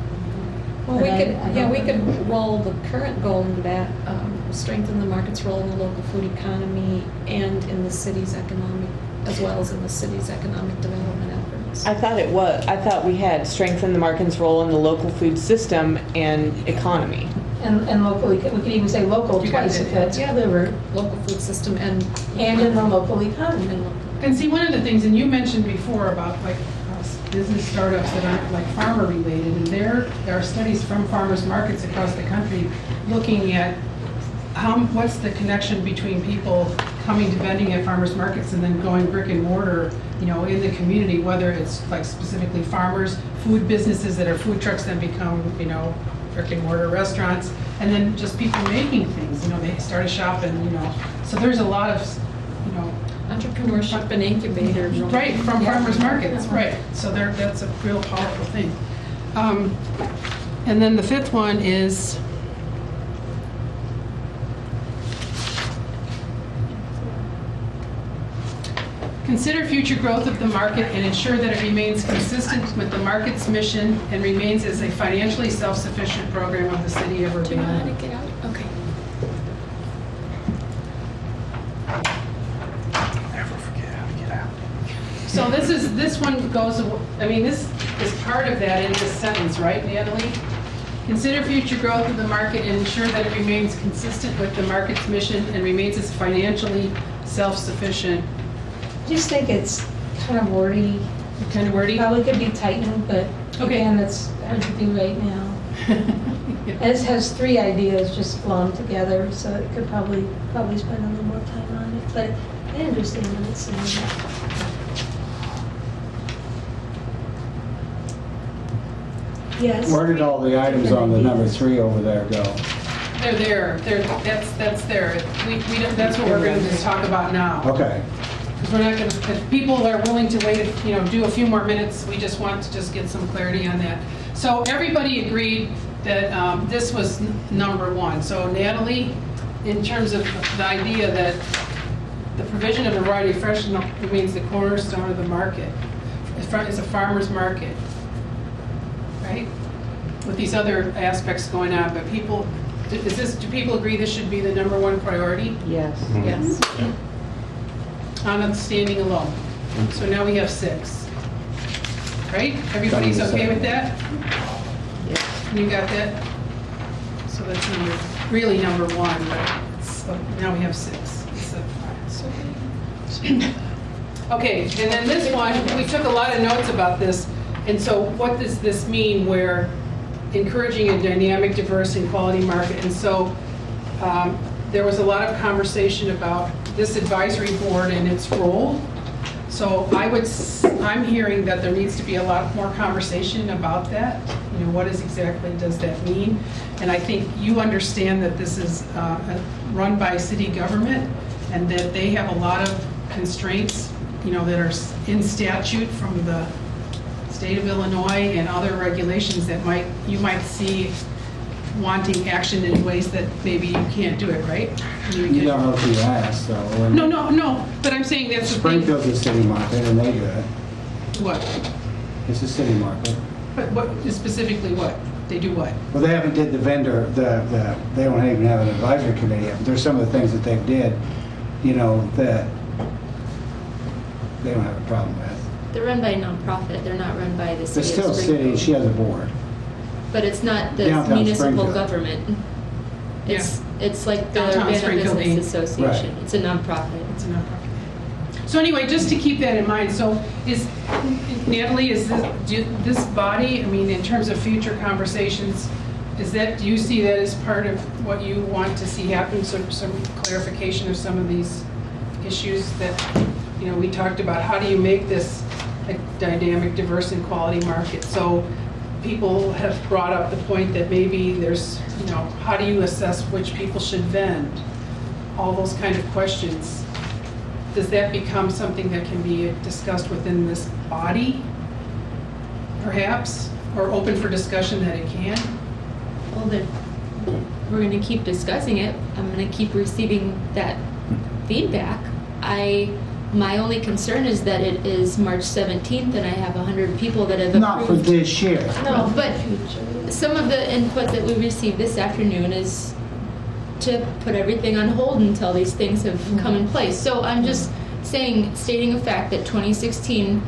Well, But we I could, don't we think- could roll the current goal into that, strengthen the market's role in the local food economy and in the city's economic, as well as in the city's economic development efforts. I thought we had strengthened the market's role in the local food system and economy. And locally, we could even say local twice if that's clever. Local food system and in the local economy. And see, one of the things, and you mentioned before about like business startups that aren't like farmer related, and there are studies from farmers markets across the country looking at what's the connection between people coming to vending at farmers markets and then going brick and mortar, in the community, whether it's like specifically farmers, food businesses that are food trucks then become, brick and mortar restaurants, and then just people making things, they start a shop and, so there's a lot of, entrepreneurship and incubators. Right, from farmers markets, right. So that's a real powerful thing. And then the fifth one is, consider future growth of the market and ensure that it remains consistent with the market's mission and remains as a financially self-sufficient program of the city of Urbana. Do you know how to get out? Okay. So this one goes, this is part of that in this sentence, right, Natalie? Consider future growth of the market and ensure that it remains consistent with the market's mission and remains as financially self-sufficient. I just think it's kind of wordy. Kind of wordy? Probably could be tightened, but again, that's hard to do right now. It has three ideas just flung together, so it could probably spend a little more time on it, but I understand what it's saying. Yes. Where did all the items on the number 3 over there go? They're there. That's there. That's what we're going to just talk about now. Okay. Because we're not going to, if people are willing to wait, do a few more minutes, we just want to just get some clarity on that. So everybody agreed that this was number 1. So Natalie, in terms of the idea that the provision of a variety of fresh remains the cornerstone of the market. It's a farmer's market, right? With these other aspects going on, but do people agree this should be the number 1 priority? Yes. Mm-hmm. Yes. On its standing alone. So now we have 6. Right? Everybody's okay with that? Yes. You got that? So that's really number 1, but now we have 6. Okay, and then this one, we took a lot of notes about this. And so what does this mean where encouraging a dynamic, diverse, and quality market? And so there was a lot of conversation about this advisory board and its role. So I'm hearing that there needs to be a lot more conversation about that. What exactly does that mean? And I think you understand that this is run by city government and that they have a lot of constraints, that are in statute from the state of Illinois and other regulations that you might see wanting action in ways that maybe you can't do it, right? You don't know if you asked, though. No, but I'm saying that's the thing. Springfield's a city market, and they do it. What? It's a city market. But what, specifically what? They do what? Well, they haven't did the vendor, they don't even have an advisory committee yet, but there's some of the things that they did, that they don't have a problem with. They're run by a nonprofit. They're not run by the city It's still of city, Springfield. she has a board. But it's not the Downtown municipal Springfield. government. It's like the Downtown Urbana Springfield, Business Inc. Association. Right. It's a nonprofit. It's a nonprofit. So anyway, just to keep that in mind, so is, Natalie, is this body, I mean, in terms of future conversations, do you see that as part of what you want to see happen, some clarification of some of these issues that, we talked about? How do you make this a dynamic, diverse, and quality market? So people have brought up the point that maybe there's, how do you assess which people should vend? All those kind of questions. Does that become something that can be discussed within this body, perhaps, or open for discussion that it can? Well, then we're going to keep discussing it. I'm going to keep receiving that feedback. My only concern is that it is March 17th and I have 100 people that have approved. Not for this year. No, but some of the input that we received this afternoon is to put everything on hold until these things have come in place. So I'm just stating a fact that 2016,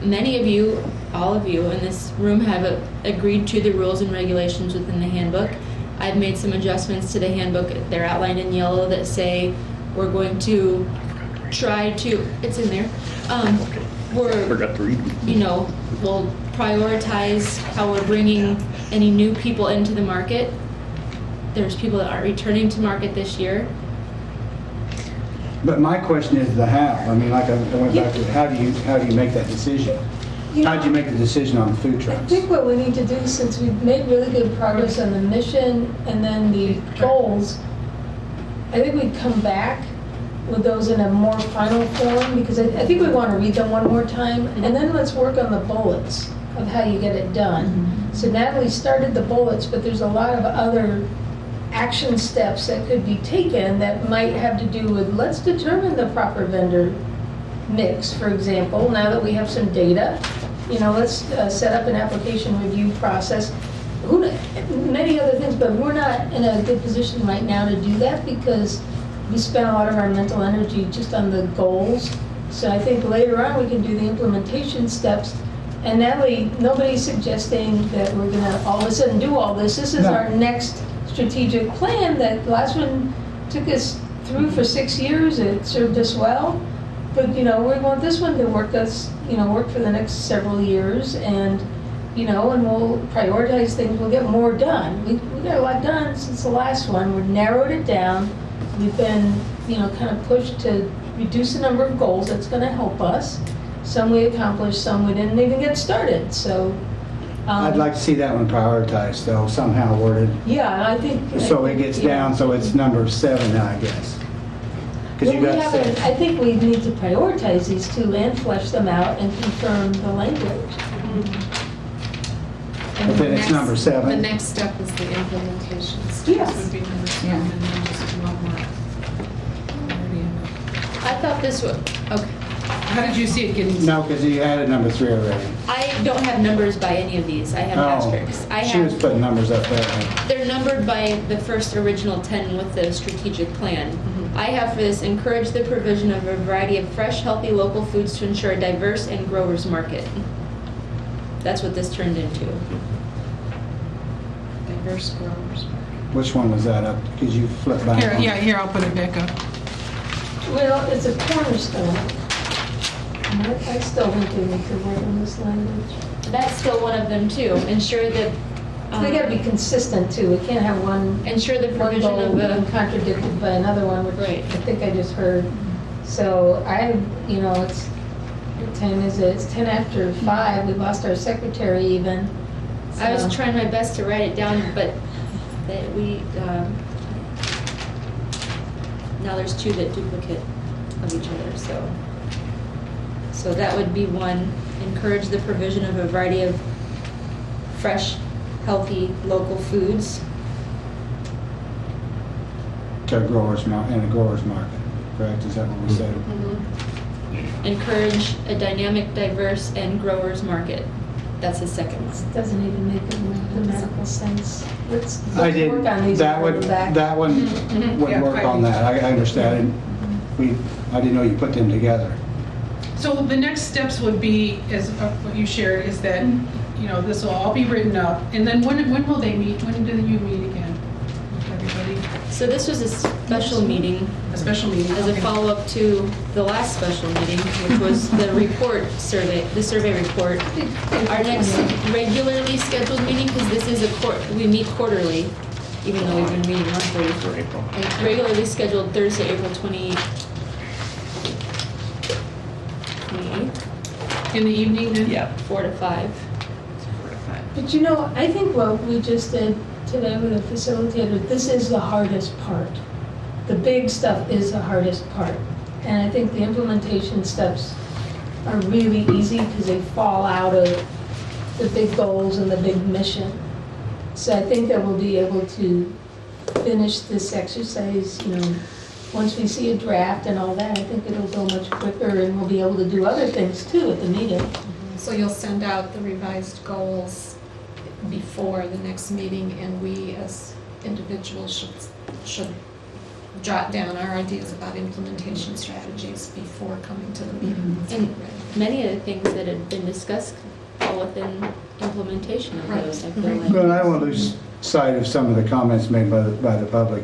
many of you, all of you in this room have agreed to the rules and regulations within the handbook. I've made some adjustments to the handbook. They're outlined in yellow that say we're going to try to, it's in there. Forgot to read. We'll prioritize how we're bringing any new people into the market. There's people that aren't returning to market this year. But my question is the how. I mean, like I went back to, how do you make that decision? How did you make the decision on food I trucks? think what we need to do, since we've made really good progress on the mission and then the goals, I think we'd come back with those in a more final form, because I think we want to read them one more time, and then let's work on the bullets of how you get it done. So Natalie started the bullets, but there's a lot of other action steps that could be taken that might have to do with, let's determine the proper vendor mix, for example, now that we have some data. Let's set up an application review process. Many other things, but we're not in a good position right now to do that because we spent a lot of our mental energy just on the goals. So I think later on we can do the implementation steps. And Natalie, nobody's suggesting that we're going to all of a sudden do all this. This is our next strategic plan. That the last one took us through for 6 years. It served us well. But, we want this one to work for the next several years. And, and we'll prioritize things. We'll get more done. We got a lot done since the last one. We've narrowed it down. We've been, kind of pushed to reduce the number of goals. That's going to help us. Some we accomplished, some we didn't even get started. So I'd like to see that one prioritized, though, somehow worded. Yeah, I think. So it gets down, so it's number 7 now, I guess. Because you got 6. I think we need to prioritize these two and flesh them out and confirm the language. But then it's number 7. The next step is the implementation. Yes. Would be number 7, and then just one more. I thought this would, okay. How did you see it getting? No, because you added number 3 already. I don't have numbers by any of these. I have asterisks. She was putting numbers up there. They're numbered by the first original 10 with the strategic plan. I have for this, encourage the provision of a variety of fresh, healthy local foods to ensure a diverse and growers market. That's what this turned into. Diverse growers. Which one was that up? Because you flipped back. Here, I'll put it back up. Well, it's a cornerstone. I still think we need to work on this language. That's still one of them too. Ensure that they got to be consistent too. We can't have one. Ensure the provision of a contradicted by another one, which I think I just heard. So it's what time is it? It's 10 after 5. We lost our secretary even. So. I was trying my best to write it down, but now there's 2 that duplicate of each other. So that would be one. Encourage the provision of a variety of fresh, healthy, local foods. To a growers market, correct? Is that what we said? Mm-hmm. Encourage a dynamic, diverse, and growers market. That's the second one. It doesn't even make mathematical sense. Let's I did. work on these. That one would work on that. I understand. I didn't know you put them together. So the next steps would be, as what you shared, is that this will all be written up, and then when will they meet? When do you meet again, everybody? So this was a special meeting. A special meeting, As a okay. follow-up to the last special meeting, which was the report survey, the survey report. Our next regularly scheduled meeting, because this is we meet quarterly, even though we've been meeting monthly. For April. Regularly scheduled Thursday, April 28th. In the evening then? Yeah. 4 to 5. But you know, I think what we just did today with the facilitator, this is the hardest part. The big stuff is the hardest part. And I think the implementation steps are really easy because they fall out of the big goals and the big mission. So I think that we'll be able to finish this exercise, you know, once we see a draft and all that, I think it'll go much quicker and we'll be able to do other things too at the meeting. So you'll send out the revised goals before the next meeting, and we as individuals should jot down our ideas about implementation strategies before coming to the meeting. And many of the things that had been discussed fall within implementation of those, I feel like. But I don't want to lose sight of some of the comments made by the public,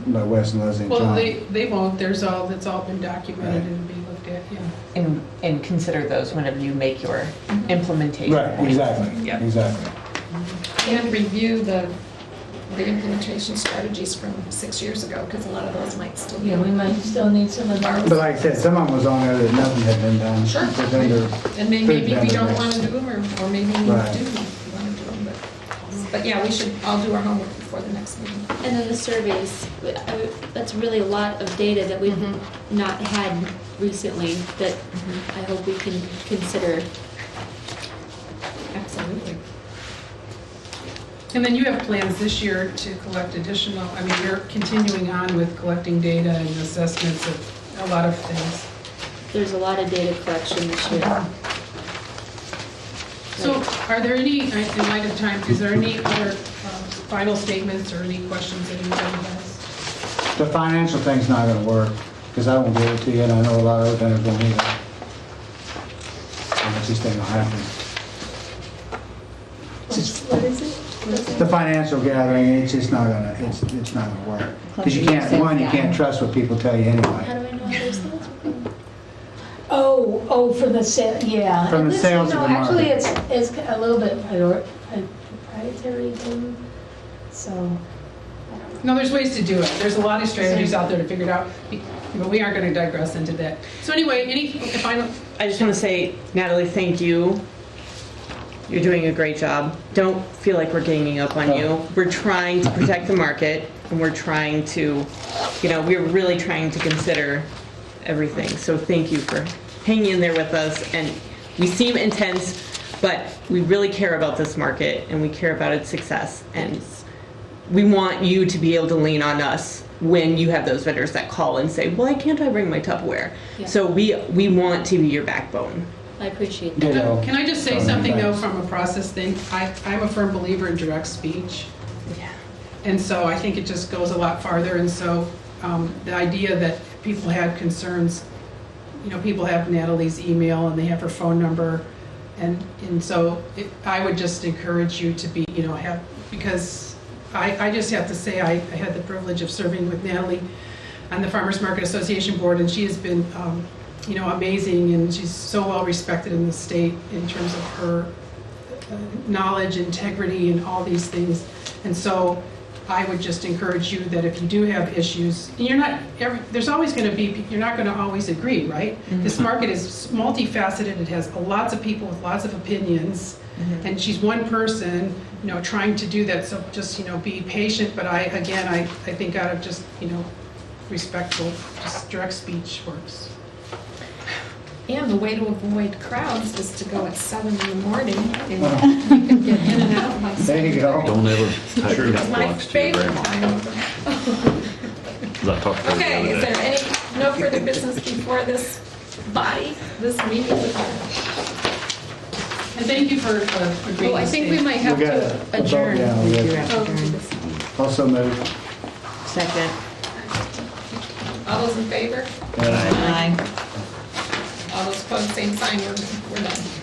by Wes and Leslie and Well, John. they won't. That's all been documented and be looked at, yeah. And consider those whenever you make your implementation. Right, exactly, Yeah. exactly. And review the implementation strategies from 6 years ago, because a lot of those might still be. Yeah, we might still need some of those. But like I said, some of them was on there that nothing had been done. Sure. But then they're And maybe pretty we don't down want to do them, or maybe we Right. do want to do them, but yeah, we should all do our homework before the next meeting. And then the surveys, that's really a lot of data that we've not had recently that I hope we can consider. Absolutely. And then you have plans this year to collect additional, I mean, you're continuing on with collecting data and assessments of a lot of things. There's a lot of data collection this year. So are there any, in light of time, is there any other final statements or any questions that anybody has? The financial thing's not gonna work, because I won't give it to you, and I know a lot of other vendors won't either. And it just ain't gonna happen. What is it? The financial gathering, it's just not gonna, it's not gonna work. Because you can't, one, you can't trust what people tell you How anyway. do I know those things? Oh, for the sale, yeah. From And the this, sales you know, of the actually, market. it's a little bit proprietary thing, so. No, there's ways to do it. There's a lot of strategies out there to figure it out, but we aren't going to digress into that. So anyway, any final? I just want to say, Natalie, thank you. You're doing a great job. Don't feel like we're ganging up on you. We're trying to protect the market, and we're trying to, we're really trying to consider everything. So thank you for hanging in there with us. And we seem intense, but we really care about this market, and we care about its success. And we want you to be able to lean on us when you have those vendors that call and say, why can't I bring my Tupperware? Yeah. So we want to be your backbone. I appreciate that. Can I just say something, though, from a process thing? I'm a firm believer in direct speech. Yeah. And so I think it just goes a lot farther. And so the idea that people had concerns, people have Natalie's email and they have her phone number. And so I would just encourage you to be, because I just have to say I had the privilege of serving with Natalie on the Farmers Market Association Board, and she has been amazing, and she's so well respected in the state in terms of her knowledge, integrity, and all these things. And so I would just encourage you that if you do have issues, and there's always going to be, you're not going to always agree, right? Mm-hmm. This market is multifaceted. It has lots of people with lots of opinions, and she's one person, trying to do that. So just, be patient. But I think out of just, respectful, just direct speech works. And the way to avoid crowds is to go at 7 in the morning, and you can get in and out by 7. There you go. Don't ever type your It's my blocks to your favorite grandma. time of the I talked to her the Okay, other is day. there no further business before this body, this meeting? And thank you for agreeing. Oh, I to think stay. we might have We to gotta- adjourn. yeah, we gotta- Oh, Also moved. Second. all those in favor? Aye. All those opposed, same sign, we're done.